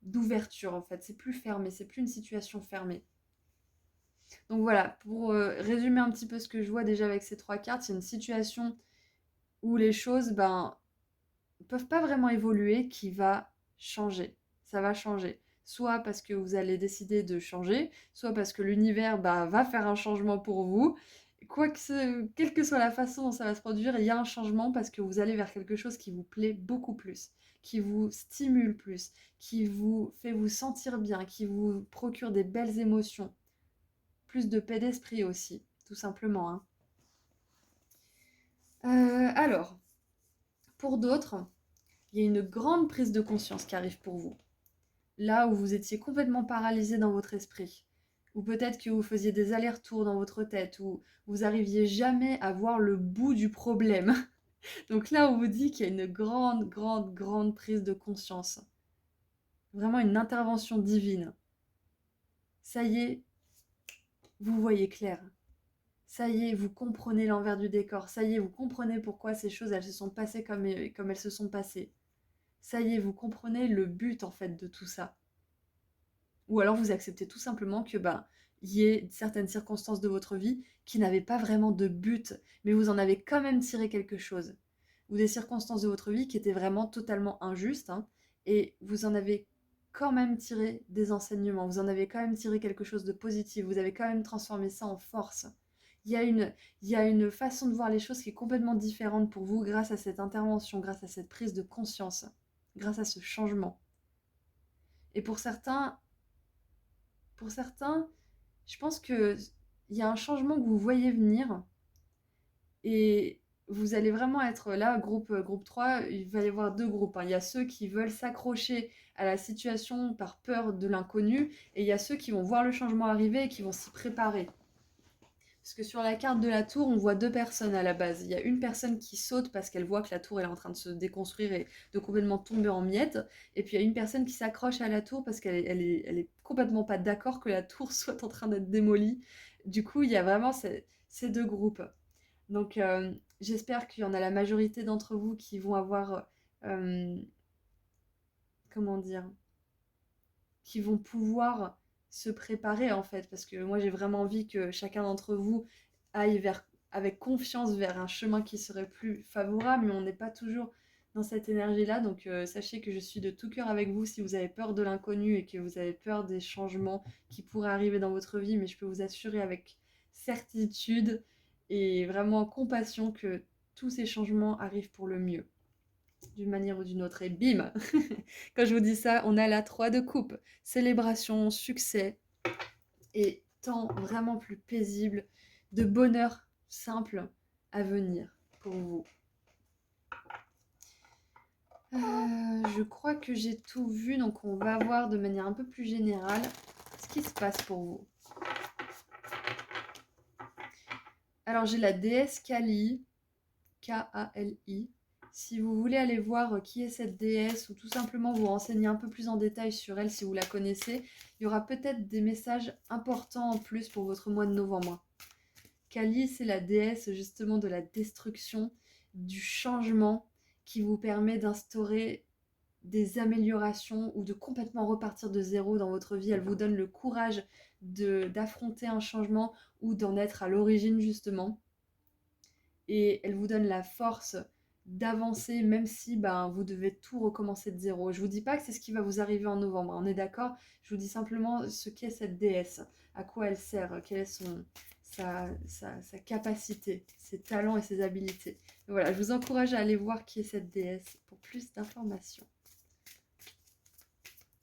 d'ouverture en fait. C'est plus fermé, c'est plus une situation fermée. Donc voilà, pour résumer un petit peu ce que je vois déjà avec ces trois cartes, c'est une situation où les choses peuvent pas vraiment évoluer qui va changer. Ça va changer. Soit parce que vous allez décider de changer, soit parce que l'univers va faire un changement pour vous. Quelle que soit la façon dont ça va se produire, il y a un changement parce que vous allez vers quelque chose qui vous plaît beaucoup plus, qui vous stimule plus, qui vous fait vous sentir bien, qui vous procure des belles émotions. Plus de paix d'esprit aussi, tout simplement, hein. Alors, pour d'autres, il y a une grande prise de conscience qui arrive pour vous. Là où vous étiez complètement paralysé dans votre esprit, ou peut-être que vous faisiez des allers-retours dans votre tête, ou vous arriviez jamais à voir le bout du problème. Donc là, on vous dit qu'il y a une grande, grande, grande prise de conscience. Vraiment une intervention divine. Ça y est, vous voyez clair. Ça y est, vous comprenez l'envers du décor. Ça y est, vous comprenez pourquoi ces choses, elles se sont passées comme elles se sont passées. Ça y est, vous comprenez le but en fait de tout ça. Ou alors vous acceptez tout simplement que il y ait certaines circonstances de votre vie qui n'avaient pas vraiment de but, mais vous en avez quand même tiré quelque chose. Ou des circonstances de votre vie qui étaient vraiment totalement injustes, hein, et vous en avez quand même tiré des enseignements, vous en avez quand même tiré quelque chose de positif, vous avez quand même transformé ça en force. Il y a une façon de voir les choses qui est complètement différente pour vous grâce à cette intervention, grâce à cette prise de conscience, grâce à ce changement. Et pour certains, je pense qu'il y a un changement que vous voyez venir et vous allez vraiment être là, groupe 3, il va y avoir deux groupes, hein. Il y a ceux qui veulent s'accrocher à la situation par peur de l'inconnu et il y a ceux qui vont voir le changement arriver et qui vont s'y préparer. Parce que sur la carte de la tour, on voit deux personnes à la base. Il y a une personne qui saute parce qu'elle voit que la tour est en train de se déconstruire et de complètement tomber en miettes. Et puis il y a une personne qui s'accroche à la tour parce qu'elle est complètement pas d'accord que la tour soit en train d'être démolie. Du coup, il y a vraiment ces deux groupes. Donc j'espère qu'il y en a la majorité d'entre vous qui vont avoir, comment dire, qui vont pouvoir se préparer en fait, parce que moi j'ai vraiment envie que chacun d'entre vous aille avec confiance vers un chemin qui serait plus favorable, mais on n'est pas toujours dans cette énergie-là, donc sachez que je suis de tout cœur avec vous si vous avez peur de l'inconnu et que vous avez peur des changements qui pourraient arriver dans votre vie, mais je peux vous assurer avec certitude et vraiment compassion que tous ces changements arrivent pour le mieux d'une manière ou d'une autre. Et bim Quand je vous dis ça, on a la 3 de coupe. Célébration, succès et temps vraiment plus paisible, de bonheur simple à venir pour vous. Je crois que j'ai tout vu, donc on va voir de manière un peu plus générale ce qui se passe pour vous. Alors j'ai la déesse Kali, K-A-L-I. Si vous voulez aller voir qui est cette déesse ou tout simplement vous renseigner un peu plus en détail sur elle si vous la connaissez, il y aura peut-être des messages importants en plus pour votre mois de novembre. Kali, c'est la déesse justement de la destruction, du changement qui vous permet d'instaurer des améliorations ou de complètement repartir de zéro dans votre vie. Elle vous donne le courage d'affronter un changement ou d'en être à l'origine justement. Et elle vous donne la force d'avancer même si vous devez tout recommencer de zéro. Je vous dis pas que c'est ce qui va vous arriver en novembre, on est d'accord? Je vous dis simplement ce qu'est cette déesse, à quoi elle sert, quelle est sa capacité, ses talents et ses habiletés. Donc voilà, je vous encourage à aller voir qui est cette déesse pour plus d'informations.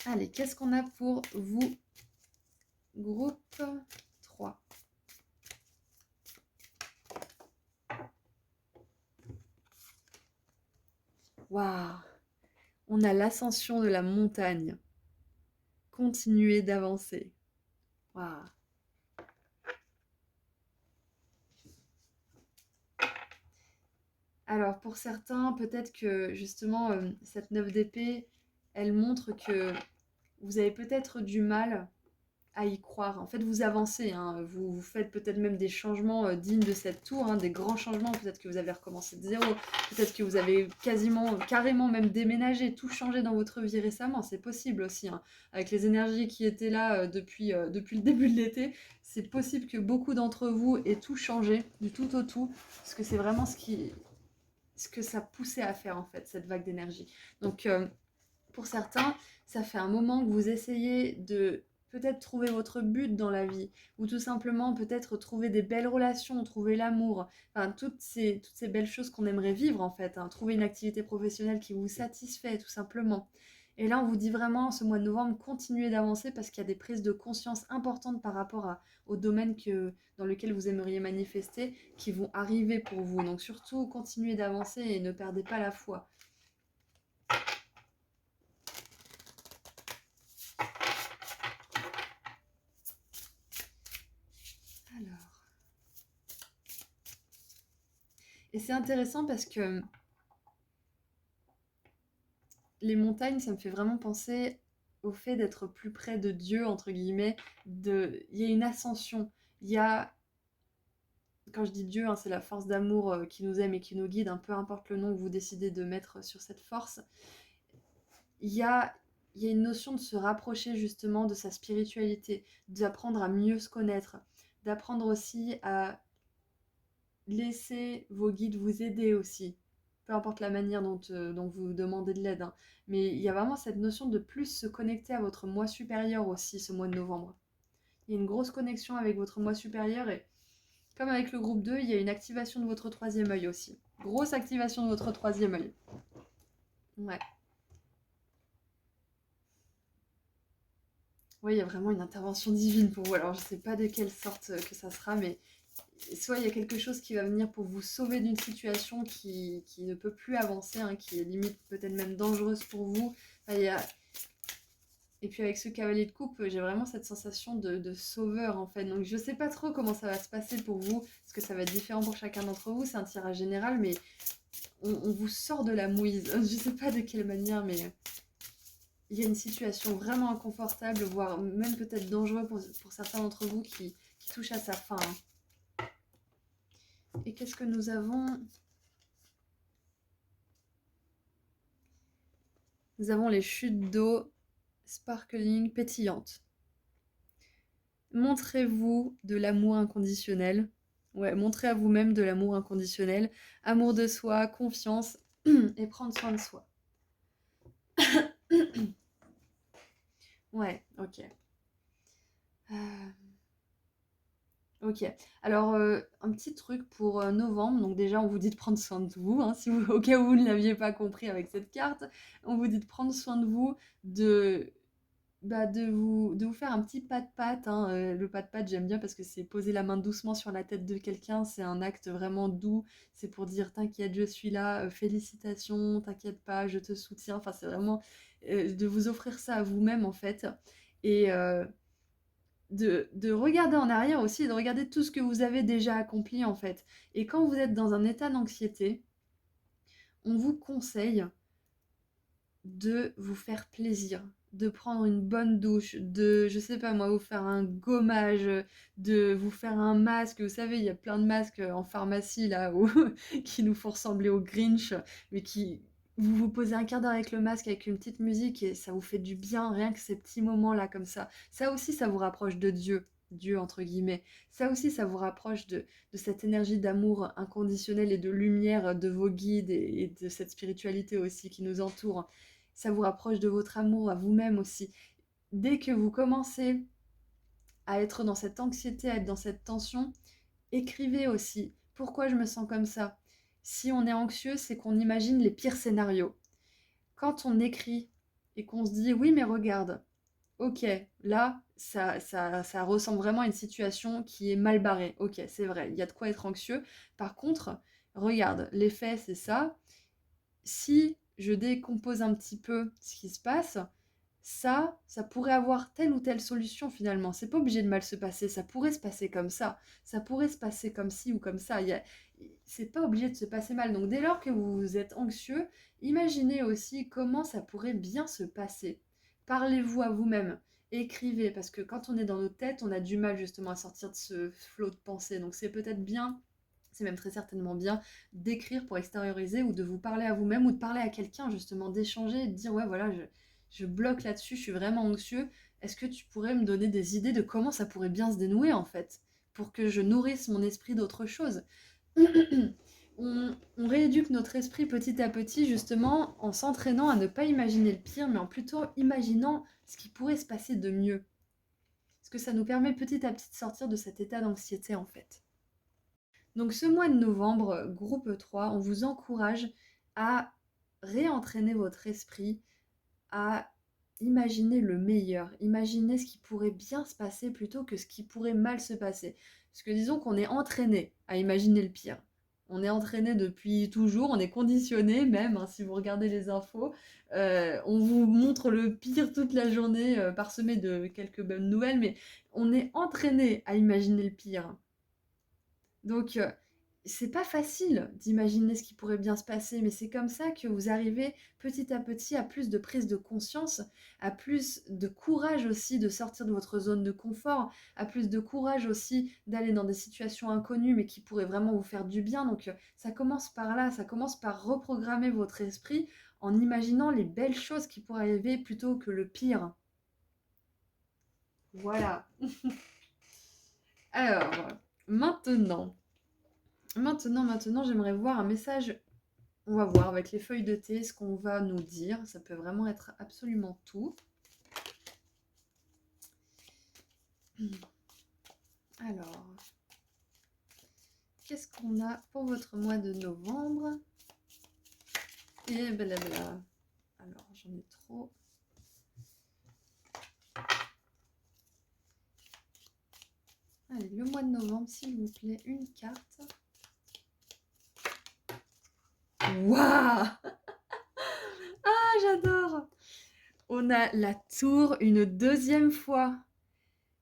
Allez, qu'est-ce qu'on a pour vous, groupe 3? Waouh! On a l'ascension de la montagne. Continuez d'avancer. Waouh! Alors pour certains, peut-être que justement cette 9 d'épée, elle montre que vous avez peut-être du mal à y croire. En fait, vous avancez, hein. Vous faites peut-être même des changements dignes de cette tour, hein, des grands changements. Peut-être que vous avez recommencé de zéro, peut-être que vous avez carrément même déménagé, tout changé dans votre vie récemment. C'est possible aussi, hein. Avec les énergies qui étaient là depuis le début de l'été, c'est possible que beaucoup d'entre vous aient tout changé, du tout au tout, parce que c'est vraiment ce que ça poussait à faire en fait, cette vague d'énergie. Donc pour certains, ça fait un moment que vous essayez de peut-être trouver votre but dans la vie, ou tout simplement peut-être trouver des belles relations, trouver l'amour, enfin toutes ces belles choses qu'on aimerait vivre en fait, hein. Trouver une activité professionnelle qui vous satisfait tout simplement. Et là on vous dit vraiment ce mois de novembre, continuez d'avancer parce qu'il y a des prises de conscience importantes par rapport au domaine dans lequel vous aimeriez manifester qui vont arriver pour vous. Donc surtout continuez d'avancer et ne perdez pas la foi. Alors. Et c'est intéressant parce que les montagnes, ça me fait vraiment penser au fait d'être plus près de Dieu, entre guillemets. Il y a une ascension. Il y a, quand je dis Dieu, hein, c'est la force d'amour qui nous aime et qui nous guide, hein, peu importe le nom que vous décidez de mettre sur cette force. Il y a, il y a une notion de se rapprocher justement de sa spiritualité, d'apprendre à mieux se connaître, d'apprendre aussi à laisser vos guides vous aider aussi, peu importe la manière dont vous demandez de l'aide, hein. Mais il y a vraiment cette notion de plus se connecter à votre moi supérieur aussi ce mois de novembre. Il y a une grosse connexion avec votre moi supérieur et Comme avec le groupe 2, il y a une activation de votre troisième œil aussi. Grosse activation de votre troisième œil. Ouais. Oui, il y a vraiment une intervention divine pour vous. Alors, je ne sais pas de quelle sorte que ça sera, mais soit il y a quelque chose qui va venir pour vous sauver d'une situation qui ne peut plus avancer, hein, qui est limite peut-être même dangereuse pour vous. Enfin, et puis avec ce cavalier de coupe, j'ai vraiment cette sensation de sauveur en fait. Donc je sais pas trop comment ça va se passer pour vous, parce que ça va être différent pour chacun d'entre vous. C'est un tirage général, mais on vous sort de la mouise. Je sais pas de quelle manière, mais il y a une situation vraiment inconfortable, voire même peut-être dangereuse pour certains d'entre vous qui touche à sa fin. Hein. Et qu'est-ce que nous avons? Nous avons les chutes d'eau sparkling pétillantes. Montrez-vous de l'amour inconditionnel. Ouais, montrez à vous-même de l'amour inconditionnel. Amour de soi, confiance et prendre soin de soi. Ouais, ok. Ok. Alors, un petit truc pour novembre. Donc déjà, on vous dit de prendre soin de vous, hein, si vous, au cas où vous ne l'aviez pas compris avec cette carte. On vous dit de prendre soin de vous, de vous faire un petit pas de patte. Hein. Le pas de patte, j'aime bien parce que c'est poser la main doucement sur la tête de quelqu'un. C'est un acte vraiment doux. C'est pour dire t'inquiète, je suis là, félicitations, t'inquiète pas, je te soutiens. Enfin, c'est vraiment de vous offrir ça à vous-même en fait. Et de regarder en arrière aussi et de regarder tout ce que vous avez déjà accompli en fait. Et quand vous êtes dans un état d'anxiété, on vous conseille de vous faire plaisir, de prendre une bonne douche, de, je sais pas moi, vous faire un gommage, de vous faire un masque. Vous savez, il y a plein de masques en pharmacie là où qui nous font ressembler au Grinch, mais qui vous vous posez un quart d'heure avec le masque, avec une petite musique et ça vous fait du bien, rien que ces petits moments là comme ça. Ça aussi, ça vous rapproche de Dieu. Dieu entre guillemets. Ça aussi, ça vous rapproche de cette énergie d'amour inconditionnel et de lumière de vos guides et de cette spiritualité aussi qui nous entoure. Ça vous rapproche de votre amour à vous-même aussi. Dès que vous commencez à être dans cette anxiété, à être dans cette tension, écrivez aussi. Pourquoi je me sens comme ça? Si on est anxieux, c'est qu'on imagine les pires scénarios. Quand on écrit et qu'on se dit oui mais regarde, ok, là ça ressemble vraiment à une situation qui est mal barrée. Ok, c'est vrai, il y a de quoi être anxieux. Par contre, regarde, les faits c'est ça. Si je décompose un petit peu ce qui se passe, ça pourrait avoir telle ou telle solution finalement. C'est pas obligé de mal se passer, ça pourrait se passer comme ça pourrait se passer comme ci ou comme ça. C'est pas obligé de se passer mal. Donc dès lors que vous êtes anxieux, imaginez aussi comment ça pourrait bien se passer. Parlez-vous à vous-même, écrivez, parce que quand on est dans nos têtes, on a du mal justement à sortir de ce flot de pensée. Donc c'est peut-être bien, c'est même très certainement bien d'écrire pour extérioriser ou de vous parler à vous-même ou de parler à quelqu'un justement, d'échanger et de dire ouais voilà, je bloque là-dessus, je suis vraiment anxieux. Est-ce que tu pourrais me donner des idées de comment ça pourrait bien se dénouer en fait, pour que je nourrisse mon esprit d'autre chose? On rééduque notre esprit petit à petit justement en s'entraînant à ne pas imaginer le pire, mais en plutôt imaginant ce qui pourrait se passer de mieux. Parce que ça nous permet petit à petit de sortir de cet état d'anxiété en fait. Donc ce mois de novembre, groupe 3, on vous encourage à réentraîner votre esprit, à imaginer le meilleur, imaginer ce qui pourrait bien se passer plutôt que ce qui pourrait mal se passer. Parce que disons qu'on est entraîné à imaginer le pire. On est entraîné depuis toujours, on est conditionné même, hein, si vous regardez les infos. On vous montre le pire toute la journée, parsemé de quelques bonnes nouvelles, mais on est entraîné à imaginer le pire. Donc, c'est pas facile d'imaginer ce qui pourrait bien se passer, mais c'est comme ça que vous arrivez petit à petit à plus de prise de conscience, à plus de courage aussi de sortir de votre zone de confort, à plus de courage aussi d'aller dans des situations inconnues mais qui pourraient vraiment vous faire du bien. Donc, ça commence par là, ça commence par reprogrammer votre esprit en imaginant les belles choses qui pourraient arriver plutôt que le pire. Voilà. Alors, maintenant. Maintenant, j'aimerais voir un message. On va voir avec les feuilles de thé ce qu'on va nous dire. Ça peut vraiment être absolument tout. Alors, Qu'est-ce qu'on a pour votre mois de novembre? Et blabla. Alors, j'en ai trop. Allez, le mois de novembre, s'il vous plaît, une carte. Waouh! Ah, j'adore! On a la tour une deuxième fois.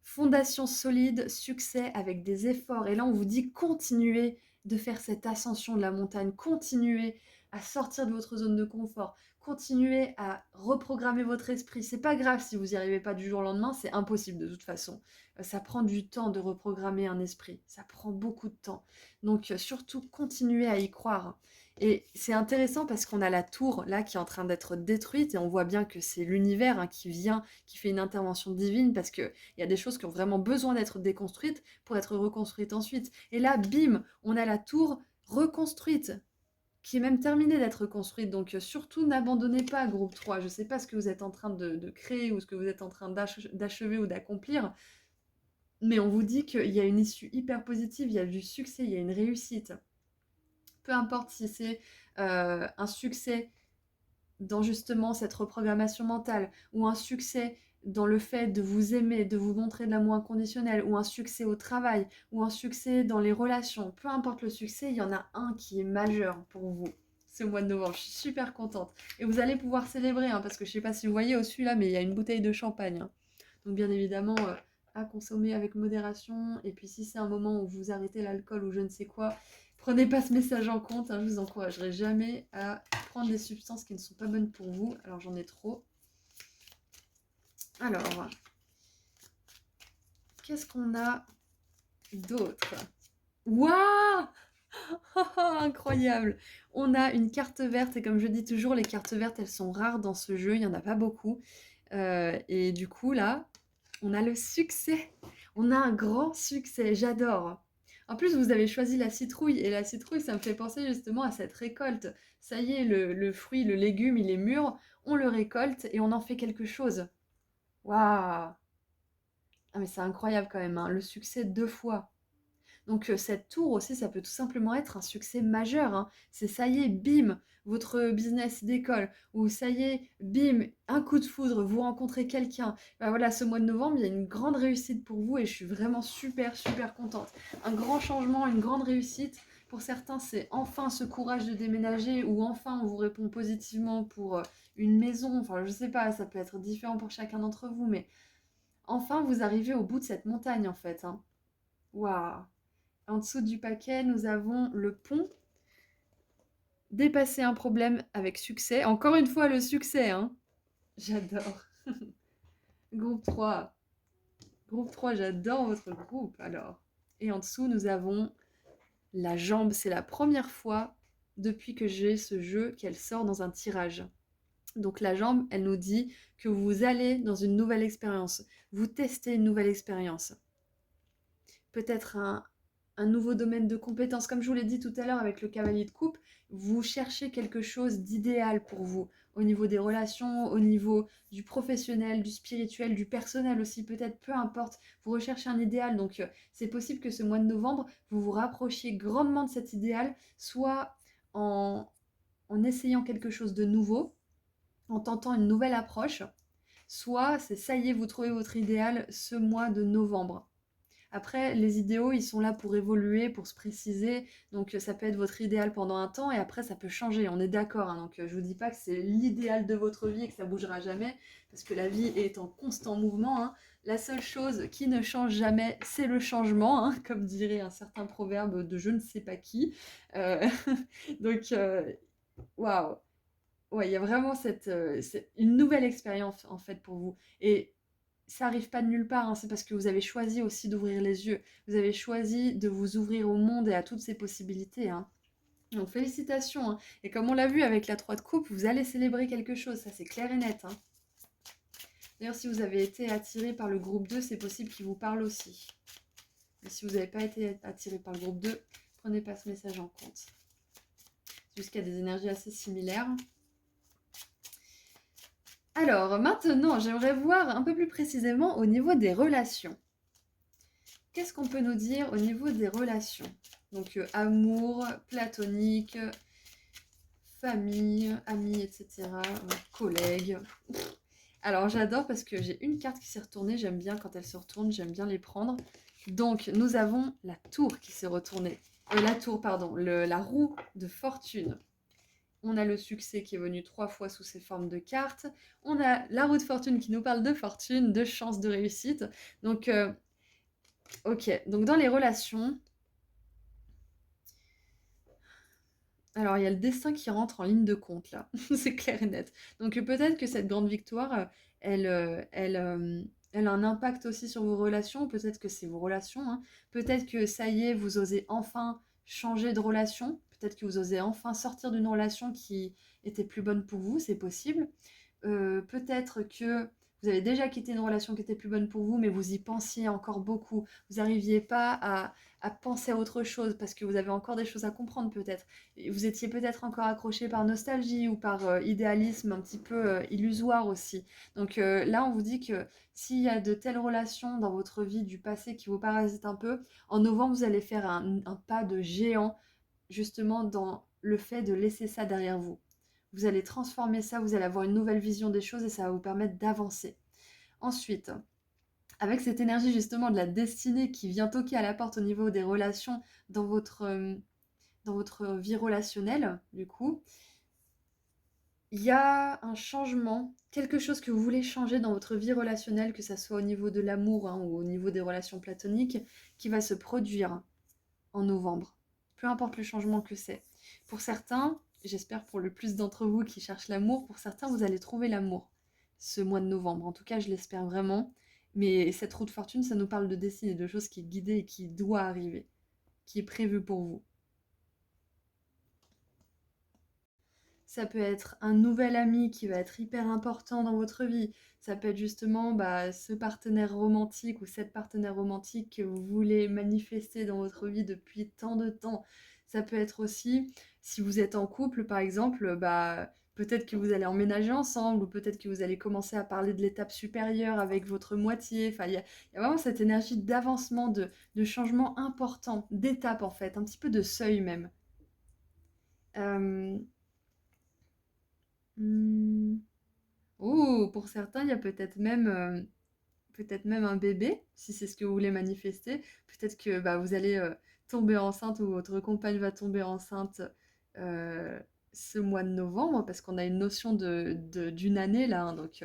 Fondation solide, succès avec des efforts. Et là, on vous dit continuez de faire cette ascension de la montagne, continuez à sortir de votre zone de confort, continuez à reprogrammer votre esprit. C'est pas grave si vous n'y arrivez pas du jour au lendemain, c'est impossible de toute façon. Ça prend du temps de reprogrammer un esprit, ça prend beaucoup de temps. Donc surtout, continuez à y croire. Et c'est intéressant parce qu'on a la tour là qui est en train d'être détruite et on voit bien que c'est l'univers qui vient, qui fait une intervention divine parce qu'il y a des choses qui ont vraiment besoin d'être déconstruites pour être reconstruites ensuite. Et là, bim, on a la tour reconstruite qui est même terminée d'être reconstruite. Donc surtout, n'abandonnez pas groupe 3. Je ne sais pas ce que vous êtes en train de créer ou ce que vous êtes en train d'achever ou d'accomplir, mais on vous dit qu'il y a une issue hyper positive, il y a du succès, il y a une réussite. Peu importe si c'est un succès dans justement cette reprogrammation mentale, ou un succès dans le fait de vous aimer, de vous montrer de l'amour inconditionnel, ou un succès au travail, ou un succès dans les relations, peu importe le succès, il y en a un qui est majeur pour vous ce mois de novembre. Je suis super contente. Et vous allez pouvoir célébrer, parce que je ne sais pas si vous voyez au-dessus là, mais il y a une bouteille de champagne. Donc bien évidemment, à consommer avec modération. Et puis si c'est un moment où vous arrêtez l'alcool ou je ne sais quoi, prenez pas ce message en compte. Je vous encouragerai jamais à prendre des substances qui ne sont pas bonnes pour vous. Alors j'en ai trop. Alors, qu'est-ce qu'on a d'autre? Waouh! Incroyable! On a une carte verte et comme je dis toujours, les cartes vertes, elles sont rares dans ce jeu, il n'y en a pas beaucoup. Et du coup, là, on a le succès. On a un grand succès, j'adore. En plus, vous avez choisi la citrouille. Et la citrouille, ça me fait penser justement à cette récolte. Ça y est, le fruit, le légume, il est mûr. On le récolte et on en fait quelque chose. Waouh! Ah mais c'est incroyable quand même, le succès 2 fois. Donc cette tour aussi, ça peut tout simplement être un succès majeur. C'est ça y est, bim, votre business décolle. Ou ça y est, bim, un coup de foudre, vous rencontrez quelqu'un. Bah voilà, ce mois de novembre, il y a une grande réussite pour vous et je suis vraiment super, super contente. Un grand changement, une grande réussite. Pour certains, c'est enfin ce courage de déménager ou enfin on vous répond positivement pour une maison. Enfin, je sais pas, ça peut être différent pour chacun d'entre vous, mais enfin vous arrivez au bout de cette montagne en fait. Waouh! En dessous du paquet, nous avons le pont. Dépasser un problème avec succès. Encore une fois, le succès, J'adore. Groupe 3. Groupe 3, j'adore votre groupe, alors. Et en dessous, nous avons la jambe. C'est la première fois depuis que j'ai ce jeu qu'elle sort dans un tirage. Donc la jambe, elle nous dit que vous allez dans une nouvelle expérience. Vous testez une nouvelle expérience. Peut-être un nouveau domaine de compétences. Comme je vous l'ai dit tout à l'heure avec le cavalier de coupe, vous cherchez quelque chose d'idéal pour vous, au niveau des relations, au niveau du professionnel, du spirituel, du personnel aussi, peut-être, peu importe, vous recherchez un idéal. Donc c'est possible que ce mois de novembre, vous vous rapprochiez grandement de cet idéal, soit en essayant quelque chose de nouveau, en tentant une nouvelle approche, soit c'est ça y est, vous trouvez votre idéal ce mois de novembre. Après, les idéaux, ils sont là pour évoluer, pour se préciser. Donc, ça peut être votre idéal pendant un temps et après, ça peut changer. On est d'accord. Donc, je vous dis pas que c'est l'idéal de votre vie et que ça bougera jamais parce que la vie est en constant mouvement. La seule chose qui ne change jamais, c'est le changement, comme dirait un certain proverbe de je ne sais pas qui. Euh, Donc, waouh! Ouais, il y a vraiment c'est une nouvelle expérience en fait pour vous. Et ça arrive pas de nulle part, c'est parce que vous avez choisi aussi d'ouvrir les yeux. Vous avez choisi de vous ouvrir au monde et à toutes ces possibilités. Donc félicitations. Et comme on l'a vu avec la 3 de coupe, vous allez célébrer quelque chose, ça c'est clair et net. D'ailleurs, si vous avez été attiré par le groupe 2, c'est possible qu'il vous parle aussi. Mais si vous n'avez pas été attiré par le groupe 2, prenez pas ce message en compte. Jusqu'à des énergies assez similaires. Alors, maintenant, j'aimerais voir un peu plus précisément au niveau des relations. Qu'est-ce qu'on peut nous dire au niveau des relations? Donc amour, platonique, famille, amis, etc., collègues. Alors j'adore parce que j'ai une carte qui s'est retournée, j'aime bien quand elle se retourne, j'aime bien les prendre. Donc nous avons la tour qui s'est retournée. La tour, pardon, la roue de fortune. On a le succès qui est venu 3 fois sous ses formes de cartes. On a la roue de fortune qui nous parle de fortune, de chance, de réussite. Donc, ok. Donc dans les relations, alors il y a le destin qui rentre en ligne de compte là. C'est clair et net. Donc peut-être que cette grande victoire, elle a un impact aussi sur vos relations. Peut-être que c'est vos relations, hein. Peut-être que ça y est, vous osez enfin changer de relation. Peut-être que vous osez enfin sortir d'une relation qui était plus bonne pour vous. C'est possible. Peut-être que vous avez déjà quitté une relation qui était plus bonne pour vous, mais vous y pensiez encore beaucoup. Vous n'arriviez pas à penser à autre chose parce que vous avez encore des choses à comprendre peut-être. Et vous étiez peut-être encore accroché par nostalgie ou par idéalisme un petit peu illusoire aussi. Donc là, on vous dit que s'il y a de telles relations dans votre vie du passé qui vous parasitent un peu, en novembre, vous allez faire un pas de géant justement dans le fait de laisser ça derrière vous. Vous allez transformer ça, vous allez avoir une nouvelle vision des choses et ça va vous permettre d'avancer. Ensuite, avec cette énergie justement de la destinée qui vient toquer à la porte au niveau des relations dans votre vie relationnelle, du coup, il y a un changement, quelque chose que vous voulez changer dans votre vie relationnelle, que ça soit au niveau de l'amour hein, ou au niveau des relations platoniques, qui va se produire en novembre. Peu importe le changement que c'est. Pour certains, j'espère pour le plus d'entre vous qui cherchent l'amour, pour certains, vous allez trouver l'amour ce mois de novembre. En tout cas, je l'espère vraiment. Mais cette roue de fortune, ça nous parle de destinée, de choses qui est guidée et qui doit arriver, qui est prévu pour vous. Ça peut être un nouvel ami qui va être hyper important dans votre vie. Ça peut être justement ce partenaire romantique ou cette partenaire romantique que vous voulez manifester dans votre vie depuis tant de temps. Ça peut être aussi, si vous êtes en couple par exemple, peut-être que vous allez emménager ensemble ou peut-être que vous allez commencer à parler de l'étape supérieure avec votre moitié. Enfin, il y a vraiment cette énergie d'avancement, de changement important, d'étape en fait, un petit peu de seuil même. Euh, hmm. Oh, pour certains, il y a peut-être même un bébé, si c'est ce que vous voulez manifester. Peut-être que vous allez tomber enceinte ou votre compagne va tomber enceinte euh, ce mois de novembre, parce qu'on a une notion d'une année là, hein. Donc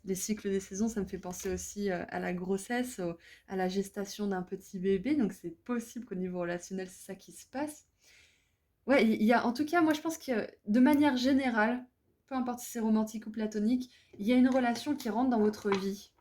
les cycles des saisons, ça me fait penser aussi à la grossesse, à la gestation d'un petit bébé. Donc c'est possible qu'au niveau relationnel, c'est ça qui se passe. Ouais, il y a, en tout cas, moi je pense que de manière générale, peu importe si c'est romantique ou platonique, il y a une relation qui rentre dans votre vie,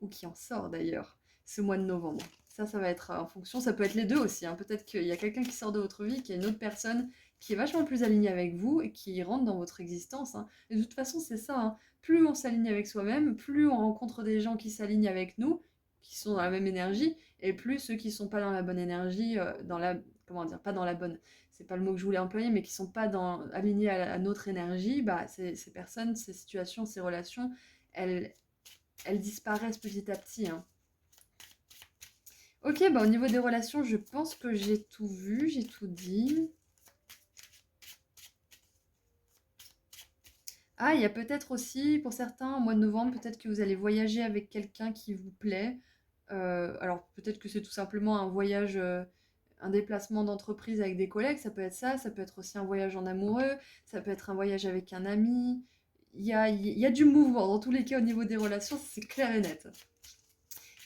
ou qui en sort d'ailleurs, ce mois de novembre. Ça va être en fonction, ça peut être les deux aussi, hein. Peut-être qu'il y a quelqu'un qui sort de votre vie, qu'il y a une autre personne qui est vachement plus alignée avec vous et qui rentre dans votre existence, hein. Et de toute façon, c'est ça, hein. Plus on s'aligne avec soi-même, plus on rencontre des gens qui s'alignent avec nous, qui sont dans la même énergie, et plus ceux qui sont pas dans la bonne énergie, comment dire, pas dans la bonne, c'est pas le mot que je voulais employer, mais qui sont pas alignés à notre énergie, ces personnes, ces situations, ces relations, elles, elles disparaissent petit à petit, hein. Ok, au niveau des relations, je pense que j'ai tout vu, j'ai tout dit. Ah, il y a peut-être aussi, pour certains, au mois de novembre, peut-être que vous allez voyager avec quelqu'un qui vous plaît. Alors, peut-être que c'est tout simplement un voyage, un déplacement d'entreprise avec des collègues, ça peut être aussi un voyage en amoureux, ça peut être un voyage avec un ami. Il y a du mouvement, dans tous les cas, au niveau des relations, c'est clair et net.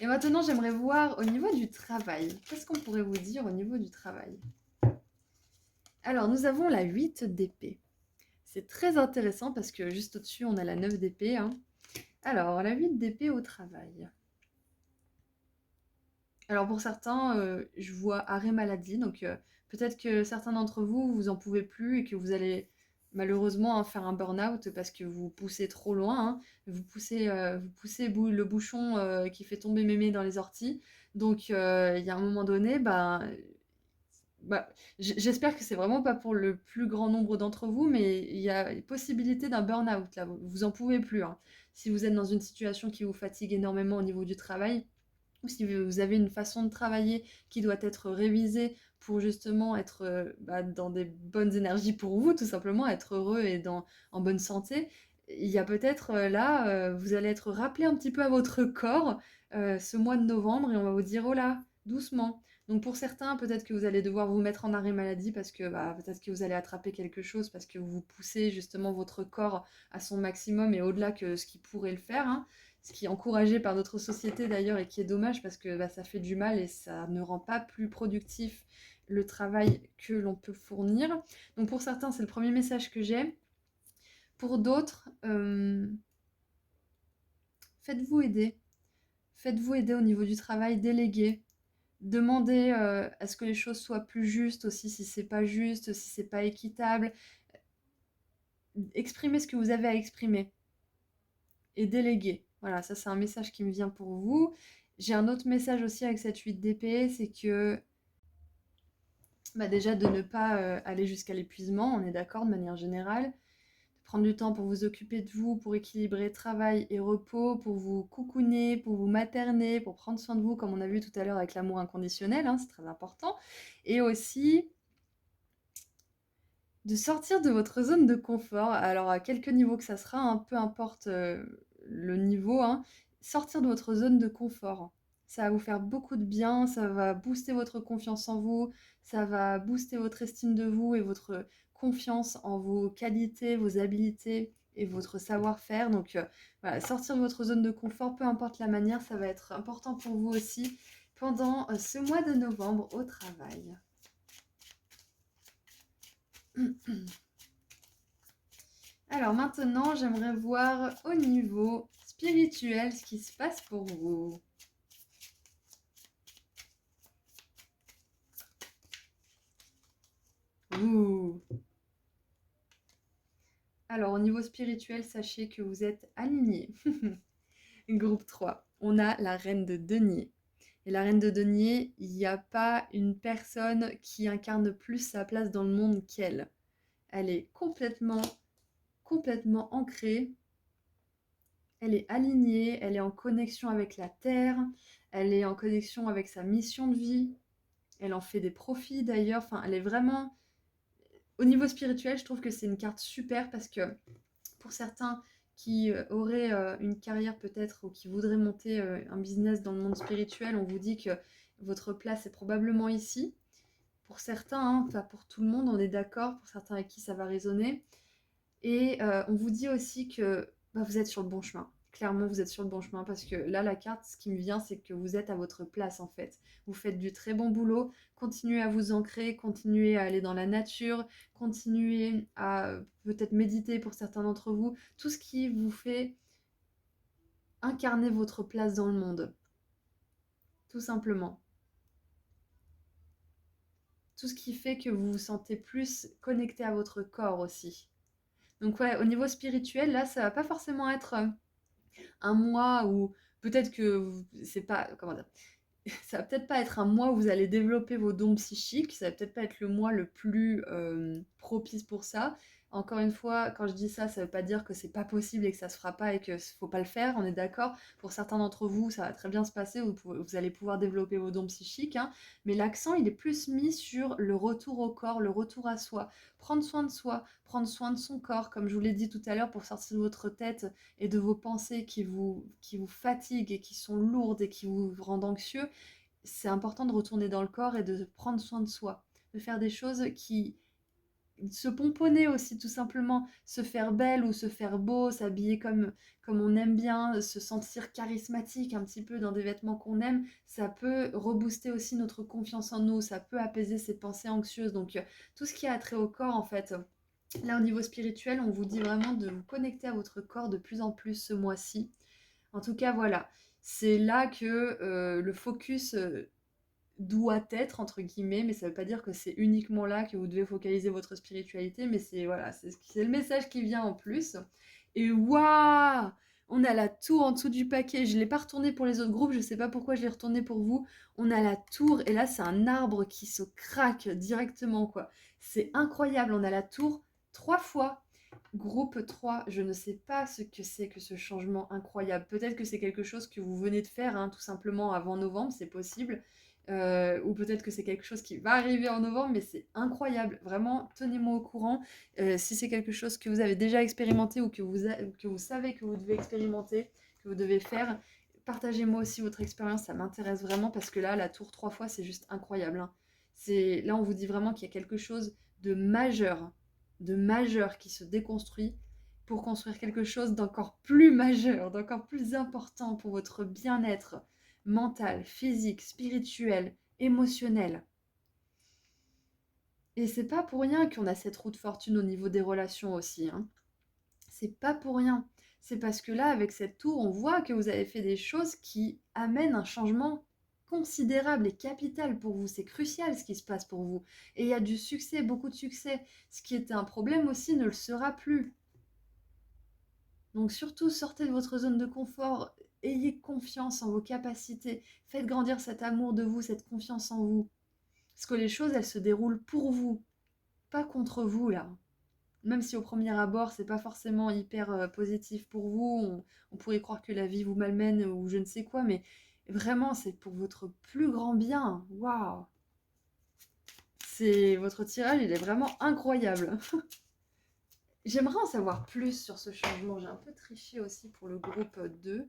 Et maintenant, j'aimerais voir au niveau du travail. Qu'est-ce qu'on pourrait vous dire au niveau du travail? Alors, nous avons la 8 d'épée. C'est très intéressant parce que juste au-dessus, on a la 9 d'épée, hein. Alors, la 8 d'épée au travail. Alors, pour certains, je vois arrêt maladie. Donc, peut-être que certains d'entre vous, vous en pouvez plus et que vous allez malheureusement faire un burn-out parce que vous poussez trop loin, hein. Vous poussez le bouchon qui fait tomber mémé dans les orties. Donc, il y a un moment donné, j'espère que c'est vraiment pas pour le plus grand nombre d'entre vous, mais il y a possibilité d'un burn-out là. Vous en pouvez plus, hein. Si vous êtes dans une situation qui vous fatigue énormément au niveau du travail, ou si vous avez une façon de travailler qui doit être révisée pour justement être dans des bonnes énergies pour vous, tout simplement, être heureux et en bonne santé, il y a peut-être vous allez être rappelé un petit peu à votre corps ce mois de novembre et on va vous dire, oh là, doucement. Donc pour certains, peut-être que vous allez devoir vous mettre en arrêt maladie parce que peut-être que vous allez attraper quelque chose parce que vous poussez justement votre corps à son maximum et au-delà que ce qui pourrait le faire, hein. Ce qui est encouragé par notre société d'ailleurs et qui est dommage parce que ça fait du mal et ça ne rend pas plus productif le travail que l'on peut fournir. Donc pour certains, c'est le premier message que j'ai. Pour d'autres, faites-vous aider. Faites-vous aider au niveau du travail, déléguez. Demandez à ce que les choses soient plus justes aussi, si c'est pas juste, si c'est pas équitable. Exprimez ce que vous avez à exprimer et déléguez. Voilà, ça c'est un message qui me vient pour vous. J'ai un autre message aussi avec cette 8 d'épée, c'est que déjà de ne pas aller jusqu'à l'épuisement, on est d'accord de manière générale. De prendre du temps pour vous occuper de vous, pour équilibrer travail et repos, pour vous coucouner, pour vous materner, pour prendre soin de vous, comme on a vu tout à l'heure avec l'amour inconditionnel, hein, c'est très important. Et aussi de sortir de votre zone de confort. Alors à quelque niveau que ça sera, hein, peu importe le niveau, hein, sortir de votre zone de confort. Ça va vous faire beaucoup de bien, ça va booster votre confiance en vous, ça va booster votre estime de vous et votre confiance en vos qualités, vos habilités et votre savoir-faire. Donc voilà, sortir de votre zone de confort, peu importe la manière, ça va être important pour vous aussi pendant ce mois de novembre au travail. Alors maintenant, j'aimerais voir au niveau spirituel ce qui se passe pour vous. Ouh. Alors au niveau spirituel, sachez que vous êtes alignés. Groupe 3, on a la reine de denier. Et la reine de denier, il n'y a pas une personne qui incarne plus sa place dans le monde qu'elle. Elle est complètement ancrée. Elle est alignée, elle est en connexion avec la terre, elle est en connexion avec sa mission de vie, elle en fait des profits d'ailleurs, enfin elle est vraiment... Au niveau spirituel, je trouve que c'est une carte super parce que pour certains qui auraient une carrière peut-être ou qui voudraient monter un business dans le monde spirituel, on vous dit que votre place est probablement ici. Pour certains, hein, enfin pour tout le monde, on est d'accord, pour certains avec qui ça va résonner. Et on vous dit aussi que vous êtes sur le bon chemin. Clairement, vous êtes sur le bon chemin parce que là, la carte, ce qui me vient, c'est que vous êtes à votre place en fait. Vous faites du très bon boulot, continuez à vous ancrer, continuez à aller dans la nature, continuez à peut-être méditer pour certains d'entre vous. Tout ce qui vous fait incarner votre place dans le monde. Tout simplement. Tout ce qui fait que vous vous sentez plus connecté à votre corps aussi. Donc ouais, au niveau spirituel, là, ça va pas forcément être un mois où peut-être que c'est pas, comment dire, ça va peut-être pas être un mois où vous allez développer vos dons psychiques, ça va peut-être pas être le mois le plus propice pour ça. Encore une fois, quand je dis ça, ça veut pas dire que c'est pas possible et que ça se fera pas et que faut pas le faire, on est d'accord. Pour certains d'entre vous, ça va très bien se passer, vous allez pouvoir développer vos dons psychiques, hein, mais l'accent, il est plus mis sur le retour au corps, le retour à soi, prendre soin de soi, prendre soin de son corps, comme je vous l'ai dit tout à l'heure, pour sortir de votre tête et de vos pensées qui vous fatiguent et qui sont lourdes et qui vous rendent anxieux. C'est important de retourner dans le corps et de prendre soin de soi, de faire des choses qui... Se pomponner aussi, tout simplement, se faire belle ou se faire beau, s'habiller comme on aime bien, se sentir charismatique un petit peu dans des vêtements qu'on aime, ça peut rebooster aussi notre confiance en nous, ça peut apaiser ces pensées anxieuses. Donc tout ce qui a trait au corps, en fait, là au niveau spirituel, on vous dit vraiment de vous connecter à votre corps de plus en plus ce mois-ci. En tout cas, voilà, c'est là que le focus doit être, entre guillemets, mais ça veut pas dire que c'est uniquement là que vous devez focaliser votre spiritualité, mais c'est voilà, c'est le message qui vient en plus. Et waouh, on a la tour en dessous du paquet. Je l'ai pas retourné pour les autres groupes, je sais pas pourquoi je l'ai retourné pour vous. On a la tour et là c'est un arbre qui se craque directement quoi. C'est incroyable, on a la tour 3 fois. Groupe 3, je ne sais pas ce que c'est que ce changement incroyable. Peut-être que c'est quelque chose que vous venez de faire, hein, tout simplement avant novembre, c'est possible. Ou peut-être que c'est quelque chose qui va arriver en novembre, mais c'est incroyable. Vraiment, tenez-moi au courant. Si c'est quelque chose que vous avez déjà expérimenté ou que vous savez que vous devez expérimenter, que vous devez faire, partagez-moi aussi votre expérience, ça m'intéresse vraiment parce que là, la tour 3 fois, c'est juste incroyable, hein. Là, on vous dit vraiment qu'il y a quelque chose de majeur qui se déconstruit pour construire quelque chose d'encore plus majeur, d'encore plus important pour votre bien-être mental, physique, spirituel, émotionnel. Et c'est pas pour rien qu'on a cette roue de fortune au niveau des relations aussi, hein. C'est pas pour rien. C'est parce que là, avec cette tour, on voit que vous avez fait des choses qui amènent un changement considérable et capital pour vous. C'est crucial ce qui se passe pour vous. Et il y a du succès, beaucoup de succès. Ce qui était un problème aussi ne le sera plus. Donc surtout, sortez de votre zone de confort, ayez confiance en vos capacités, faites grandir cet amour de vous, cette confiance en vous. Parce que les choses, elles se déroulent pour vous, pas contre vous là. Même si au premier abord, c'est pas forcément hyper positif pour vous, on pourrait croire que la vie vous malmène ou je ne sais quoi, mais vraiment, c'est pour votre plus grand bien. Waouh! Votre tirage, il est vraiment incroyable. J'aimerais en savoir plus sur ce changement. J'ai un peu triché aussi pour le groupe 2.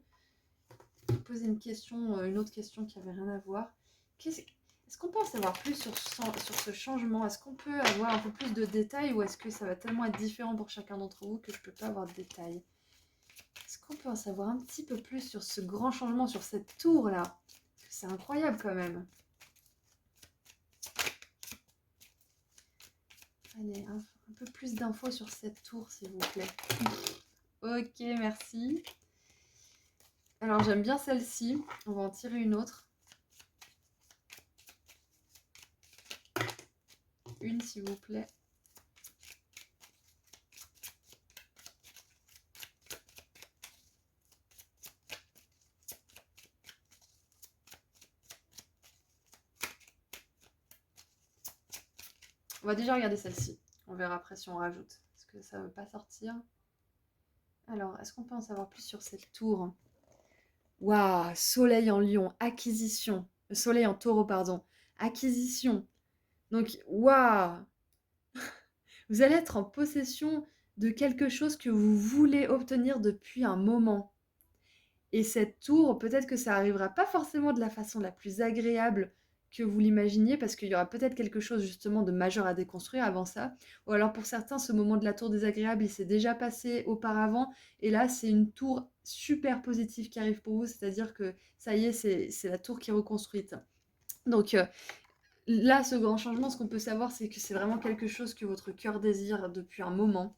Poser une autre question qui n'avait rien à voir. Est-ce qu'on peut en savoir plus sur ce changement? Est-ce qu'on peut avoir un peu plus de détails ou est-ce que ça va tellement être différent pour chacun d'entre vous que je ne peux pas avoir de détails? Est-ce qu'on peut en savoir un petit peu plus sur ce grand changement, sur cette tour-là? Parce que c'est incroyable quand même. Allez, un peu plus d'infos sur cette tour, s'il vous plaît. Ok, merci. Alors, j'aime bien celle-ci. On va en tirer une autre. Une, s'il vous plaît. On va déjà regarder celle-ci. On verra après si on rajoute. Parce que ça ne veut pas sortir. Alors, est-ce qu'on peut en savoir plus sur cette tour? Waouh, soleil en lion, acquisition. Soleil en taureau, pardon. Acquisition. Donc, waouh, vous allez être en possession de quelque chose que vous voulez obtenir depuis un moment. Et cette tour, peut-être que ça arrivera pas forcément de la façon la plus agréable que vous l'imaginiez, parce qu'il y aura peut-être quelque chose justement de majeur à déconstruire avant ça. Ou alors pour certains, ce moment de la tour désagréable, il s'est déjà passé auparavant, et là c'est une tour super positive qui arrive pour vous, c'est-à-dire que ça y est, c'est la tour qui est reconstruite. Donc là, ce grand changement, ce qu'on peut savoir, c'est que c'est vraiment quelque chose que votre cœur désire depuis un moment.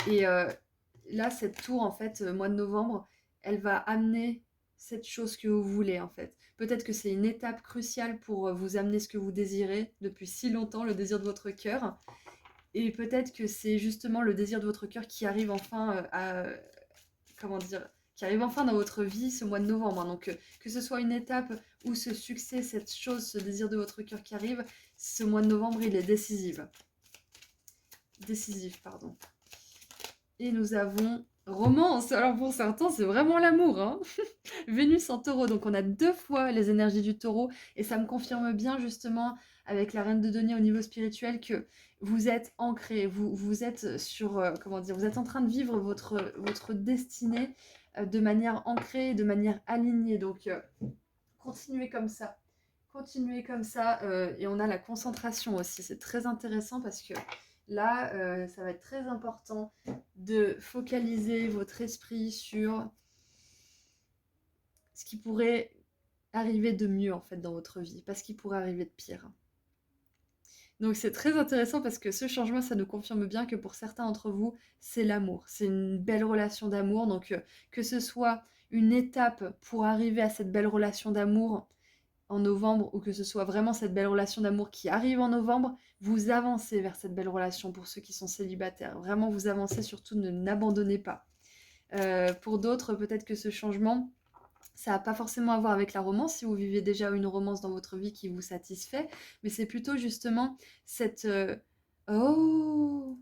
Et là, cette tour, en fait, mois de novembre, elle va amener cette chose que vous voulez, en fait. Peut-être que c'est une étape cruciale pour vous amener ce que vous désirez depuis si longtemps, le désir de votre cœur. Et peut-être que c'est justement le désir de votre cœur qui arrive enfin comment dire, qui arrive enfin dans votre vie ce mois de novembre, hein. Donc que ce soit une étape ou ce succès, cette chose, ce désir de votre cœur qui arrive, ce mois de novembre, il est décisif. Décisif, pardon. Et nous avons romance. Alors pour certains, c'est vraiment l'amour, hein. Vénus en taureau. Donc on a 2 fois les énergies du taureau. Et ça me confirme bien justement avec la reine de denier au niveau spirituel que vous êtes ancré. Vous êtes sur, comment dire, vous êtes en train de vivre votre destinée de manière ancrée, de manière alignée. Donc continuez comme ça. Continuez comme ça. Et on a la concentration aussi. C'est très intéressant parce que là, ça va être très important de focaliser votre esprit sur ce qui pourrait arriver de mieux en fait dans votre vie, pas ce qui pourrait arriver de pire. Donc c'est très intéressant parce que ce changement, ça nous confirme bien que pour certains d'entre vous, c'est l'amour. C'est une belle relation d'amour. Donc que ce soit une étape pour arriver à cette belle relation d'amour en novembre ou que ce soit vraiment cette belle relation d'amour qui arrive en novembre, vous avancez vers cette belle relation pour ceux qui sont célibataires. Vraiment, vous avancez, surtout n'abandonnez pas. Pour d'autres, peut-être que ce changement, ça n'a pas forcément à voir avec la romance, si vous vivez déjà une romance dans votre vie qui vous satisfait, mais c'est plutôt justement cette... Oh!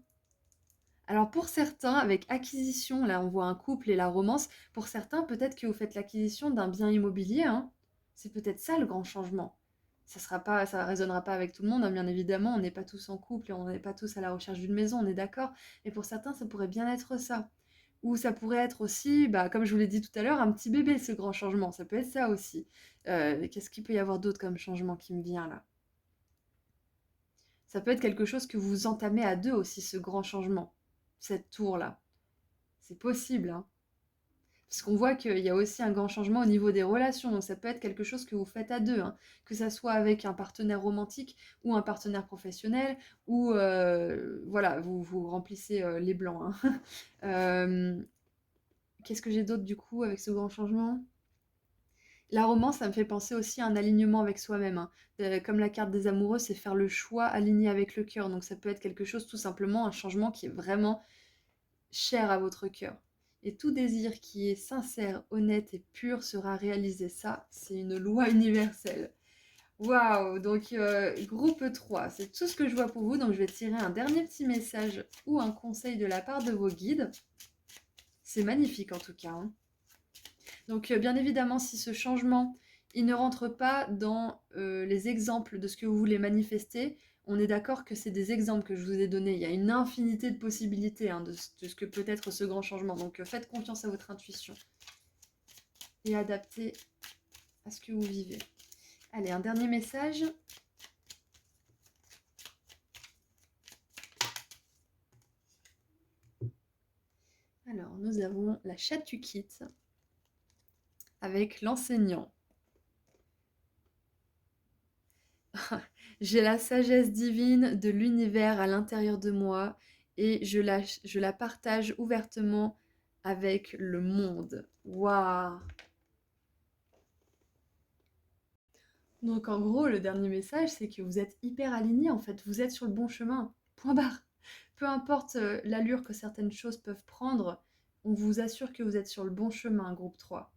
Alors pour certains, avec acquisition, là on voit un couple et la romance, pour certains peut-être que vous faites l'acquisition d'un bien immobilier, hein. C'est peut-être ça le grand changement. Ça résonnera pas avec tout le monde, hein, bien évidemment, on n'est pas tous en couple et on n'est pas tous à la recherche d'une maison, on est d'accord. Et pour certains, ça pourrait bien être ça. Ou ça pourrait être aussi, bah, comme je vous l'ai dit tout à l'heure, un petit bébé, ce grand changement. Ça peut être ça aussi. Qu'est-ce qu'il peut y avoir d'autre comme changement qui me vient là? Ça peut être quelque chose que vous entamez à deux aussi, ce grand changement, cette tour-là. C'est possible, hein. Parce qu'on voit qu'il y a aussi un grand changement au niveau des relations, donc ça peut être quelque chose que vous faites à deux, hein. Que ça soit avec un partenaire romantique ou un partenaire professionnel, ou voilà, vous remplissez les blancs, hein. Euh, Qu'est-ce que j'ai d'autre du coup avec ce grand changement? La romance, ça me fait penser aussi à un alignement avec soi-même, hein. Comme la carte des amoureux, c'est faire le choix aligné avec le cœur. Donc ça peut être quelque chose, tout simplement, un changement qui est vraiment cher à votre cœur. Et tout désir qui est sincère, honnête et pur sera réalisé. Ça, c'est une loi universelle. Waouh! Donc, groupe 3, c'est tout ce que je vois pour vous. Donc, je vais tirer un dernier petit message ou un conseil de la part de vos guides. C'est magnifique en tout cas, hein. Donc, bien évidemment, si ce changement, il ne rentre pas dans les exemples de ce que vous voulez manifester, on est d'accord que c'est des exemples que je vous ai donnés. Il y a une infinité de possibilités, hein, de ce que peut être ce grand changement. Donc, faites confiance à votre intuition et adaptez à ce que vous vivez. Allez, un dernier message. Alors, nous avons la chatukite avec l'enseignant. J'ai la sagesse divine de l'univers à l'intérieur de moi et je la partage ouvertement avec le monde. Waouh! Donc en gros, le dernier message, c'est que vous êtes hyper aligné en fait, vous êtes sur le bon chemin. Point barre. Peu importe l'allure que certaines choses peuvent prendre, on vous assure que vous êtes sur le bon chemin, groupe 3.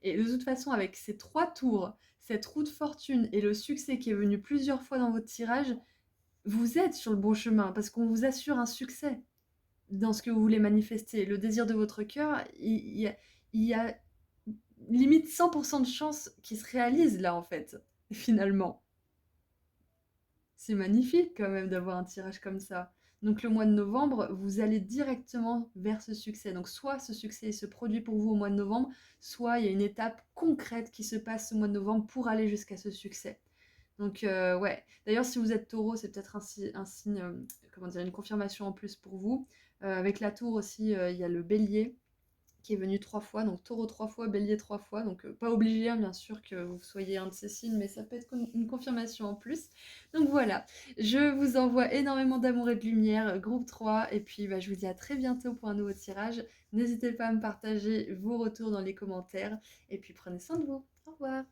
Et de toute façon, avec ces 3 tours, cette roue de fortune et le succès qui est venu plusieurs fois dans votre tirage, vous êtes sur le bon chemin parce qu'on vous assure un succès dans ce que vous voulez manifester. Le désir de votre cœur, il y a limite 100% de chances qu'il se réalise là en fait, finalement. C'est magnifique quand même d'avoir un tirage comme ça. Donc le mois de novembre, vous allez directement vers ce succès. Donc soit ce succès se produit pour vous au mois de novembre, soit il y a une étape concrète qui se passe au mois de novembre pour aller jusqu'à ce succès. Donc ouais, d'ailleurs si vous êtes taureau, c'est peut-être un signe, comment dire, une confirmation en plus pour vous. Avec la tour aussi, il y a le bélier qui est venu 3 fois, donc taureau 3 fois, bélier 3 fois, donc pas obligé hein, bien sûr que vous soyez un de ces signes, mais ça peut être une confirmation en plus. Donc voilà, je vous envoie énormément d'amour et de lumière, groupe 3, et puis bah, je vous dis à très bientôt pour un nouveau tirage. N'hésitez pas à me partager vos retours dans les commentaires, et puis prenez soin de vous. Au revoir.